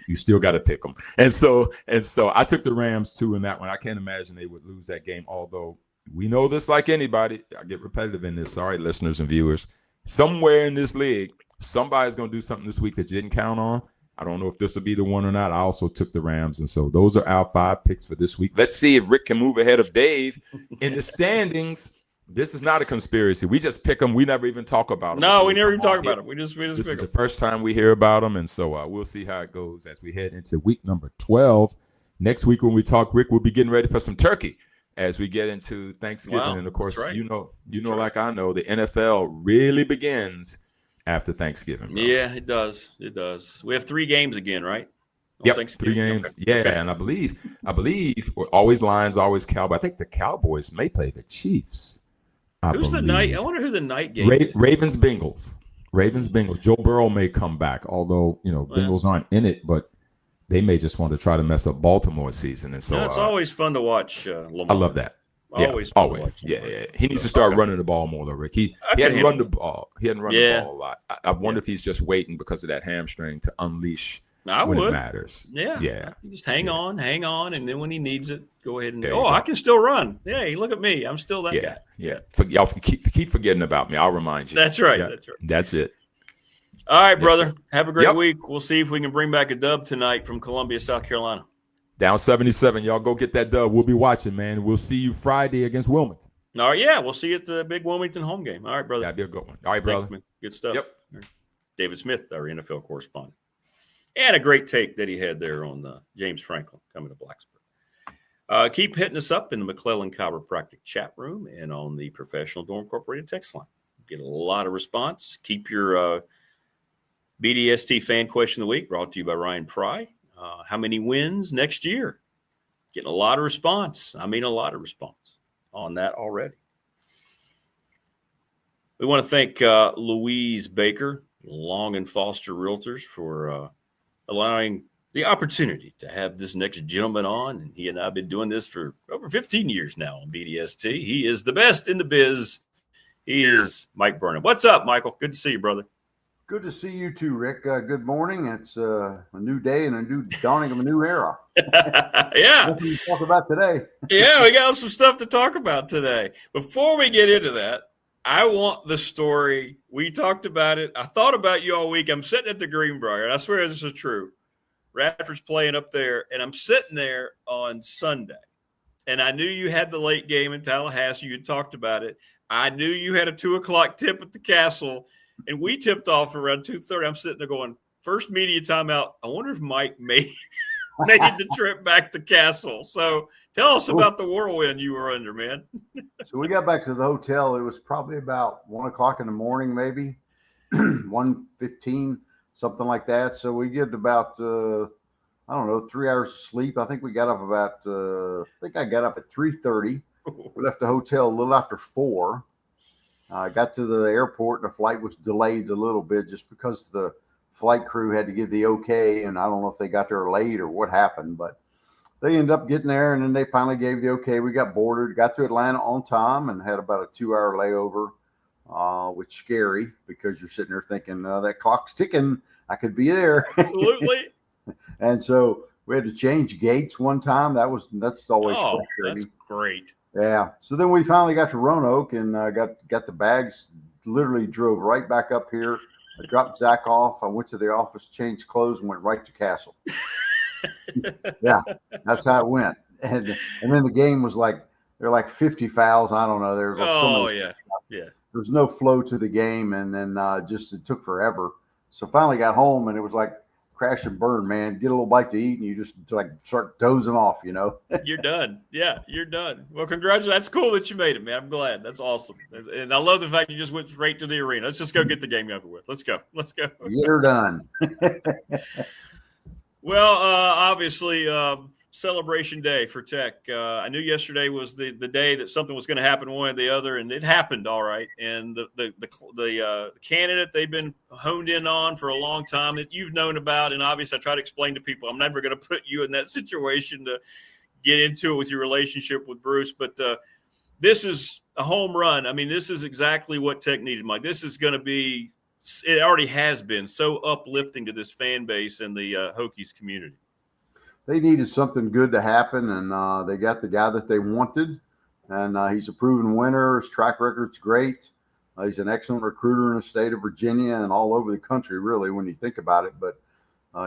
You still got to pick them. And so I took the Rams too in that one. I can't imagine they would lose that game. Although we know this like anybody. I get repetitive in this. Sorry, listeners and viewers. Somewhere in this league, somebody's going to do something this week that you didn't count on. I don't know if this will be the one or not. I also took the Rams, and so those are our 5 picks for this week. Let's see if Rick can move ahead of Dave in the standings. This is not a conspiracy. We just pick them. We never even talk about them. No, we never even talk about them. We just this pick is them. the first time we hear about them, and so we'll see how it goes as we head into week number 12. Next week when we talk, Rick, we'll be getting ready for some turkey as we get into Thanksgiving. Wow, and of course, right. you know, like I know, the NFL really begins after Thanksgiving. Bro. Yeah, it does. It does. We have 3 games again, right? Yep, 3 games. Okay. Yeah, okay. And I believe always Lions, always Cowboys. I think the Cowboys may play the Chiefs. Who's the night? I wonder who the night game is. Ravens, Bengals. Joe Burrow may come back, although Bengals aren't in it, but they may just want to try to mess up Baltimore's season. And so it's always fun to watch. Lamar. I love that. Always. Yeah. He needs to start running the ball more, though, Rick. He hadn't run the ball. He hadn't run the ball a lot. I wonder if he's just waiting because of that hamstring to unleash when it matters. Yeah. Just hang on, and then when he needs it, go ahead and I can still run. Hey, look at me. I'm still that guy. Yeah. Y'all keep forgetting about me. I'll remind you. That's right. Yeah. That's right. That's it. All right, brother. Have a great week. We'll see if we can bring back a dub tonight from Columbia, South Carolina. Down 77. Y'all go get that dub. We'll be watching, man. We'll see you Friday against Wilmington. All right, yeah. We'll see you at the big Wilmington home game. All right, brother. That'd be a good one. All right, brother. Thanks, man. Good stuff. Yep. David Smith, our NFL correspondent. And a great take that he had there on James Franklin coming to Blacksburg. Keep hitting us up in the McClellan Chiropractic chat room and on the Professional Door Incorporated text line. Get a lot of response. Keep your BDST fan question of the week brought to you by Ryan Pry. How many wins next year? Getting a lot of response. A lot of response on that already. We want to thank Louise Baker, Long and Foster Realtors, for allowing the opportunity to have this next gentleman on. And he and I have been doing this for over 15 years now on BDST. He is the best in the biz. He is Mike Burnop. What's up, Michael? Good to see you, brother. Good to see you too, Rick. Good morning. It's a new day and a new dawning of a new era. Yeah. What can you talk about today? Yeah, we got some stuff to talk about today. Before we get into that, I want the story. We talked about it. I thought about you all week. I'm sitting at the Greenbrier, and I swear this is true. Radford's playing up there, and I'm sitting there on Sunday. And I knew you had the late game in Tallahassee. You had talked about it. I knew you had a 2:00 tip at the Castle, and we tipped off around 2:30. I'm sitting there going, first media timeout. I wonder if Mike made the trip back to Castle. So tell us about the whirlwind you were under, man. So we got back to the hotel. It was probably about 1:00 in the morning, maybe 1:15, something like that. So we get about, 3 hours of sleep. I think we got up about, I got up at 3:30. We left the hotel a little after 4. I got to the airport and the flight was delayed a little bit just because the flight crew had to give the okay. And I don't know if they got there late or what happened, but they ended up getting there and then they finally gave the okay. We got boarded, got to Atlanta on time and had about a 2-hour layover, which is scary because you're sitting there thinking that clock's ticking. I could be there. Absolutely. And so we had to change gates one time. That's always frustrating. That's great. Yeah. So then we finally got to Roanoke and got the bags, literally drove right back up here. I dropped Zach off. I went to the office, changed clothes, and went right to Castle. Yeah, that's how it went. And then the game was there were like 50 fouls. I don't know. There's yeah. There's no flow to the game, and then it took forever. So finally got home, and it was like crash and burn, man. Get a little bite to eat, and you just start dozing off, You're done. Yeah, you're done. Well, congratulations. That's cool that you made it, man. I'm glad. That's awesome. And I love the fact you just went straight to the arena. Let's just go get the game over with. Let's go. Get her done. Well, obviously, celebration day for Tech. I knew yesterday was the day that something was going to happen one or the other, and it happened all right. And the candidate they've been honed in on for a long time that you've known about, and obviously I try to explain to people, I'm never going to put you in that situation to get into it with your relationship with Bruce, but this is a home run. I mean, this is exactly what Tech needed, Mike. This is going to be, it already has been so uplifting to this fan base and the Hokies community. They needed something good to happen, and they got the guy that they wanted. and he's a proven winner. His track record's great. He's an excellent recruiter in the state of Virginia and all over the country, really, when you think about it. But,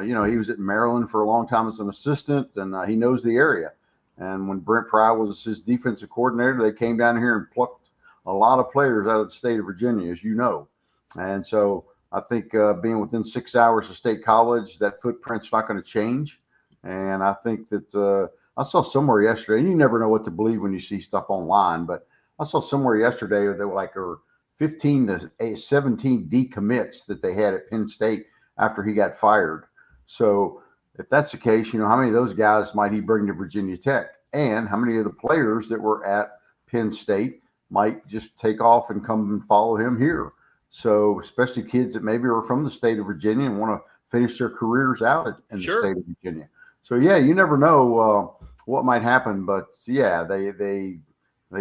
he was at Maryland for a long time as an assistant, and he knows the area. And when Brent Pry was his defensive coordinator, they came down here and plucked a lot of players out of the state of Virginia, as you know. And so I think being within 6 hours of State College, that footprint's not going to change. And I think that I saw somewhere yesterday, and you never know what to believe when you see stuff online, but I saw somewhere yesterday that were 15 to 17 decommits that they had at Penn State after he got fired. So if that's the case, how many of those guys might he bring to Virginia Tech? And how many of the players that were at Penn State might just take off and come and follow him here? So especially kids that maybe are from the state of Virginia and want to finish their careers out in the state of Virginia. So, yeah, you never know what might happen. But, yeah, they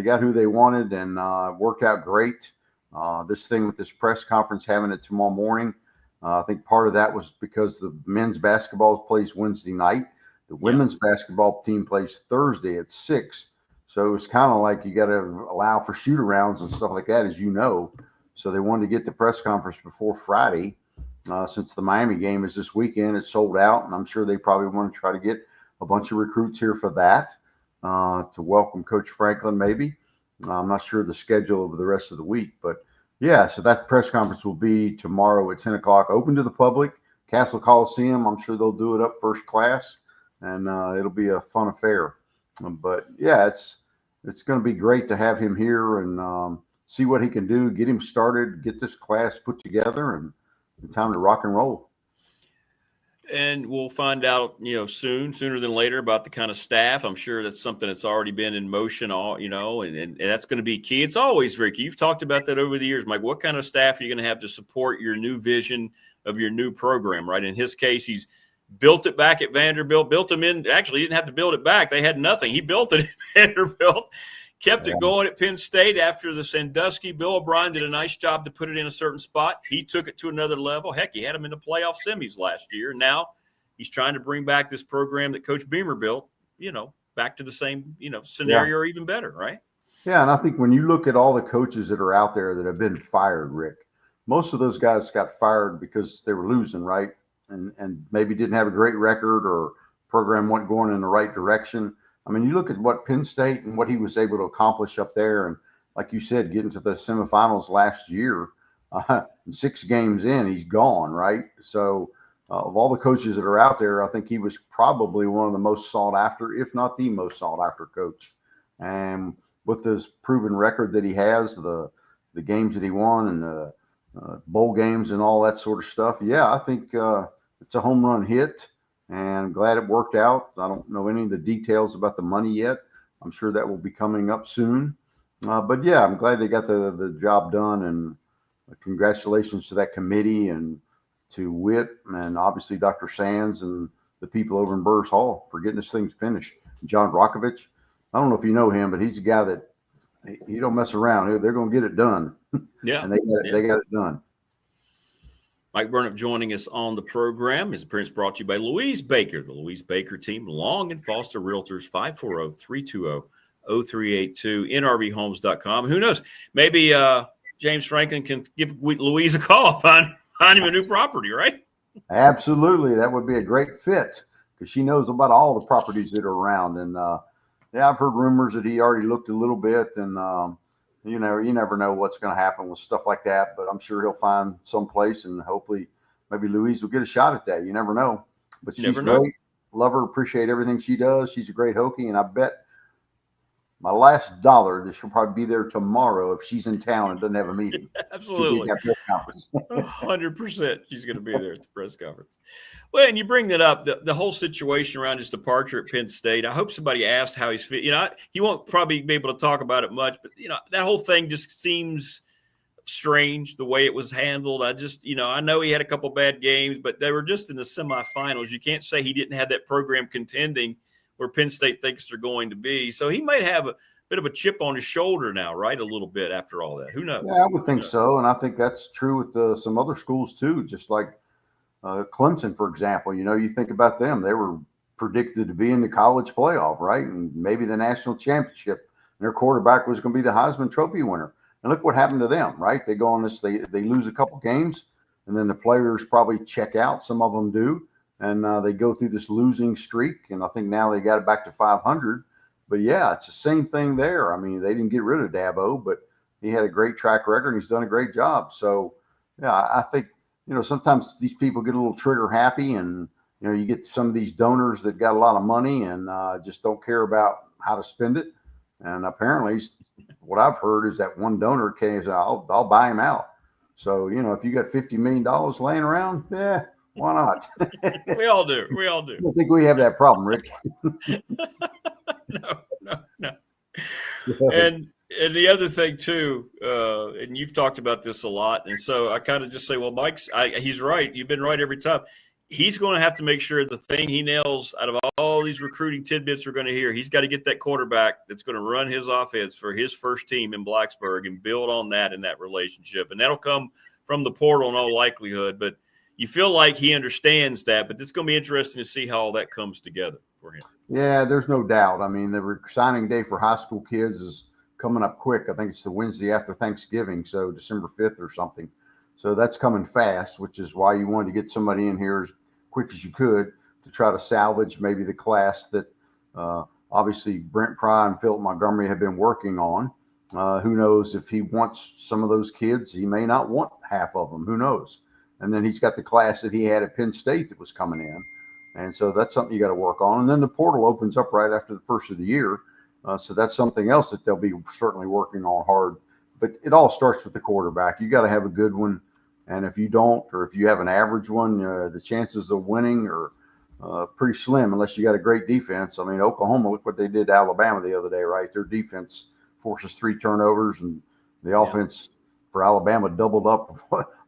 got who they wanted and worked out great. This thing with this press conference, having it tomorrow morning, I think part of that was because the men's basketball plays Wednesday night. The women's basketball team plays Thursday at 6. So it's kind of like you got to allow for shoot-arounds and stuff like that, as you know. So they wanted to get the press conference before Friday. Since the Miami game is this weekend, it's sold out, and I'm sure they probably want to try to get a bunch of recruits here for that to welcome Coach Franklin maybe. I'm not sure the schedule of the rest of the week, but yeah, so that press conference will be tomorrow at 10 o'clock, open to the public, Castle Coliseum. I'm sure they'll do it up first class, and it'll be a fun affair. But yeah, it's going to be great to have him here and see what he can do, get him started, get this class put together, and time to rock and roll. And we'll find out, sooner than later about the kind of staff. I'm sure that's something that's already been in motion, and that's going to be key. It's always very key. You've talked about that over the years, Mike. What kind of staff are you going to have to support your new vision of your new program, right? In his case, he's built it back at Vanderbilt, built them in. Actually, he didn't have to build it back. They had nothing. He built it at Vanderbilt. Kept it going at Penn State after the Sandusky. Bill O'Brien did a nice job to put it in a certain spot. He took it to another level. Heck, he had him in the playoff semis last year. Now he's trying to bring back this program that Coach Beamer built, back to the same, scenario or even better, right? Yeah, and I think when you look at all the coaches that are out there that have been fired, Rick, most of those guys got fired because they were losing, right? And maybe didn't have a great record or program wasn't going in the right direction. I mean, you look at what Penn State and what he was able to accomplish up there. And like you said, getting to the semifinals last year, 6 games in, he's gone, right? So of all the coaches that are out there, I think he was probably one of the most sought after, if not the most sought after coach. And with this proven record that he has, the games that he won and the bowl games and all that sort of stuff, yeah, I think it's a home run hit. And I'm glad it worked out. I don't know any of the details about the money yet. I'm sure that will be coming up soon. But yeah, I'm glad they got the job done. And congratulations to that committee and to Witt and obviously Dr. Sands and the people over in Burrs Hall for getting this thing finished. John Rokovich, I don't know if you know him, but he's a guy that he don't mess around. They're going to get it done. Yeah. And they got it done. Mike Burnop joining us on the program. His appearance brought to you by Louise Baker, the Louise Baker team, Long and Foster Realtors, 540-320-0382, nrvhomes.com. Who knows? Maybe James Franklin can give Louise a call, find him a new property, right? Absolutely. That would be a great fit because she knows about all the properties that are around. And, yeah, I've heard rumors that he already looked a little bit and, you never know what's going to happen with stuff like that, but I'm sure he'll find some place and hopefully maybe Louise will get a shot at that. You never know, but she's great. Love her, appreciate everything she does. She's a great Hokie, and I bet my last dollar that she'll probably be there tomorrow if she's in town and doesn't have a meeting. Absolutely. 100% she's going to be there at the press conference. Well, and you bring that up, the whole situation around his departure at Penn State. I hope somebody asked how he's feeling. He won't probably be able to talk about it much, but, that whole thing just seems strange the way it was handled. I just, I know he had a couple bad games, but they were just in the semifinals. You can't say he didn't have that program contending where Penn State thinks they're going to be. So he might have a bit of a chip on his shoulder now, right? A little bit after all that. Who knows? Yeah, I would think so. And I think that's true with some other schools too, just like Clemson, for example. You think about them. They were predicted to be in the college playoff, right? And maybe the national championship their quarterback was going to be the Heisman Trophy winner. And look what happened to them, right? They go on this, they lose a couple games, and then the players probably check out. Some of them do, and they go through this losing streak. And I think now they got it back to 500. But yeah, it's the same thing there. I mean, they didn't get rid of Dabo, but he had a great track record and he's done a great job. So yeah, I think, sometimes these people get a little trigger happy, and, you get some of these donors that got a lot of money and just don't care about how to spend it. And apparently what I've heard is that one donor came and said, I'll buy him out. So, if you got $50 million laying around, why not? We all do. I don't think we have that problem, Rick. No. And the other thing too, and you've talked about this a lot, and so I kind of just say, well, he's right. You've been right every time. He's going to have to make sure the thing he nails out of all these recruiting tidbits we're going to hear, he's got to get that quarterback that's going to run his offense for his first team in Blacksburg and build on that in that relationship. And that'll come from the portal in all likelihood. But you feel like he understands that, but it's going to be interesting to see how all that comes together for him. Yeah, there's no doubt. I mean, the signing day for high school kids is coming up quick. I think it's the Wednesday after Thanksgiving, so December 5th or something. So that's coming fast, which is why you wanted to get somebody in here as quick as you could to try to salvage maybe the class that obviously Brent Pry and Philip Montgomery have been working on. Who knows if he wants some of those kids? He may not want half of them. Who knows? And then he's got the class that he had at Penn State that was coming in. And so that's something you got to work on. And then the portal opens up right after the first of the year. So that's something else that they'll be certainly working on hard. But it all starts with the quarterback. You got to have a good one. And if you don't, or if you have an average one, the chances of winning are pretty slim unless you got a great defense. I mean, Oklahoma, look what they did to Alabama the other day, right? Their defense forces 3 turnovers, and the offense for Alabama doubled up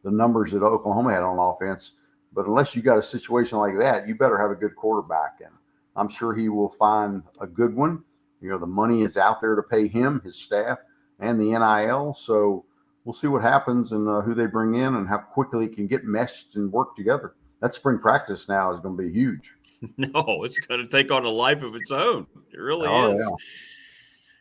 the numbers that Oklahoma had on offense. But unless you got a situation like that, you better have a good quarterback. And I'm sure he will find a good one. The money is out there to pay him, his staff, and the NIL. So we'll see what happens and who they bring in and how quickly it can get meshed and work together. That spring practice now is going to be huge. No, it's going to take on a life of its own. It really is.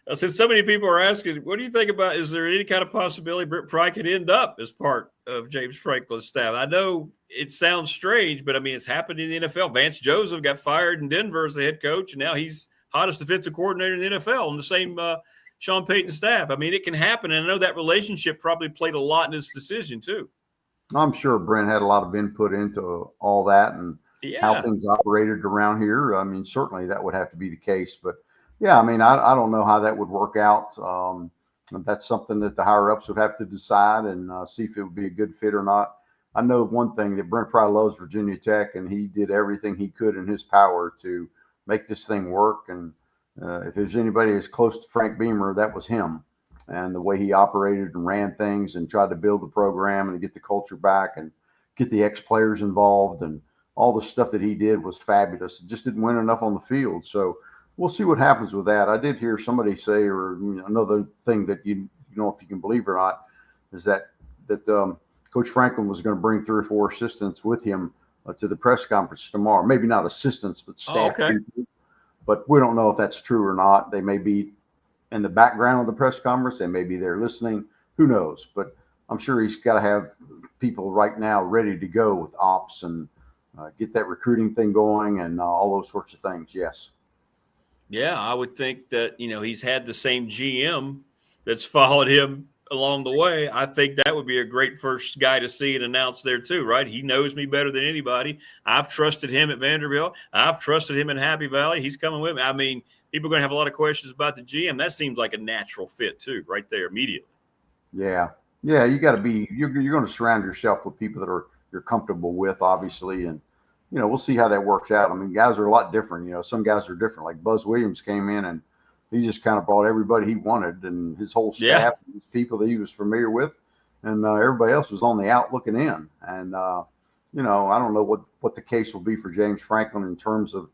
Yeah. Since so many people are asking, what do you think about, is there any kind of possibility Brent Pry could end up as part of James Franklin's staff? I know it sounds strange, but I mean, it's happened in the NFL. Vance Joseph got fired in Denver as the head coach, and now he's hottest defensive coordinator in the NFL on the same Sean Payton staff. I mean, it can happen. And I know that relationship probably played a lot in his decision too. I'm sure Brent had a lot of input into all that and how things operated around here. I mean, certainly that would have to be the case, but yeah, I mean, I don't know how that would work out. That's something that the higher ups would have to decide and see if it would be a good fit or not. I know one thing, that Brent Pry loves Virginia Tech, and he did everything he could in his power to make this thing work. And if there's anybody as close to Frank Beamer, that was him. And the way he operated and ran things and tried to build the program and get the culture back and get the ex-players involved, and all the stuff that he did was fabulous. It just didn't win enough on the field. So we'll see what happens with that. I did hear somebody say, or another thing that you know if you can believe or not, is that Coach Franklin was going to bring 3 or 4 assistants with him to the press conference tomorrow. Maybe not assistants, but staff people. But we don't know if that's true or not. They may be in the background of the press conference. They may be there listening. Who knows? But I'm sure he's got to have people right now ready to go with ops and get that recruiting thing going and all those sorts of things. Yes. Yeah, I would think that, he's had the same GM that's followed him along the way. I think that would be a great first guy to see and announce there too, right? He knows me better than anybody. I've trusted him at Vanderbilt. I've trusted him in Happy Valley. He's coming with me. I mean, people are going to have a lot of questions about the GM. That seems like a natural fit too, right there immediately. Yeah. Yeah, you got to be, you're going to surround yourself with people that you're comfortable with, obviously. And, we'll see how that works out. I mean, guys are a lot different. Some guys are different. Like Buzz Williams came in and he just kind of brought everybody he wanted and his whole staff, his people that he was familiar with, and everybody else was on the out looking in. And, I don't know what the case will be for James Franklin in terms of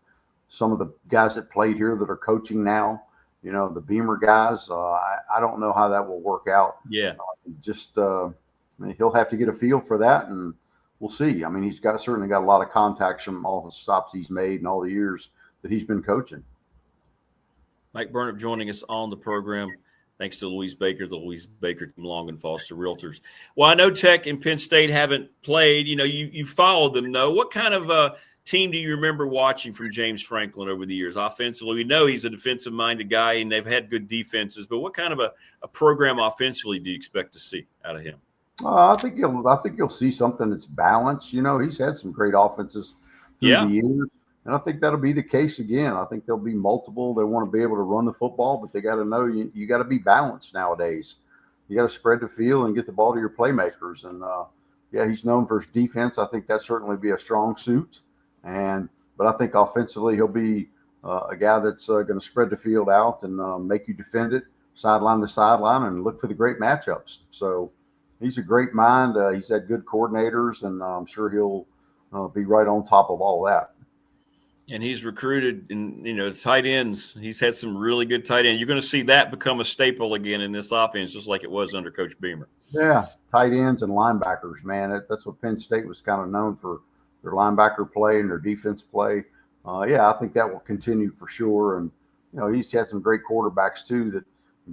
some of the guys that played here that are coaching now, the Beamer guys. I don't know how that will work out. Yeah. He'll have to get a feel for that, and we'll see. I mean, he's certainly got a lot of contacts from all the stops he's made and all the years that he's been coaching. Mike Burnop joining us on the program. Thanks to Louise Baker, the Louise Baker team, Long and Foster Realtors. Well, I know Tech and Penn State haven't played. You followed them, though. What kind of team do you remember watching from James Franklin over the years? Offensively, we know he's a defensive-minded guy, and they've had good defenses. But what kind of a program offensively do you expect to see out of him? I think you'll see something that's balanced. He's had some great offenses through the years. And I think that'll be the case again. I think there'll be multiple. They want to be able to run the football, but they got to know you got to be balanced nowadays. You got to spread the field and get the ball to your playmakers. And he's known for his defense. I think that certainly be a strong suit. But I think offensively he'll be a guy that's going to spread the field out and make you defend it sideline to sideline and look for the great matchups. So he's a great mind. He's had good coordinators, and I'm sure he'll be right on top of all that. And he's recruited tight ends. He's had some really good tight ends. You're going to see that become a staple again in this offense, just like it was under Coach Beamer. Yeah, tight ends and linebackers, man. That's what Penn State was kind of known for, their linebacker play and their defense play. I think that will continue for sure. And, he's had some great quarterbacks too, that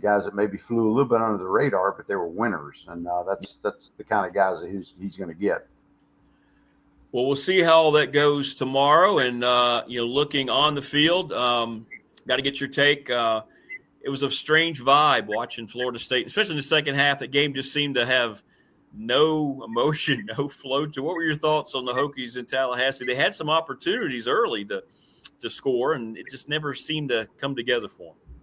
guys that maybe flew a little bit under the radar, but they were winners. And that's the kind of guys that he's going to get. Well, we'll see how all that goes tomorrow. And, looking on the field, got to get your take. It was a strange vibe watching Florida State, especially in the second half. That game just seemed to have no emotion, no flow to. What were your thoughts on the Hokies in Tallahassee? They had some opportunities early to score, and it just never seemed to come together for them.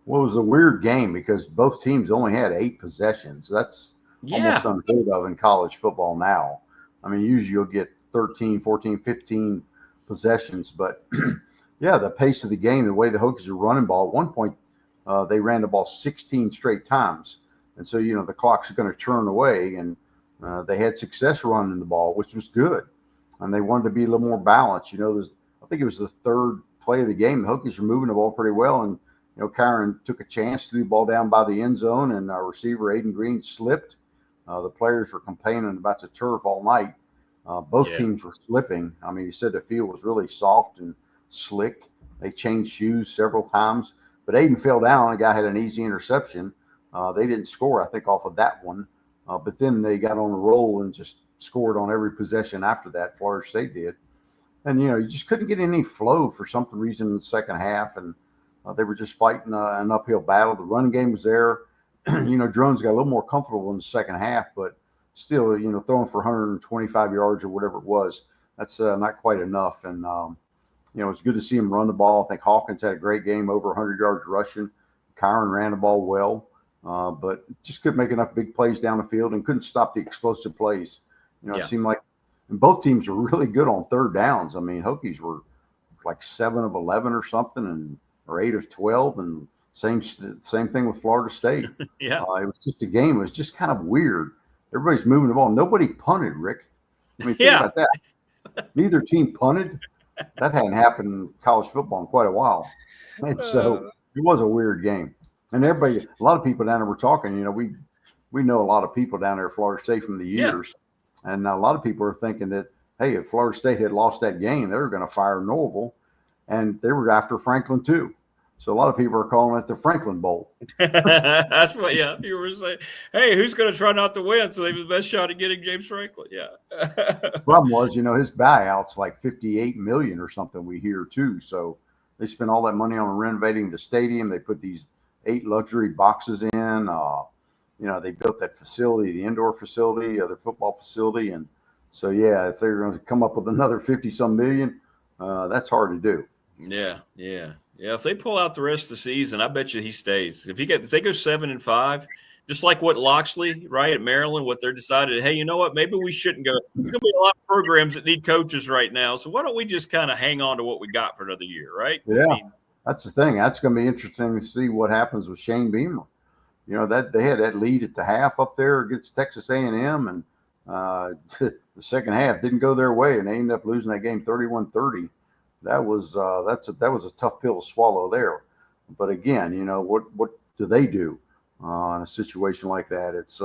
Well, it was a weird game because both teams only had 8 possessions. That's almost unheard of in college football now. I mean, usually you'll get 13, 14, 15 possessions. But, the pace of the game, the way the Hokies are running ball, at one point they ran the ball 16 straight times. And so, the clock's going to turn away. And they had success running the ball, which was good. And they wanted to be a little more balanced. I think it was the third play of the game. The Hokies were moving the ball pretty well. And, Kyron took a chance, threw the ball down by the end zone, and our receiver, Aiden Green, slipped. The players were complaining about the turf all night. Both teams were slipping. I mean, he said the field was really soft and slick. They changed shoes several times. But Aiden fell down. The guy had an easy interception. They didn't score, I think, off of that one. But then they got on a roll and just scored on every possession after that. Florida State did. And, you just couldn't get any flow for some reason in the second half. And they were just fighting an uphill battle. The running game was there. Drones got a little more comfortable in the second half, but still, throwing for 125 yards or whatever it was, that's not quite enough. And, it's good to see him run the ball. I think Hawkins had a great game, over 100 yards rushing. Kyron ran the ball well, but just couldn't make enough big plays down the field and couldn't stop the explosive plays. It seemed like both teams were really good on third downs. I mean, Hokies were like 7 of 11 or something, or 8 of 12, and same thing with Florida State. It was just a game. It was just kind of weird. Everybody's moving the ball. Nobody punted, Rick. I mean, think about that. Neither team punted. That hadn't happened in college football in quite a while. And so it was a weird game. And a lot of people down there were talking, we know a lot of people down there at Florida State from the years. Yeah. And a lot of people are thinking that, hey, if Florida State had lost that game, they were going to fire Norville. And they were after Franklin too. So a lot of people are calling it the Franklin Bowl. That's what, people were saying, hey, who's going to try not to win? So they have the best shot at getting James Franklin. The problem was, his buyout's like $58 million or something we hear too. So they spent all that money on renovating the stadium. They put these 8 luxury boxes in. They built that facility, the indoor facility, the football facility. And so, if they're going to come up with another 50-some million, that's hard to do. Yeah. If they pull out the rest of the season, I bet you he stays. If they go 7-5, just like what Loxley, right, at Maryland, what they're decided, hey, you know what? Maybe we shouldn't go. There's going to be a lot of programs that need coaches right now. So why don't we just kind of hang on to what we got for another year, right? Yeah, that's the thing. That's going to be interesting to see what happens with Shane Beamer. That they had that lead at the half up there against Texas A&M, and the second half didn't go their way, and they ended up losing that game 31-30. That was a tough pill to swallow there. But again, what do they do in a situation like that? It's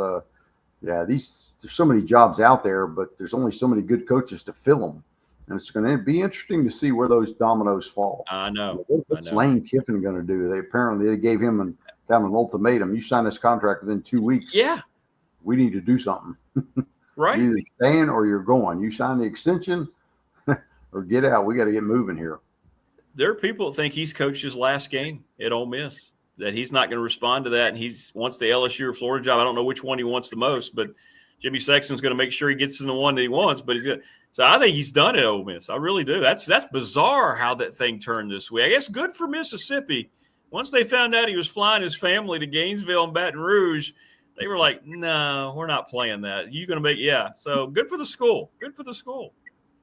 there's so many jobs out there, but there's only so many good coaches to fill them. and it's going to be interesting to see where those dominoes fall. I know. What's Lane Kiffin going to do? They gave him kind of an ultimatum. You sign this contract within 2 weeks. Yeah. We need to do something. Right. You're either staying or you're going. You sign the extension or get out. We got to get moving here. There are people that think he's coached his last game at Ole Miss, that he's not going to respond to that, and he wants the LSU or Florida job. I don't know which one he wants the most, but Jimmy Sexton's going to make sure he gets in the one that he wants. But he's going. So I think he's done at Ole Miss. I really do. That's bizarre how that thing turned this way. I guess good for Mississippi. Once they found out he was flying his family to Gainesville and Baton Rouge, they were like, "No, we're not playing that. You're going to make So good for the school. Good for the school.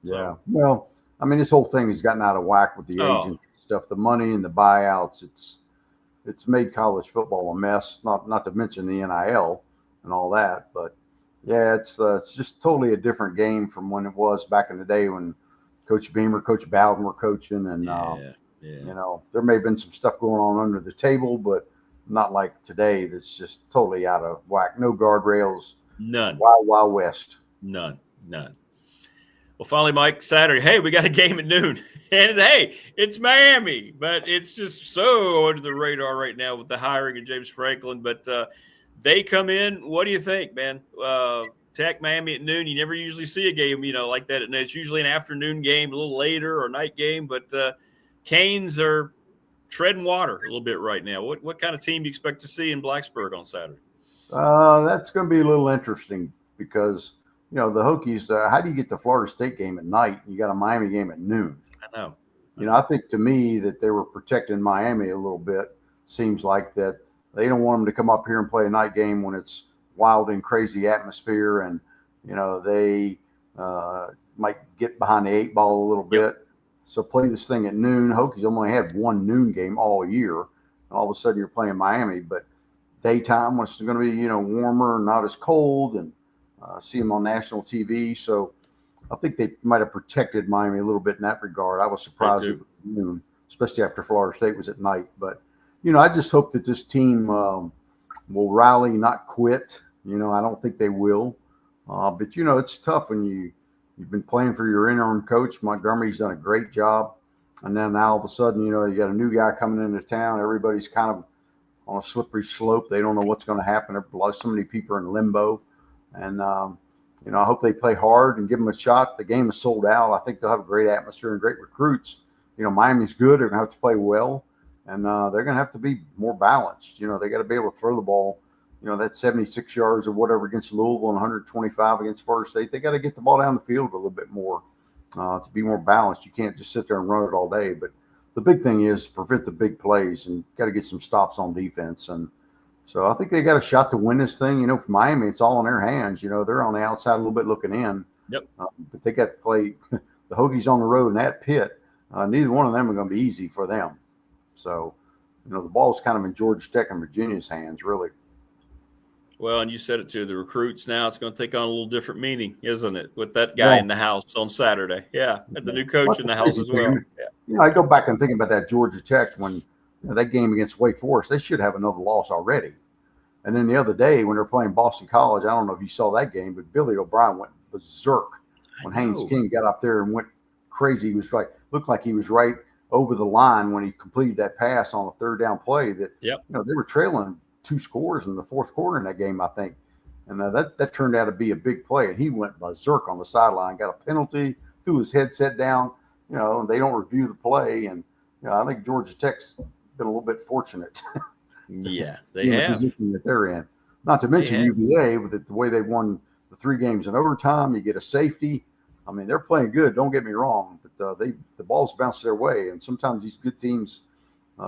Yeah. Well, I mean, this whole thing has gotten out of whack with the agent stuff, the money and the buyouts. It's made college football a mess. Not to mention the NIL and all that, but yeah, it's just totally a different game from when it was back in the day when Coach Beamer, Coach Bowden were coaching, and you know, there may have been some stuff going on under the table, but not like today. That's just totally out of whack. No guardrails. None. Wild West. None. Well, finally, Mike, Saturday, hey, we got a game at noon. And, hey, it's Miami. But it's just so under the radar right now with the hiring of James Franklin. But they come in. What do you think, man? Tech, Miami at noon. You never usually see a game, like that. And it's usually an afternoon game, a little later, or night game. But Canes are treading water a little bit right now. What kind of team do you expect to see in Blacksburg on Saturday? That's going to be a little interesting because – the Hokies, how do you get the Florida State game at night? You got a Miami game at noon. I know. I think to me that they were protecting Miami a little bit. Seems like that they don't want them to come up here and play a night game when it's wild and crazy atmosphere. And, they might get behind the 8 ball a little bit. So play this thing at noon. Hokies only had one noon game all year. And all of a sudden you're playing Miami. But daytime was going to be, warmer and not as cold. And see them on national TV. So I think they might have protected Miami a little bit in that regard. I was surprised it was noon, especially after Florida State was at night. But, I just hope that this team will rally, not quit. I don't think they will. But, it's tough when you've been playing for your interim coach. Montgomery's done a great job. And then now all of a sudden, you got a new guy coming into town. Everybody's kind of on a slippery slope. They don't know what's going to happen. So many people are in limbo. And, I hope they play hard and give them a shot. The game is sold out. I think they'll have a great atmosphere and great recruits. Miami's good. They're going to have to play well. And they're going to have to be more balanced. They got to be able to throw the ball, that 76 yards or whatever against Louisville and 125 against Florida State. They got to get the ball down the field a little bit more to be more balanced. You can't just sit there and run it all day. But the big thing is prevent the big plays and got to get some stops on defense. And so I think they got a shot to win this thing. For Miami, it's all in their hands. They're on the outside a little bit looking in. Yep. But they got to play the Hokies on the road in that pit. Neither one of them are going to be easy for them. So, the ball's kind of in Georgia Tech and Virginia's hands, really. Well, and you said it too, the recruits now, it's going to take on a little different meaning, isn't it, with that guy in the house on Saturday? Yeah, and the new coach in the house as well. Yeah. I go back and think about that Georgia Tech when that game against Wake Forest, they should have another loss already. And then the other day when they're playing Boston College, I don't know if you saw that game, but Billy O'Brien went berserk when Haynes King got up there and went crazy. He was looked like he was right over the line when he completed that pass on a third down play that, they were trailing 2 scores in the fourth quarter in that game, I think. And that turned out to be a big play. And he went berserk on the sideline, got a penalty, threw his headset down. They don't review the play. And, I think Georgia Tech's been a little bit fortunate. Yeah, they have. The position that they're in. Not to mention UVA, with the way they've won the 3 games in overtime, you get a safety. I mean, they're playing good. Don't get me wrong, but the ball's bounced their way, and sometimes these good teams,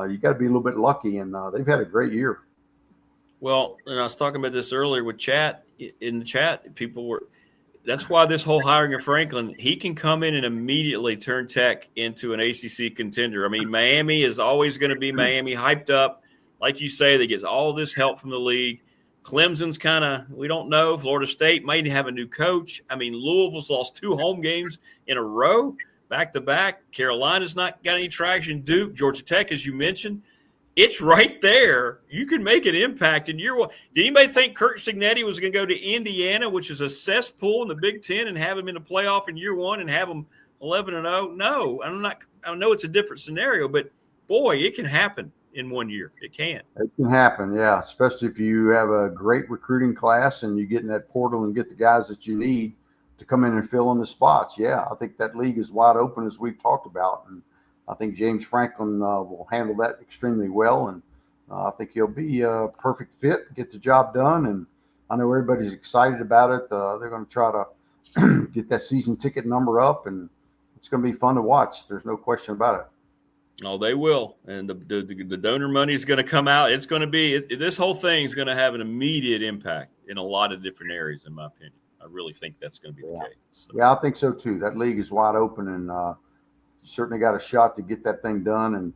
you got to be a little bit lucky, and they've had a great year. Well, and I was talking about this earlier with chat in the chat. People were. That's why this whole hiring of Franklin, he can come in and immediately turn Tech into an ACC contender. I mean, Miami is always going to be Miami, hyped up. Like you say, they get all this help from the league. Clemson's kind of, we don't know. Florida State might have a new coach. I mean, Louisville's lost 2 home games in a row, back-to-back. Carolina's not got any traction. Duke, Georgia Tech, as you mentioned. It's right there. You can make an impact in year one. Did anybody think Kirk Cignetti was going to go to Indiana, which is a cesspool in the Big Ten, and have him in the playoff in year one and have them 11-0. No, I'm not. I know it's a different scenario, but boy, it can happen in 1 year. It can. It can happen, yeah. Especially if you have a great recruiting class and you get in that portal and get the guys that you need to come in and fill in the spots. Yeah, I think that league is wide open, as we've talked about, and I think James Franklin will handle that extremely well, and I think he'll be a perfect fit, get the job done, and I know everybody's excited about it. They're going to try to get that season ticket number up, and it's going to be fun to watch. There's no question about it. Oh, they will, and the donor money is going to come out. It's going to be this whole thing is going to have an immediate impact in a lot of different areas, in my opinion. I really think that's going to be the case. So. Yeah, I think so too. That league is wide open, and certainly got a shot to get that thing done. And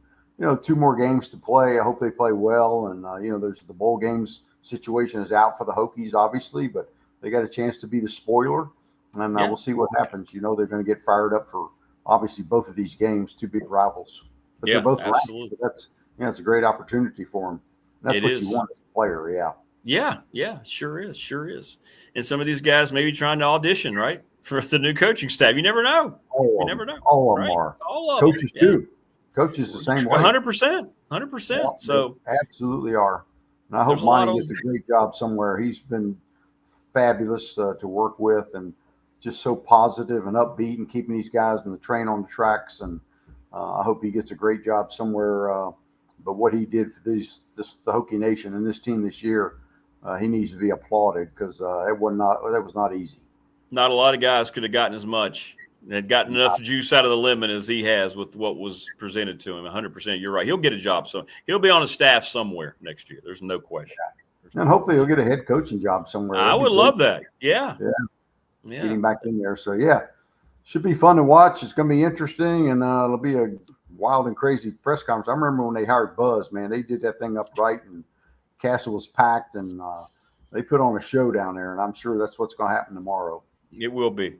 2 more games to play. I hope they play well. And there's the bowl games situation is out for the Hokies, obviously, but they got a chance to be the spoiler, and we'll see what happens. They're going to get fired up for obviously both of these games, 2 big rivals. But they're both absolutely. Ranked. It's a great opportunity for them. That's what you want as a player, Yeah, sure is. And some of these guys may be trying to audition, right, for the new coaching staff. You never know. You never know. All of them are. All of Coaches them. do. Coaches the same way. 100%. So absolutely are. And I hope Monty gets a great job somewhere. He's been fabulous to work with, and just so positive and upbeat, and keeping these guys in the train on the tracks. And I hope he gets a great job somewhere. But what he did for the Hokie Nation and this team this year, he needs to be applauded, because that was not easy. Not a lot of guys could have gotten as much and had gotten enough juice out of the lemon as he has with what was presented to him. 100%. You're right. He'll get a job. So he'll be on a staff somewhere next year. There's no question. And hopefully he'll get a head coaching job somewhere. I would love that. Yeah. Getting back in there. So, should be fun to watch. It's going to be interesting, and it'll be a wild and crazy press conference. I remember when they hired Buzz, man, they did that thing up right, and Castle was packed, and they put on a show down there, and I'm sure that's what's going to happen tomorrow. It will be.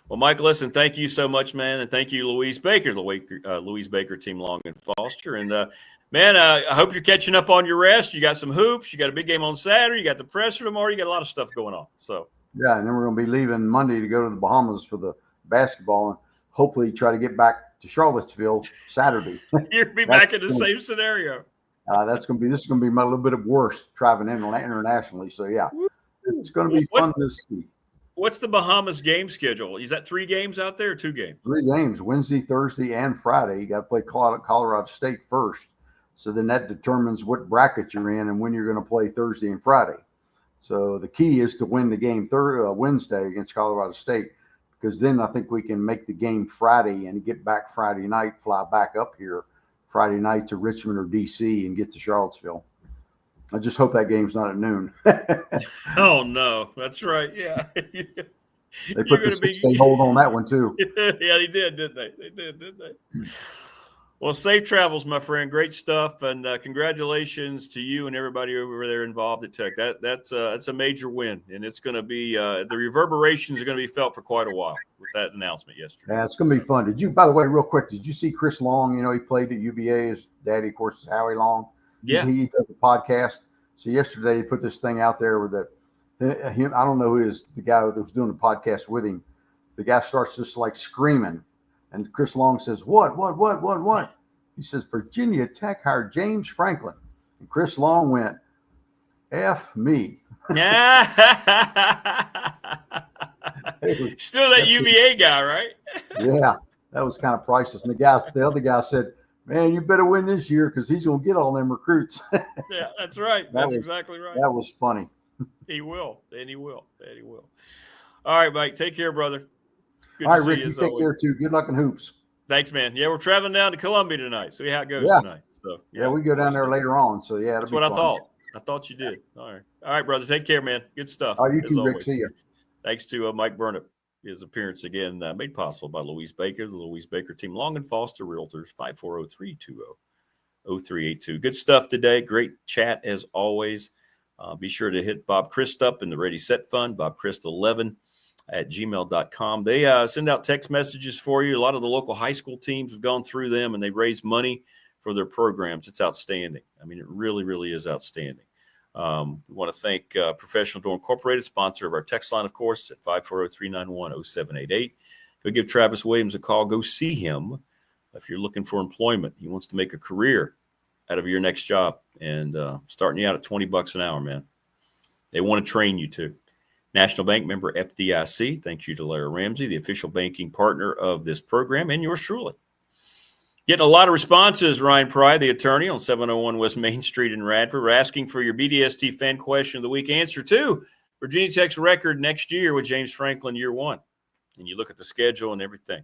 Well, Mike, listen, thank you so much, man, and thank you, Louise Baker, Louise Baker, Team Long and Foster. And, man, I hope you're catching up on your rest. You got some hoops. You got a big game on Saturday. You got the presser tomorrow. You got a lot of stuff going on. So. Yeah, and then we're going to be leaving Monday to go to the Bahamas for the basketball, and hopefully try to get back to Charlottesville Saturday. You'll be back in the same scenario. This is going to be a little bit worse traveling internationally. So, it's going to be fun to see. What's the Bahamas game schedule? Is that 3 games out there or 2 games? 3 games, Wednesday, Thursday, and Friday. You got to play Colorado State first. So then that determines what bracket you're in and when you're going to play Thursday and Friday. So the key is to win the game Wednesday against Colorado State, because then I think we can make the game Friday and get back Friday night, fly back up here Friday night to Richmond or D.C. and get to Charlottesville. I just hope that game's not at noon. Oh, no. That's right. Yeah. They put the 6-day hold on that one, too. Yeah, they did, didn't they? They did, didn't they? Well, safe travels, my friend. Great stuff, and congratulations to you and everybody over there involved at Tech. That's a major win, and it's going to be the reverberations are going to be felt for quite a while with that announcement yesterday. Yeah, it's going to be fun. By the way, real quick, did you see Chris Long? He played at UVA. His daddy, of course, is Howie Long. Yeah, he does a podcast. So yesterday he put this thing out there with him. I don't know who is the guy that was doing the podcast with him. The guy starts just like screaming. And Chris Long says, what? He says, Virginia Tech hired James Franklin. And Chris Long went, F me. Still that UVA guy, right? Yeah, that was kind of priceless. And the other guy said, man, you better win this year, because he's going to get all them recruits. Yeah, that's right. That's exactly right. That was funny. He will. And he will. All right, Mike. Take care, brother. Good all right, Rick, you take care too. Good luck in hoops. Thanks, man. Yeah, we're traveling down to Columbia tonight. See how it goes tonight. So yeah, we go down there later on. So that's what I thought. I thought you did. All right, brother. Take care, man. Good stuff. You too, Rick. See you. Thanks to Mike Burnop. His appearance again made possible by Louise Baker, the Louise Baker Team Long and Foster Realtors, 540-320-0382. Good stuff today. Great chat as always. Be sure to hit Bob Christ up in the Ready Set Fund, bobchrist11@gmail.com. They send out text messages for you. A lot of the local high school teams have gone through them, and they raise money for their programs. It's outstanding. I mean, it really, really is outstanding. We want to thank Professional Door Incorporated, sponsor of our text line, of course, at 540-391-0788. Go give Travis Williams a call. Go see him if you're looking for employment. He wants to make a career out of your next job, and starting you out at $20 an hour, man. They want to train you too. National Bank member FDIC. Thank you to Larry Ramsey, the official banking partner of this program, and yours truly. Getting a lot of responses, Ryan Pry, the attorney on 701 West Main Street in Radford. We're asking for your BDST fan question of the week. Answer 2, Virginia Tech's record next year with James Franklin year 1. And you look at the schedule and everything.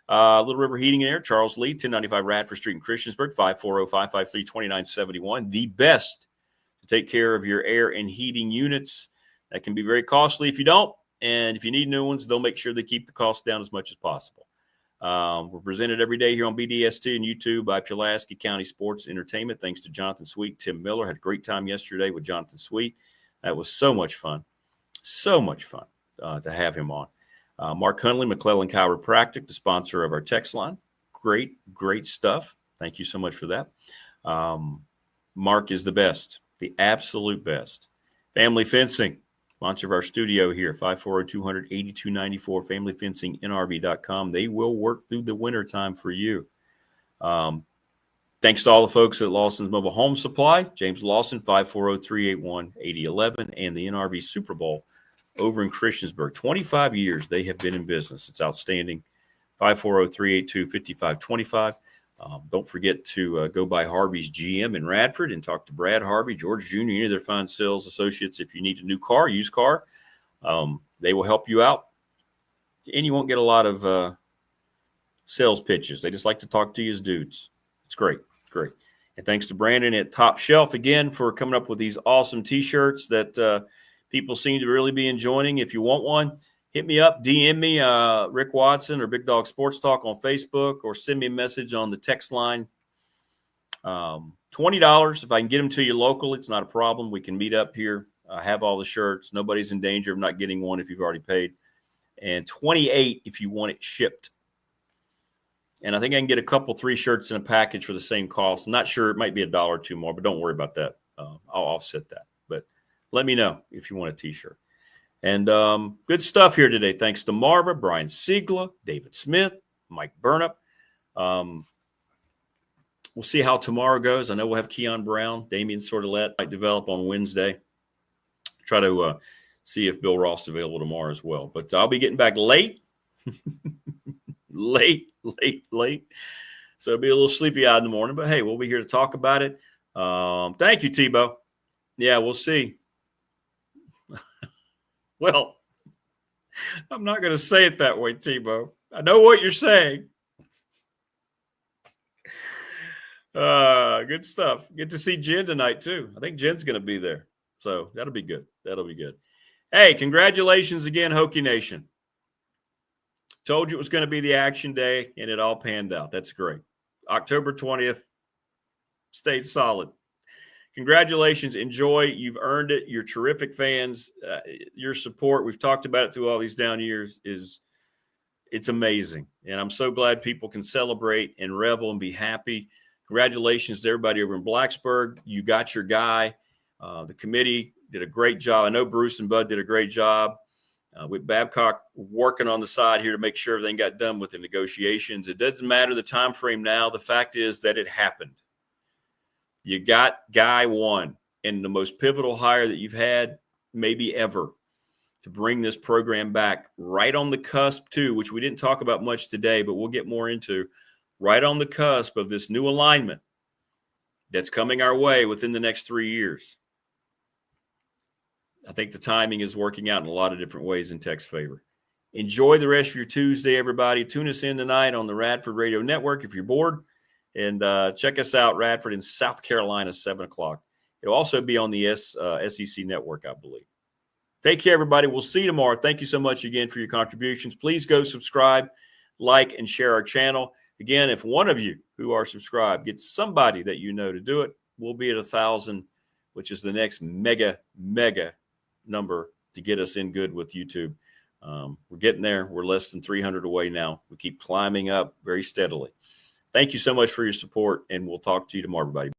Little River Heating and Air, Charles Lee, 1095 Radford Street in Christiansburg, 540-553-2971. The best to take care of your air and heating units. That can be very costly if you don't. And if you need new ones, they'll make sure they keep the cost down as much as possible. We're presented every day here on BDST and YouTube by Pulaski County Sports Entertainment. Thanks to Jonathan Sweet, Tim Miller. Had a great time yesterday with Jonathan Sweet. That was so much fun. So much fun to have him on. Mark Hunley, McClellan Chiropractic, the sponsor of our text line. Great, great stuff. Thank you so much for that. Mark is the best, the absolute best. Family Fencing, sponsor of our studio here, 540-200-8294, familyfencingnrv.com. They will work through the wintertime for you. Thanks to all the folks at Lawson's Mobile Home Supply, James Lawson, 540-381-8011, and the NRV Super Bowl over in Christiansburg. 25 years they have been in business. It's outstanding. 540-382-5525. Don't forget to go by Harvey's GM in Radford and talk to Brad Harvey, George Jr., any of their fine sales associates. If you need a new car, used car, they will help you out. And you won't get a lot of sales pitches. They just like to talk to you as dudes. It's great. It's great. And thanks to Brandon at Top Shelf again for coming up with these awesome T-shirts that people seem to really be enjoying. If you want one, hit me up, DM me, Rick Watson or Big Dog Sports Talk on Facebook, or send me a message on the text line. $20. If I can get them to you local, it's not a problem. We can meet up here. I have all the shirts. Nobody's in danger of not getting one if you've already paid. And $28 if you want it shipped. And I think I can get a couple, 3 shirts in a package for the same cost. I'm not sure. It might be $1 or $2 more, but don't worry about that. I'll offset that. But let me know if you want a T-shirt. And good stuff here today. Thanks to Marva, Brian Seigla, David Smith, Mike Burnop. We'll see how tomorrow goes. I know we'll have Keon Brown, Damian Sordelet might develop on Wednesday. Try to see if Bill Ross is available tomorrow as well. But I'll be getting back late. late. So it'll be a little sleepy-eyed in the morning. But, hey, we'll be here to talk about it. Thank you, Tebow. Yeah, we'll see. Well, I'm not going to say it that way, Tebow. I know what you're saying. Good stuff. Get to see Jen tonight, too. I think Jen's going to be there. So that'll be good. That'll be good. Hey, congratulations again, Hokie Nation. Told you it was going to be the action day, and it all panned out. That's great. October 20th, stayed solid. Congratulations. Enjoy. You've earned it. You're terrific fans. Your support, we've talked about it through all these down years, it's amazing. And I'm so glad people can celebrate and revel and be happy. Congratulations to everybody over in Blacksburg. You got your guy. The committee did a great job. I know Bruce and Bud did a great job. With Babcock working on the side here to make sure everything got done with the negotiations. It doesn't matter the time frame now. The fact is that it happened. You got guy one and the most pivotal hire that you've had maybe ever to bring this program back right on the cusp too, which we didn't talk about much today, but we'll get more into, right on the cusp of this new alignment that's coming our way within the next 3 years. I think the timing is working out in a lot of different ways in Tech's favor. Enjoy the rest of your Tuesday, everybody. Tune us in tonight on the Radford Radio Network if you're bored. And check us out, Radford in South Carolina, 7 o'clock. It'll also be on the SEC Network, I believe. Take care, everybody. We'll see you tomorrow. Thank you so much again for your contributions. Please go subscribe, like, and share our channel. Again, if one of you who are subscribed gets somebody that you know to do it, we'll be at 1,000, which is the next mega number to get us in good with YouTube. We're getting there. We're less than 300 away now. We keep climbing up very steadily. Thank you so much for your support, and we'll talk to you tomorrow, everybody.